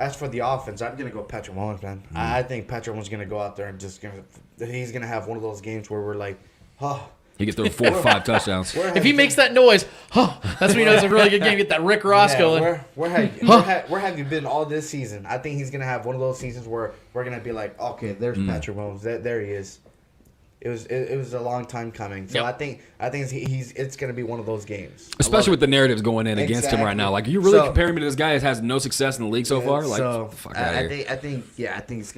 As for the offense, I'm going to go Patrick Mahomes, man. I think Patrick Mahomes is going to go out there and he's going to have one of those games where we're like, oh. He could throw 4 or 5 touchdowns. If he makes that noise, that's when he knows it's a really good game. Get that Rick Ross going. Where have you been all this season? I think he's going to have one of those seasons where we're going to be like, okay, there's Patrick Mahomes. There he is. It was a long time coming. So I think it's going to be one of those games. Especially with the narratives going in against him right now. Like, you really comparing me to this guy that has no success in the league so far? Like, fuck out of here. I think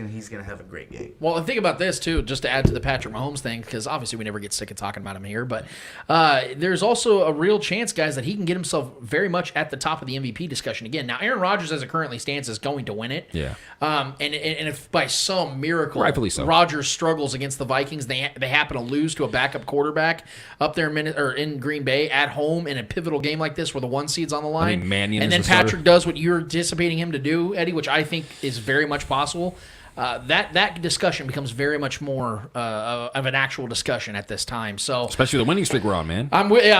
he's gonna have a great game. Well, and think about this too, just to add to the Patrick Mahomes thing, because obviously we never get sick of talking about him here. But there's also a real chance, guys, that he can get himself very much at the top of the MVP discussion again. Now, Aaron Rodgers, as it currently stands, is going to win it. Yeah. And if by some miracle, rightfully so, Rodgers struggles against the Vikings, they happen to lose to a backup quarterback up there in Green Bay at home in a pivotal game like this where the 1 seed's on the line. I mean, Mannion and then Patrick does what you're anticipating him to do, Eddie, which I think is very much possible. That discussion becomes very much more of an actual discussion at this time. So, especially the winning streak we're on, man. I'm with you,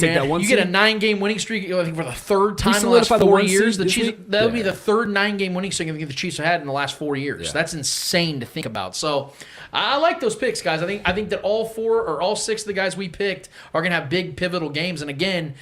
man. You get a 9-game winning streak, I think, for the third time in the last 4 years. The Chiefs, that would be the third 9-game winning streak I think the Chiefs have had in the last 4 years. Yeah. That's insane to think about. So, I like those picks, guys. I think that all 4 or all 6 of the guys we picked are going to have big pivotal games. And again,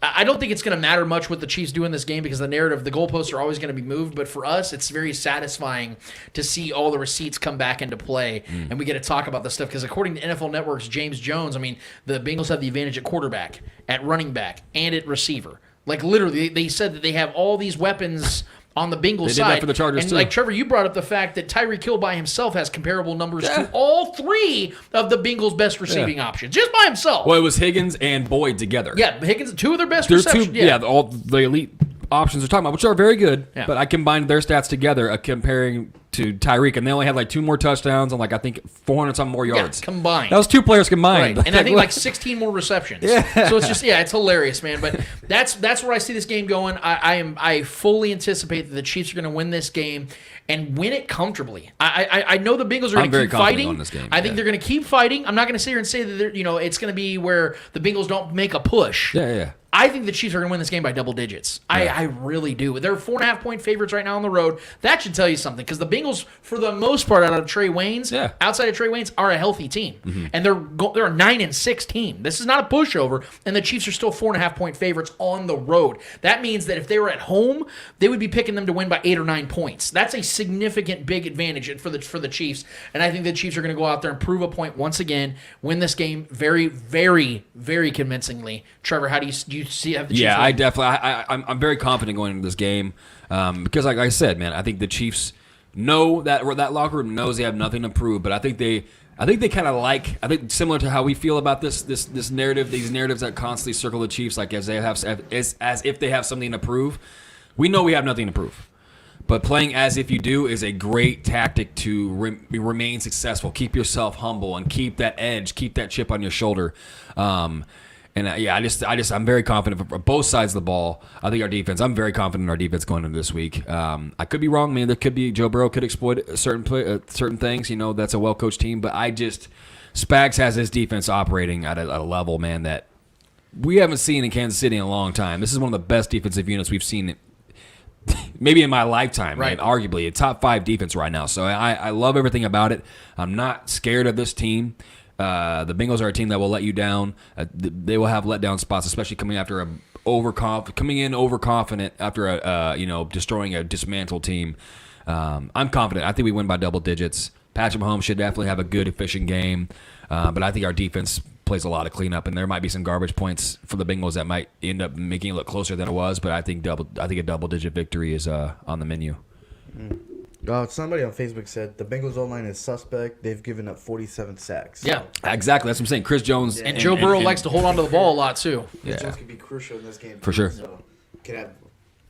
I don't think it's going to matter much what the Chiefs do in this game because the goalposts are always going to be moved. But for us, it's very satisfying to see all the receipts come back into play. And we get to talk about this stuff because according to NFL Network's James Jones, I mean, the Bengals have the advantage at quarterback, at running back, and at receiver. Like, literally, they said that they have all these weapons on the Bengals side. They did that for the Chargers, and too. Like, Trevor, you brought up the fact that Tyreek Hill by himself has comparable numbers to all 3 of the Bengals' best receiving options, just by himself. Well, it was Higgins and Boyd together. Yeah, Higgins, 2 of their best receptions. All the elite options they're talking about, which are very good, but I combined their stats together comparing to Tyreek, and they only had like 2 more touchdowns and like I think 400-something more yards. Combined. That was 2 players combined. Right. And I think like 16 more receptions. Yeah. So it's just, it's hilarious, man. But that's where I see this game going. I fully anticipate that the Chiefs are going to win this game and win it comfortably. I know the Bengals are going to keep fighting. On this game. I think they're going to keep fighting. I'm not going to sit here and say that it's going to be where the Bengals don't make a push. Yeah. I think the Chiefs are going to win this game by double digits. I really do. They're 4.5-point favorites right now on the road. That should tell you something because the Bengals, for the most part, outside of Trey Waynes, are a healthy team, and they're a 9-6 team. This is not a pushover, and the Chiefs are still 4.5-point favorites on the road. That means that if they were at home, they would be picking them to win by 8 or 9 points. That's a significant big advantage for the Chiefs, and I think the Chiefs are going to go out there and prove a point once again, win this game very, very, very convincingly. Trevor, how do you see? I definitely. I'm very confident going into this game because, like I said, man, I think the Chiefs know that locker room knows they have nothing to prove, but I think they kind of similar to how we feel about this narrative, these narratives that constantly circle the Chiefs, like as if they have something to prove. We know we have nothing to prove. But playing as if you do is a great tactic to remain successful. Keep yourself humble and keep that edge, keep that chip on your shoulder. I'm very confident for both sides of the ball. I think I'm very confident in our defense going into this week. I could be wrong. I mean, there could be Joe Burrow could exploit certain things. That's a well-coached team. But Spags has his defense operating at a level, man, that we haven't seen in Kansas City in a long time. This is one of the best defensive units we've seen maybe in my lifetime, right? Arguably a top 5 defense right now. So I love everything about it. I'm not scared of this team. The Bengals are a team that will let you down. They will have letdown spots, especially coming in overconfident after destroying a dismantled team. I'm confident. I think we win by double digits. Patrick Mahomes should definitely have a good, efficient game, but I think our defense plays a lot of cleanup, and there might be some garbage points for the Bengals that might end up making it look closer than it was. But I think a double-digit victory is on the menu. Somebody on Facebook said the Bengals O-line is suspect. They've given up 47 sacks. Yeah, exactly. That's what I'm saying. Chris Jones and Joe Burrow likes to hold on to the ball a lot too. Chris Jones could be crucial in this game for sure. So could have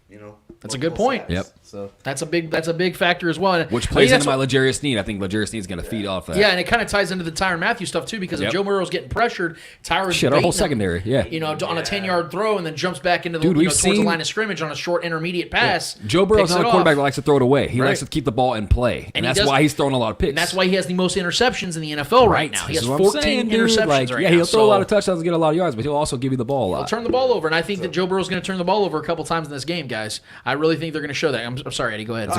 you know. That's a good point. Yep. So That's a big factor as well. And Which I plays think into that's my L'Jarius Sneed. I think L'Jarius Sneed's going to feed off that. Yeah, and it kind of ties into the Tyrann Matthew stuff too, because if Yep. Joe Burrow's getting pressured, Tyron's Shit, our whole baiting him, secondary. Yeah. you know, on a 10-yard throw, and then jumps back into the Dude, we've towards the seen- line of scrimmage on a short intermediate pass. Joe Burrow's picks not it a quarterback off. that likes to throw it away. He Right. likes to keep the ball in play, and he that's does- why he's throwing a lot of picks. And that's why he has the most interceptions in the NFL right now. He This has is what 14 I'm saying, dude. interceptions Like, right yeah, now. he'll throw a lot of So touchdowns and get a lot of yards, but he'll also give you the ball a lot. he'll turn the ball over, and I think that Joe Burrow's going to turn the ball over a couple times in this game, guys. I really think they're going to show that. I'm sorry, Eddie. Go ahead.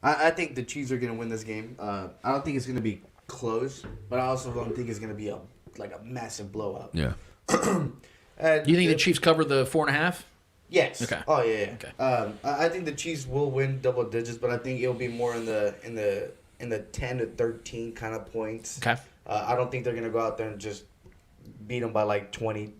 I think the Chiefs are gonna win this game. I don't think it's gonna be close, but I also don't think it's gonna be a massive blowout. Yeah. And Do you think the Chiefs cover the 4.5? Yes. Okay. Oh yeah. Okay. I think the Chiefs will win double digits, but I think it'll be more in the 10 to 13 kind of points. Okay. I don't think they're gonna go out there and just beat them by like 20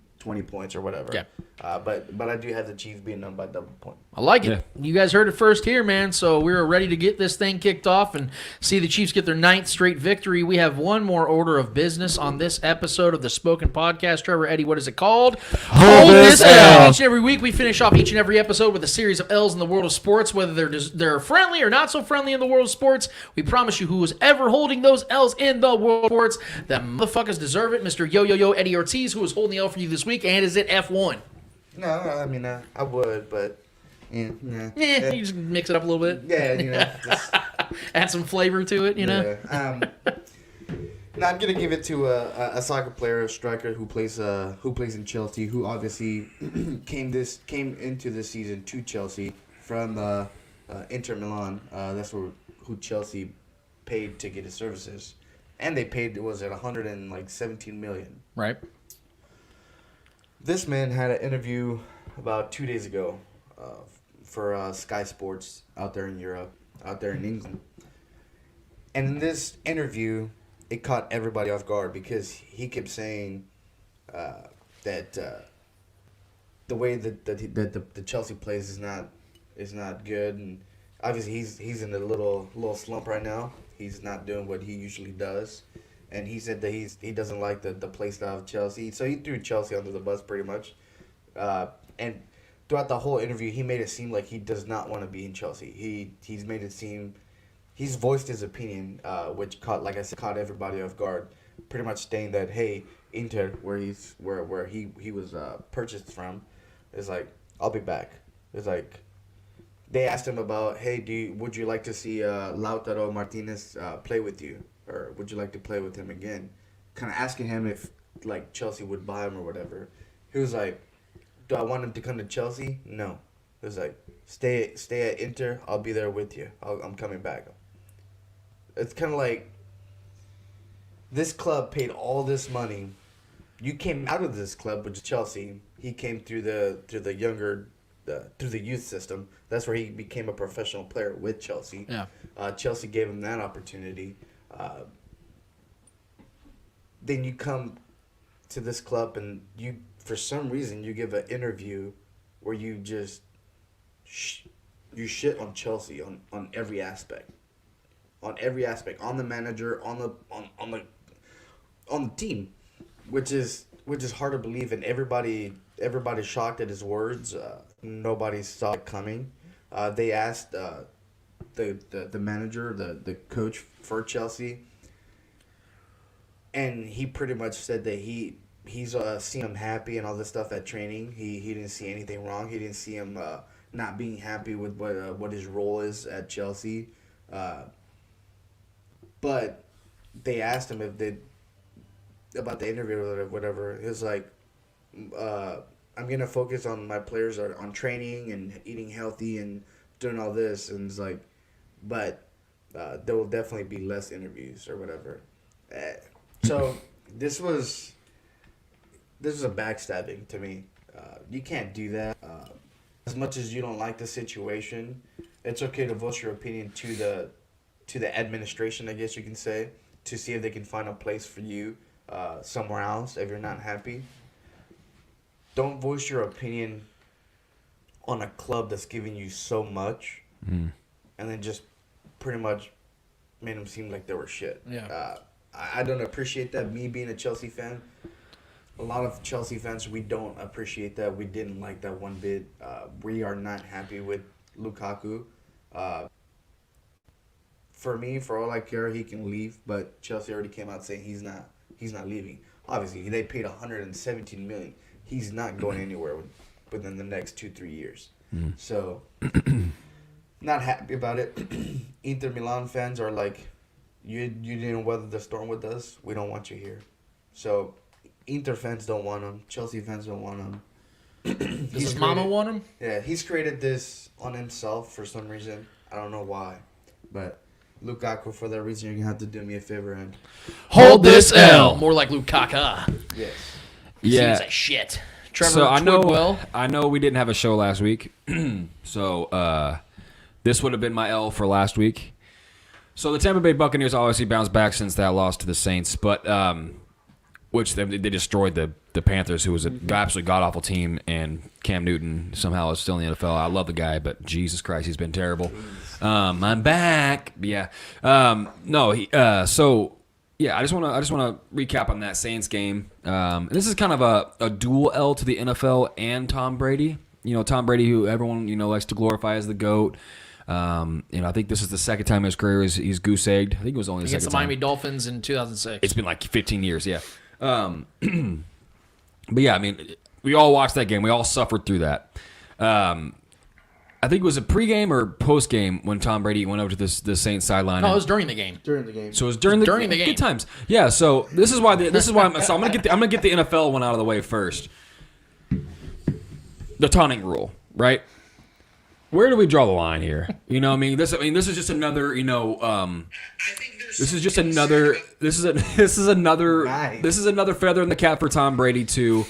points or whatever. Yeah. But I do have the Chiefs beating them by double point. I like it. Yeah. You guys heard it first here, man. So we're ready to get this thing kicked off and see the Chiefs get their 9th straight victory. We have one more order of business on this episode of the Spoken Podcast. Trevor, Eddie, what is it called? Hold this L. Each and every week, we finish off each and every episode with a series of L's in the world of sports, whether they're friendly or not so friendly in the world of sports. We promise you, who is ever holding those L's in the world of sports, that motherfuckers deserve it. Mr. Yo Eddie Ortiz, who is holding the L for you this week, and is it F1? No, I mean I would, but yeah, You just mix it up a little bit. yeah, just, Add some flavor to it, you know? yeah. No, I'm gonna give it to a soccer player, a striker who plays in Chelsea, who obviously came into this season to Chelsea from Inter Milan. That's who Chelsea paid to get his services, and they paid 117 million. Right. This man had an interview about 2 days ago for Sky Sports out there in Europe, out there in England. And in this interview, it caught everybody off guard because he kept saying that the way that the Chelsea plays is not good, and obviously he's in a little slump right now. He's not doing what he usually does. And he said that he doesn't like the play style of Chelsea. So he threw Chelsea under the bus pretty much. And throughout the whole interview, he made it seem like he does not want to be in Chelsea. He's made it seem... He's voiced his opinion, which caught everybody off guard. Pretty much saying that, hey, Inter, where he was purchased from, is like, I'll be back. It's like... They asked him about, hey, would you like to see Lautaro Martinez play with you? Or would you like to play with him again? Kind of asking him if, like, Chelsea would buy him or whatever. He was like, do I want him to come to Chelsea? No. He was like, stay at Inter. I'll be there with you. I'm coming back. It's kind of like, this club paid all this money. You came out of this club, which is Chelsea. He came through the youth system. That's where he became a professional player with Chelsea. Yeah. Chelsea gave him that opportunity. Then you come to this club and you, for some reason, you give an interview where you just you shit on Chelsea on every aspect, on the manager, on the team, which is hard to believe, and everybody's shocked at his words. Nobody saw it coming. They asked the manager, the coach for Chelsea, and he pretty much said that he's seen him happy and all this stuff at training. He didn't see anything wrong. He didn't see him not being happy with what his role is at Chelsea. But they asked him about the interview or whatever. He was like, I'm gonna focus on my players on training and eating healthy and doing all this, and it's like, but there will definitely be less interviews or whatever. So this was a backstabbing to me. You can't do that. As much as you don't like the situation, it's okay to voice your opinion to the administration, I guess you can say, to see if they can find a place for you somewhere else if you're not happy. Don't voice your opinion on a club that's giving you so much, and then just pretty much made them seem like they were shit. Yeah. I don't appreciate that. Me being a Chelsea fan, a lot of Chelsea fans, we don't appreciate that. We didn't like that one bit. We are not happy with Lukaku. For me, for all I care, he can leave. But Chelsea already came out saying he's not leaving. Obviously, they paid 117 million. He's not going anywhere within the next 2-3 years. So, not happy about it. Inter Milan fans are like, you didn't weather the storm with us. We don't want you here. So, Inter fans don't want him. Chelsea fans don't want him. Does his mama want him? Yeah, he's created this on himself for some reason. I don't know why. But Lukaku, for that reason, you're going to have to do me a favor and hold this L. More like Lukaku. yes. Yeah. Seems like shit. Trevor So Twidwell. I know we didn't have a show last week. So this would have been my L for last week. So the Tampa Bay Buccaneers obviously bounced back since that loss to the Saints, but which they destroyed the Panthers, who was an absolutely god-awful team, and Cam Newton somehow is still in the NFL. I love the guy, but Jesus Christ, he's been terrible. I'm back. Yeah. So yeah, I just want to recap on that Saints game. This is kind of a dual L to the NFL and Tom Brady. You know, Tom Brady, who everyone likes to glorify as the GOAT. I think this is the second time in his career he's goose egged. I think it was only the Against second the time. Miami Dolphins in 2006. It's been like 15 years, yeah. But yeah, I mean, we all watched that game. We all suffered through that. I think it was a pregame or postgame when Tom Brady went over to the Saints sideline. No, it was during the game. During the game. So it was during the game. Good times. Yeah. So this is why I'm gonna get the NFL one out of the way first. The taunting rule, right? Where do we draw the line here? You know, this is just another, this is another feather in the cap for Tom Brady to,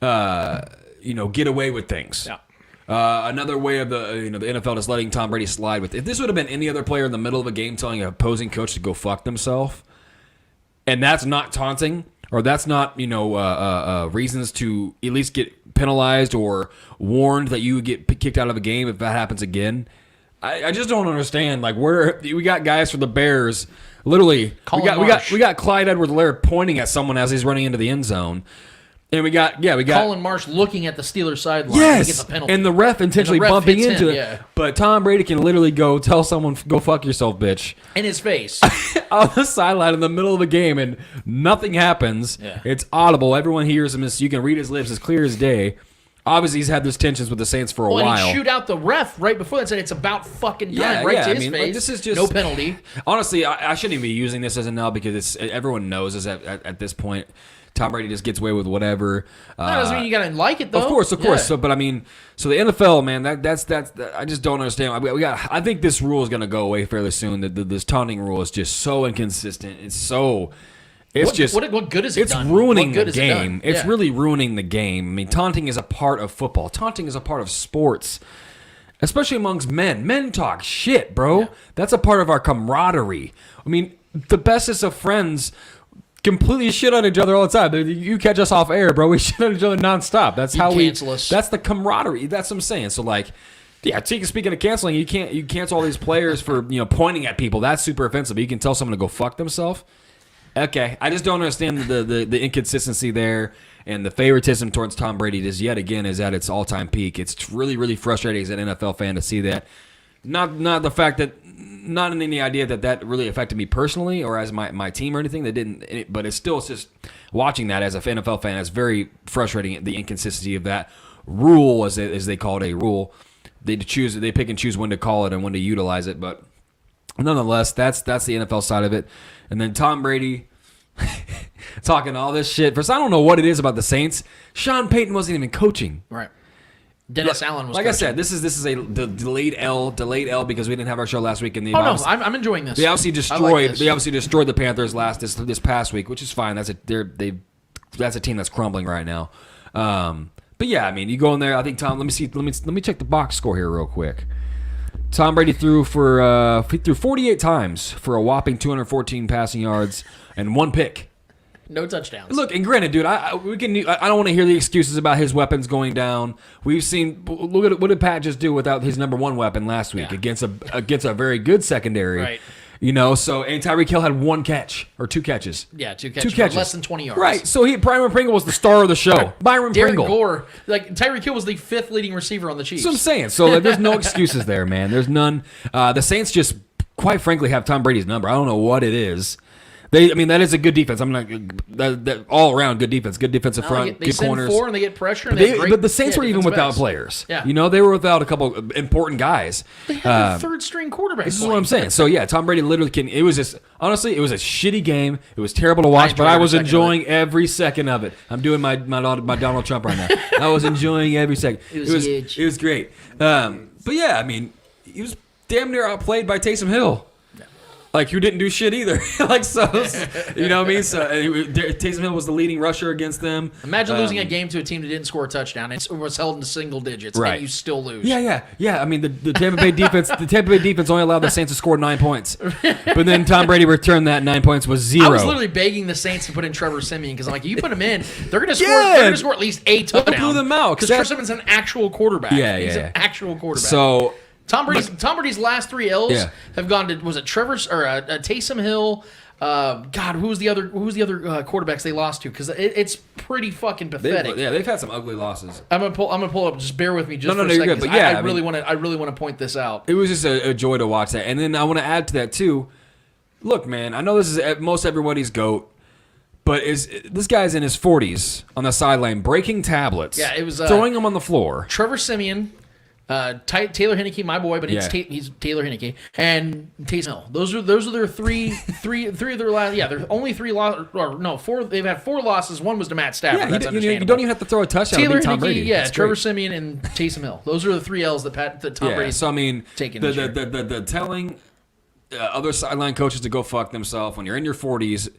get away with things. Yeah. Another way of the NFL is letting Tom Brady slide with. If this would have been any other player in the middle of a game telling an opposing coach to go fuck themselves, and that's not taunting, or that's not reasons to at least get penalized or warned that you would get kicked out of a game if that happens again. I just don't understand. Like, we got guys for the Bears. Literally, we got Clyde Edwards-Helaire pointing at someone as he's running into the end zone. And we got Colin Marsh looking at the Steelers sideline. Yes, He gets a penalty. and the ref intentionally bumping into it. Yeah. But Tom Brady can literally go tell someone, "Go fuck yourself, bitch," in his face. on the sideline in the middle of a game, and nothing happens. Yeah. It's audible. Everyone hears him. You can read his lips as clear as day. Obviously, he's had those tensions with the Saints for a And while. he'd shoot out the ref right before that, said it's about fucking time, to his face. This is just no penalty. Honestly, I shouldn't even be using this as a now because everyone knows is at this point. Tom Brady just gets away with whatever. That doesn't mean you gotta like it, though. Of course. Yeah. So, but I mean, so the NFL, man, that's I just don't understand. I think this rule is gonna go away fairly soon. This taunting rule is just so inconsistent. What good is it? It's done? ruining What good the is it done? game. It's Yeah. really ruining the game. I mean, taunting is a part of football. Taunting is a part of sports, especially amongst men. Men talk shit, bro. Yeah. That's a part of our camaraderie. I mean, the bestest of friends completely shit on each other all the time. You catch us off air, bro. We shit on each other nonstop. That's how we cancel us. That's the camaraderie. That's what I'm saying. So like, yeah, speaking of canceling, you cancel all these players for pointing at people. That's super offensive. You can tell someone to go fuck themselves. Okay, I just don't understand the inconsistency there, and the favoritism towards Tom Brady is at its all-time peak. It's really, really frustrating as an NFL fan to see that. Not the fact that, not in any idea that really affected me personally or as my team or anything. That didn't, but it's just watching that as an NFL fan. It's very frustrating, the inconsistency of that rule, as they call it, a rule. They pick and choose when to call it and when to utilize it, but nonetheless, that's the NFL side of it. And then Tom Brady talking all this shit. First, I don't know what it is about the Saints. Sean Payton wasn't even coaching. Right. Dennis Allen was like coaching. I said, this is a delayed L because we didn't have our show last week. And I'm enjoying this. They obviously I like this. destroyed the Panthers this past week, which is fine. That's a team that's crumbling right now. But yeah, I mean, you go in there. I think Tom. Let me check the box score here real quick. Tom Brady threw 48 times for a whopping 214 passing yards and one pick. No touchdowns. Look, and granted, dude, I don't want to hear the excuses about his weapons going down. We've seen, look at what did Pat just do without his number one weapon last week against a very good secondary. Right. So and Tyreek Hill had 1 catch or 2 catches. Yeah, 2 catches. For less than 20 yards. Right. So Byron Pringle was the star of the show. Byron Derek Pringle. Gore, Tyreek Hill was the 5th leading receiver on the Chiefs. That's what I'm saying. So there's no excuses there, man. There's none. The Saints just, quite frankly, have Tom Brady's number. I don't know what it is. That is a good defense. I'm not that all around good defense, good defensive front, they good send corners. 4 and they get pressure. And But the Saints were even without players. Yeah, they were without a couple of important guys. They had their 3rd string quarterback. This is what I'm saying. So yeah, Tom Brady literally can. It was just honestly, it was a shitty game. It was terrible to watch, but I was enjoying every second of it. I'm doing my Donald Trump right now. I was enjoying every second. It was great. But yeah, he was damn near outplayed by Taysom Hill. Who didn't do shit either. You know what I mean? So Taysom Hill was the leading rusher against them. Imagine losing a game to a team that didn't score a touchdown. It was held in single digits, right. And you still lose. Yeah. The Tampa Bay defense, only allowed the Saints to score 9 points, but then Tom Brady returned that 9 points was 0. I was literally begging the Saints to put in Trevor Siemian because I'm like, you put him in, they're gonna score. They're gonna score at least 8 touchdowns. Blew them out because Trevor Siemian's an actual quarterback. He's an actual quarterback. So. Tom Brady's last 3 L's have gone to Trevor's or Taysom Hill. God, who was the other quarterbacks they lost to? Because it's pretty fucking pathetic. They've had some ugly losses. I'm gonna pull up. Just bear with me just for a you're second. Good, but I really want to point this out. It was just a joy to watch that, and then I want to add to that too. Look, man, I know this is most everybody's GOAT. But this guy's in his 40s on the sideline breaking tablets? Yeah, it was throwing them on the floor. Trevor Siemian. Taylor Heineke, my boy, but he's Taylor Heineke and Taysom Hill. Those are their three of their last. Yeah, there's only 3 losses, or no, 4. They've had 4 losses. One was to Matt Stafford. Yeah, that's understandable. You don't even have to throw a touchdown. Taylor to beat Tom Brady. Yeah, Trevor Siemian and Taysom Hill. Those are the 3 L's that Tom Brady's so taking. The telling other sideline coaches to go fuck themselves when you're in your 40s,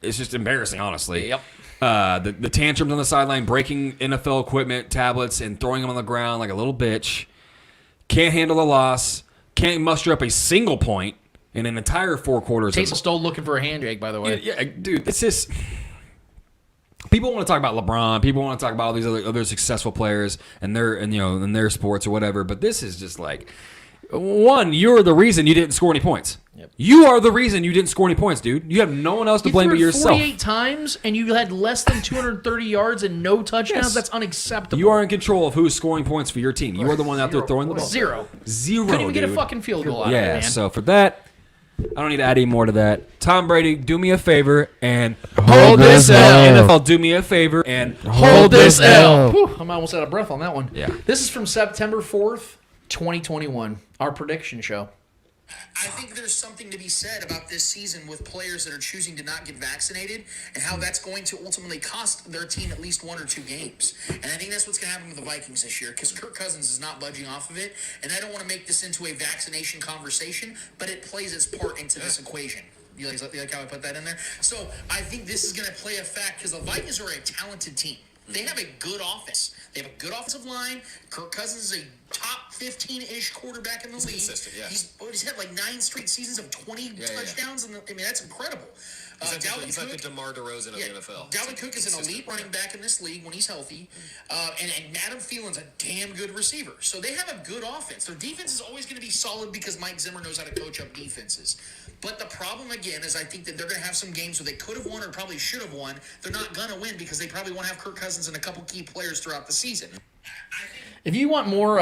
it's just embarrassing, honestly. Yep. The tantrums on the sideline, breaking NFL equipment, tablets, and throwing them on the ground like a little bitch. Can't handle the loss. Can't muster up a single point in an entire 4 quarters. Taysom's still looking for a handshake, by the way. Yeah, dude, it's just people want to talk about LeBron. People want to talk about all these other successful players and their sports or whatever. But this is just like, one, you're the reason you didn't score any points. Yep. You are the reason you didn't score any points, dude. You have no one else to blame but yourself. 48 times and you had less than 230 yards and no touchdowns. Yes. That's unacceptable. You are in control of who's scoring points for your team. You are the one out there throwing the ball. 0. Couldn't even get a fucking field goal out of it, man. So for that, I don't need to add any more to that. Tom Brady, do me a favor and hold this L. NFL, do me a favor and hold this L. Whew, I'm almost out of breath on that one. Yeah. This is from September 4th, 2021, our prediction show. I think there's something to be said about this season with players that are choosing to not get vaccinated and how that's going to ultimately cost their team at least 1 or 2 games. And I think that's what's going to happen with the Vikings this year because Kirk Cousins is not budging off of it. And I don't want to make this into a vaccination conversation, but it plays its part into this equation. You like how I put that in there? So I think this is going to play a fact because the Vikings are a talented team. They have a good offense. They have a good offensive line. Kirk Cousins is a top 15-ish quarterback in the league. Yeah. He's had like 9 straight seasons of 20 touchdowns. Yeah. That's incredible. He's like the DeMar DeRozan of the NFL. Dalvin Cook is an elite running back in this league when he's healthy. And Adam Thielen's a damn good receiver. So they have a good offense. Their defense is always going to be solid because Mike Zimmer knows how to coach up defenses. But the problem, again, is I think that they're going to have some games where they could have won or probably should have won. They're not going to win because they probably want to have Kirk Cousins and a couple key players throughout the season. If you want more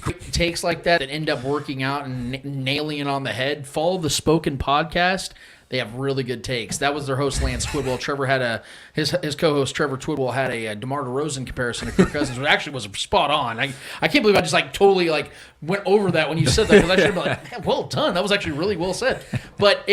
quick takes like that end up working out and nailing it on the head, follow the Spoken Podcast. They have really good takes. That was their host, Lance Twidwell. Trevor had his co-host, Trevor Twidwell, had a DeMar DeRozan comparison to Kirk Cousins, which actually was spot on. I can't believe I just totally went over that when you said that because I should have been well done. That was actually really well said. But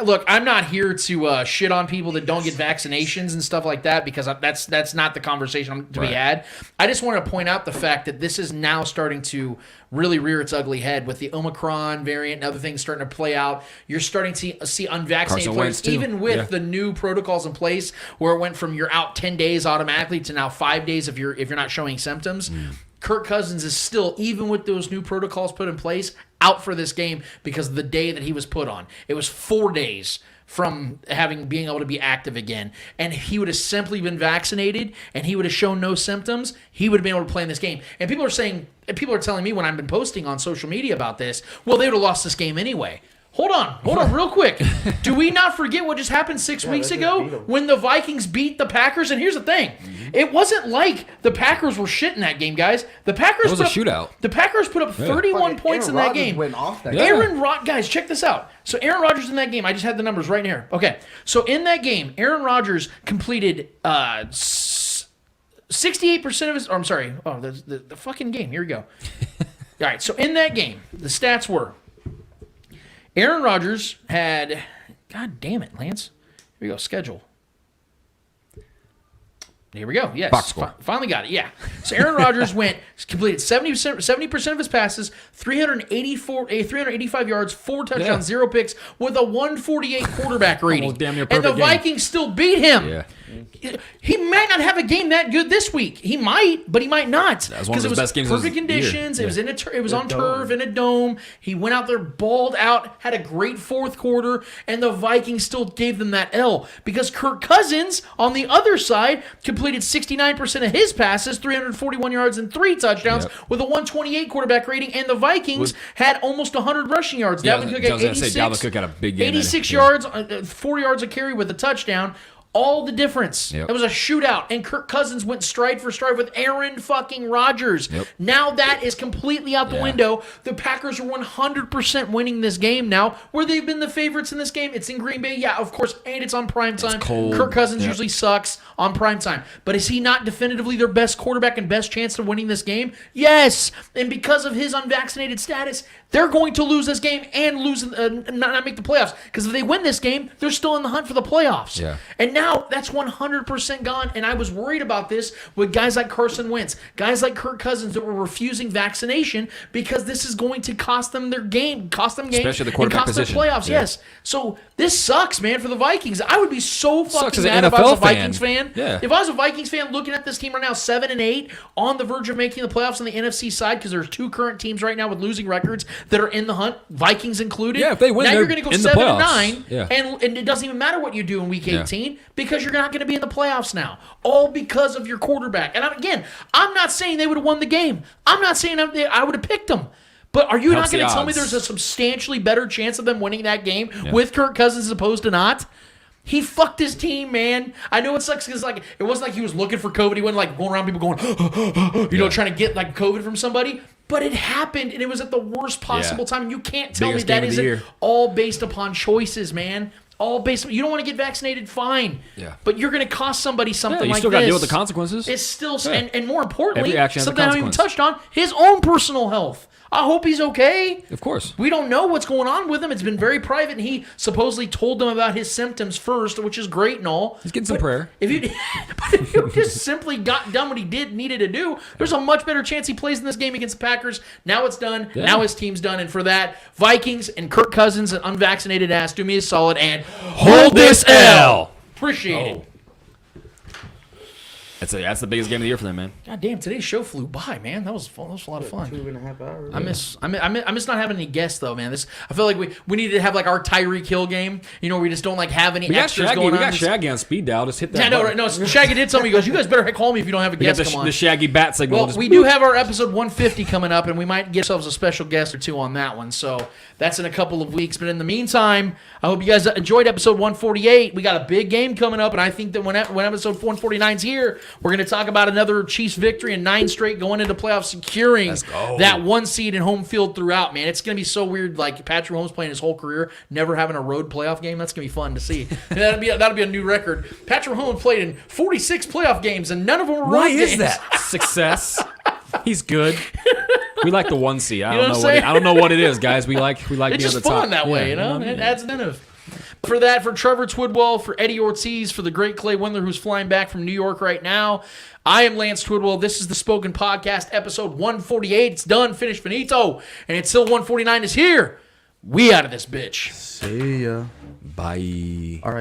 look, I'm not here to shit on people that don't get vaccinations and stuff like that because that's not the conversation to be had. I just want to point out the fact that this is now starting to really rear its ugly head with the Omicron variant and other things starting to play out. You're starting to see unvaccinated players, even with the new protocols in place, where it went from you're out 10 days automatically to now 5 days if you're not showing symptoms. Kirk Cousins is still, even with those new protocols put in place, out for this game because of the day that he was put on. It was 4 days from being able to be active again. And if he would have simply been vaccinated and he would have shown no symptoms, he would have been able to play in this game. And people are telling me when I've been posting on social media about this, well, they would have lost this game anyway. Hold on, real quick. Do we not forget what just happened 6 weeks they ago beat 'em. when the Vikings beat the Packers? And here's the thing. It wasn't like the Packers were shit in that game, guys. The Packers It was a put up, shootout. The Packers put up 31 Fucking points Aaron in that Rodgers game. went off that Aaron Guys, check this out. So Aaron Rodgers in that game, I just had the numbers right here. Okay. So in that game, Aaron Rodgers completed 68% of his, the fucking game. Here we go. All right, so in that game, the stats were Aaron Rodgers had, God damn it, Lance. Here we go, schedule. Here we go. Yes. Box score. Finally got it. Yeah. So Aaron Rodgers completed 70% of his passes, 385 yards, 4 touchdowns, 0 picks, with a 148 quarterback rating. Almost damn near and the perfect game. Vikings still beat him. Yeah. He might not have a game that good this week. He might, but he might not. That was one of Because his it was best games of perfect the year. conditions. It was Yeah. it was on turf in a dome. He went out there, balled out, had a great fourth quarter, and the Vikings still gave them that L because Kirk Cousins on the other side completed 69% of his passes, 341 yards and 3 touchdowns with a 128 quarterback rating, and the Vikings had almost 100 rushing yards. Yeah, Dalvin Cook I had was gonna say, 86. Dalvin Cook had a big game. 86 Yeah. yards, 4 yards a carry with a touchdown. All the difference. Yep. It was a shootout, and Kirk Cousins went stride for stride with Aaron fucking Rodgers. Yep. Now that is completely out the Yeah. window. The Packers are 100% winning this game now. Where they've been the favorites in this game, it's in Green Bay, yeah, of course, and it's on primetime. cold. Kirk Cousins Yep. usually sucks on primetime. But is he not definitively their best quarterback and best chance of winning this game? Yes. And because of his unvaccinated status, they're going to lose this game and not make the playoffs. Because if they win this game, they're still in the hunt for the playoffs. Yeah. And now that's 100% gone. And I was worried about this with guys like Carson Wentz, guys like Kirk Cousins that were refusing vaccination because this is going to cost them their game, Especially the and quarterback cost position. their playoffs. Yeah. Yes. So this sucks, man, for the Vikings. I would be so fucking as an mad if I was a NFL fan. Vikings fan. Yeah. If I was a Vikings fan looking at this team right now, 7-8, on the verge of making the playoffs on the NFC side, because there's 2 current teams right now with losing records that are in the hunt, Vikings included. Yeah, if they win, now they're you're going to go in the 7-9, playoffs. Yeah. and it doesn't even matter what you do in Week Yeah. 18 because you're not going to be in the playoffs now, all because of your quarterback. And I'm not saying they would have won the game. I'm not saying I would have picked them. But are you Helps not going the to tell me odds. there's a substantially better chance of them winning that game with Kirk Cousins as opposed to not? He fucked his team, man. I know it sucks because it wasn't like he was looking for COVID. He wasn't like going around people going, trying to get like COVID from somebody. But it happened, and it was at the worst possible time. And you can't tell Biggest me that game of the isn't year. all based upon choices, man. All based. You don't want to get vaccinated, fine. Yeah. But you're going to cost somebody something you like still this. got to deal with the consequences. It's still, Yeah. and more importantly, Every action has a something I haven't even consequence. touched on, his own personal health. I hope he's okay. Of course. We don't know what's going on with him. It's been very private, and he supposedly told them about his symptoms first, which is great and all. He's getting some But prayer. If you, but if you just simply got done what he needed to do, there's a much better chance he plays in this game against the Packers. Now it's done. Yeah. Now his team's done. And for that, Vikings and Kirk Cousins, an unvaccinated ass, do me a solid and hold this L. Appreciate it. That's the biggest game of the year for them, man. God damn, today's show flew by, man. That was fun. That was a lot of fun. 2.5 hours. I miss not having any guests though, man. I feel like we need to have like our Tyreek Hill game. We just don't like have any We got extras Shaggy. going We on. got Shaggy on speed dial. Just hit that. Yeah, no, button. right? No. Shaggy did tell me. He goes, "You guys better call me if you don't have a We got guest come on." the Shaggy bat signal. Well, just we do have our episode 150 coming up, and we might get ourselves a special guest or two on that one. So that's in a couple of weeks. But in the meantime, I hope you guys enjoyed episode 148. We got a big game coming up, and I think that when episode 149 is here, we're going to talk about another Chiefs victory and 9 straight going into playoffs, securing that 1 seed in home field throughout. Man, it's going to be so weird. Like Patrick Mahomes playing his whole career, never having a road playoff game. That's going to be fun to see. And that'll be a new record. Patrick Mahomes played in 46 playoff games, and none of them were road Why games. is that? Success. He's good. We like the 1 seed. I know don't what know I'm what saying? I don't know what it is, guys. We like It's being at just the fun top. that way, It adds incentive. For that, for Trevor Twidwell, for Eddie Ortiz, for the great Clay Wendler, who's flying back from New York right now, I am Lance Twidwell. This is the Spoken Podcast, episode 148. It's done, finished, finito, and until 149 is here, we out of this bitch. See ya. Bye. All right.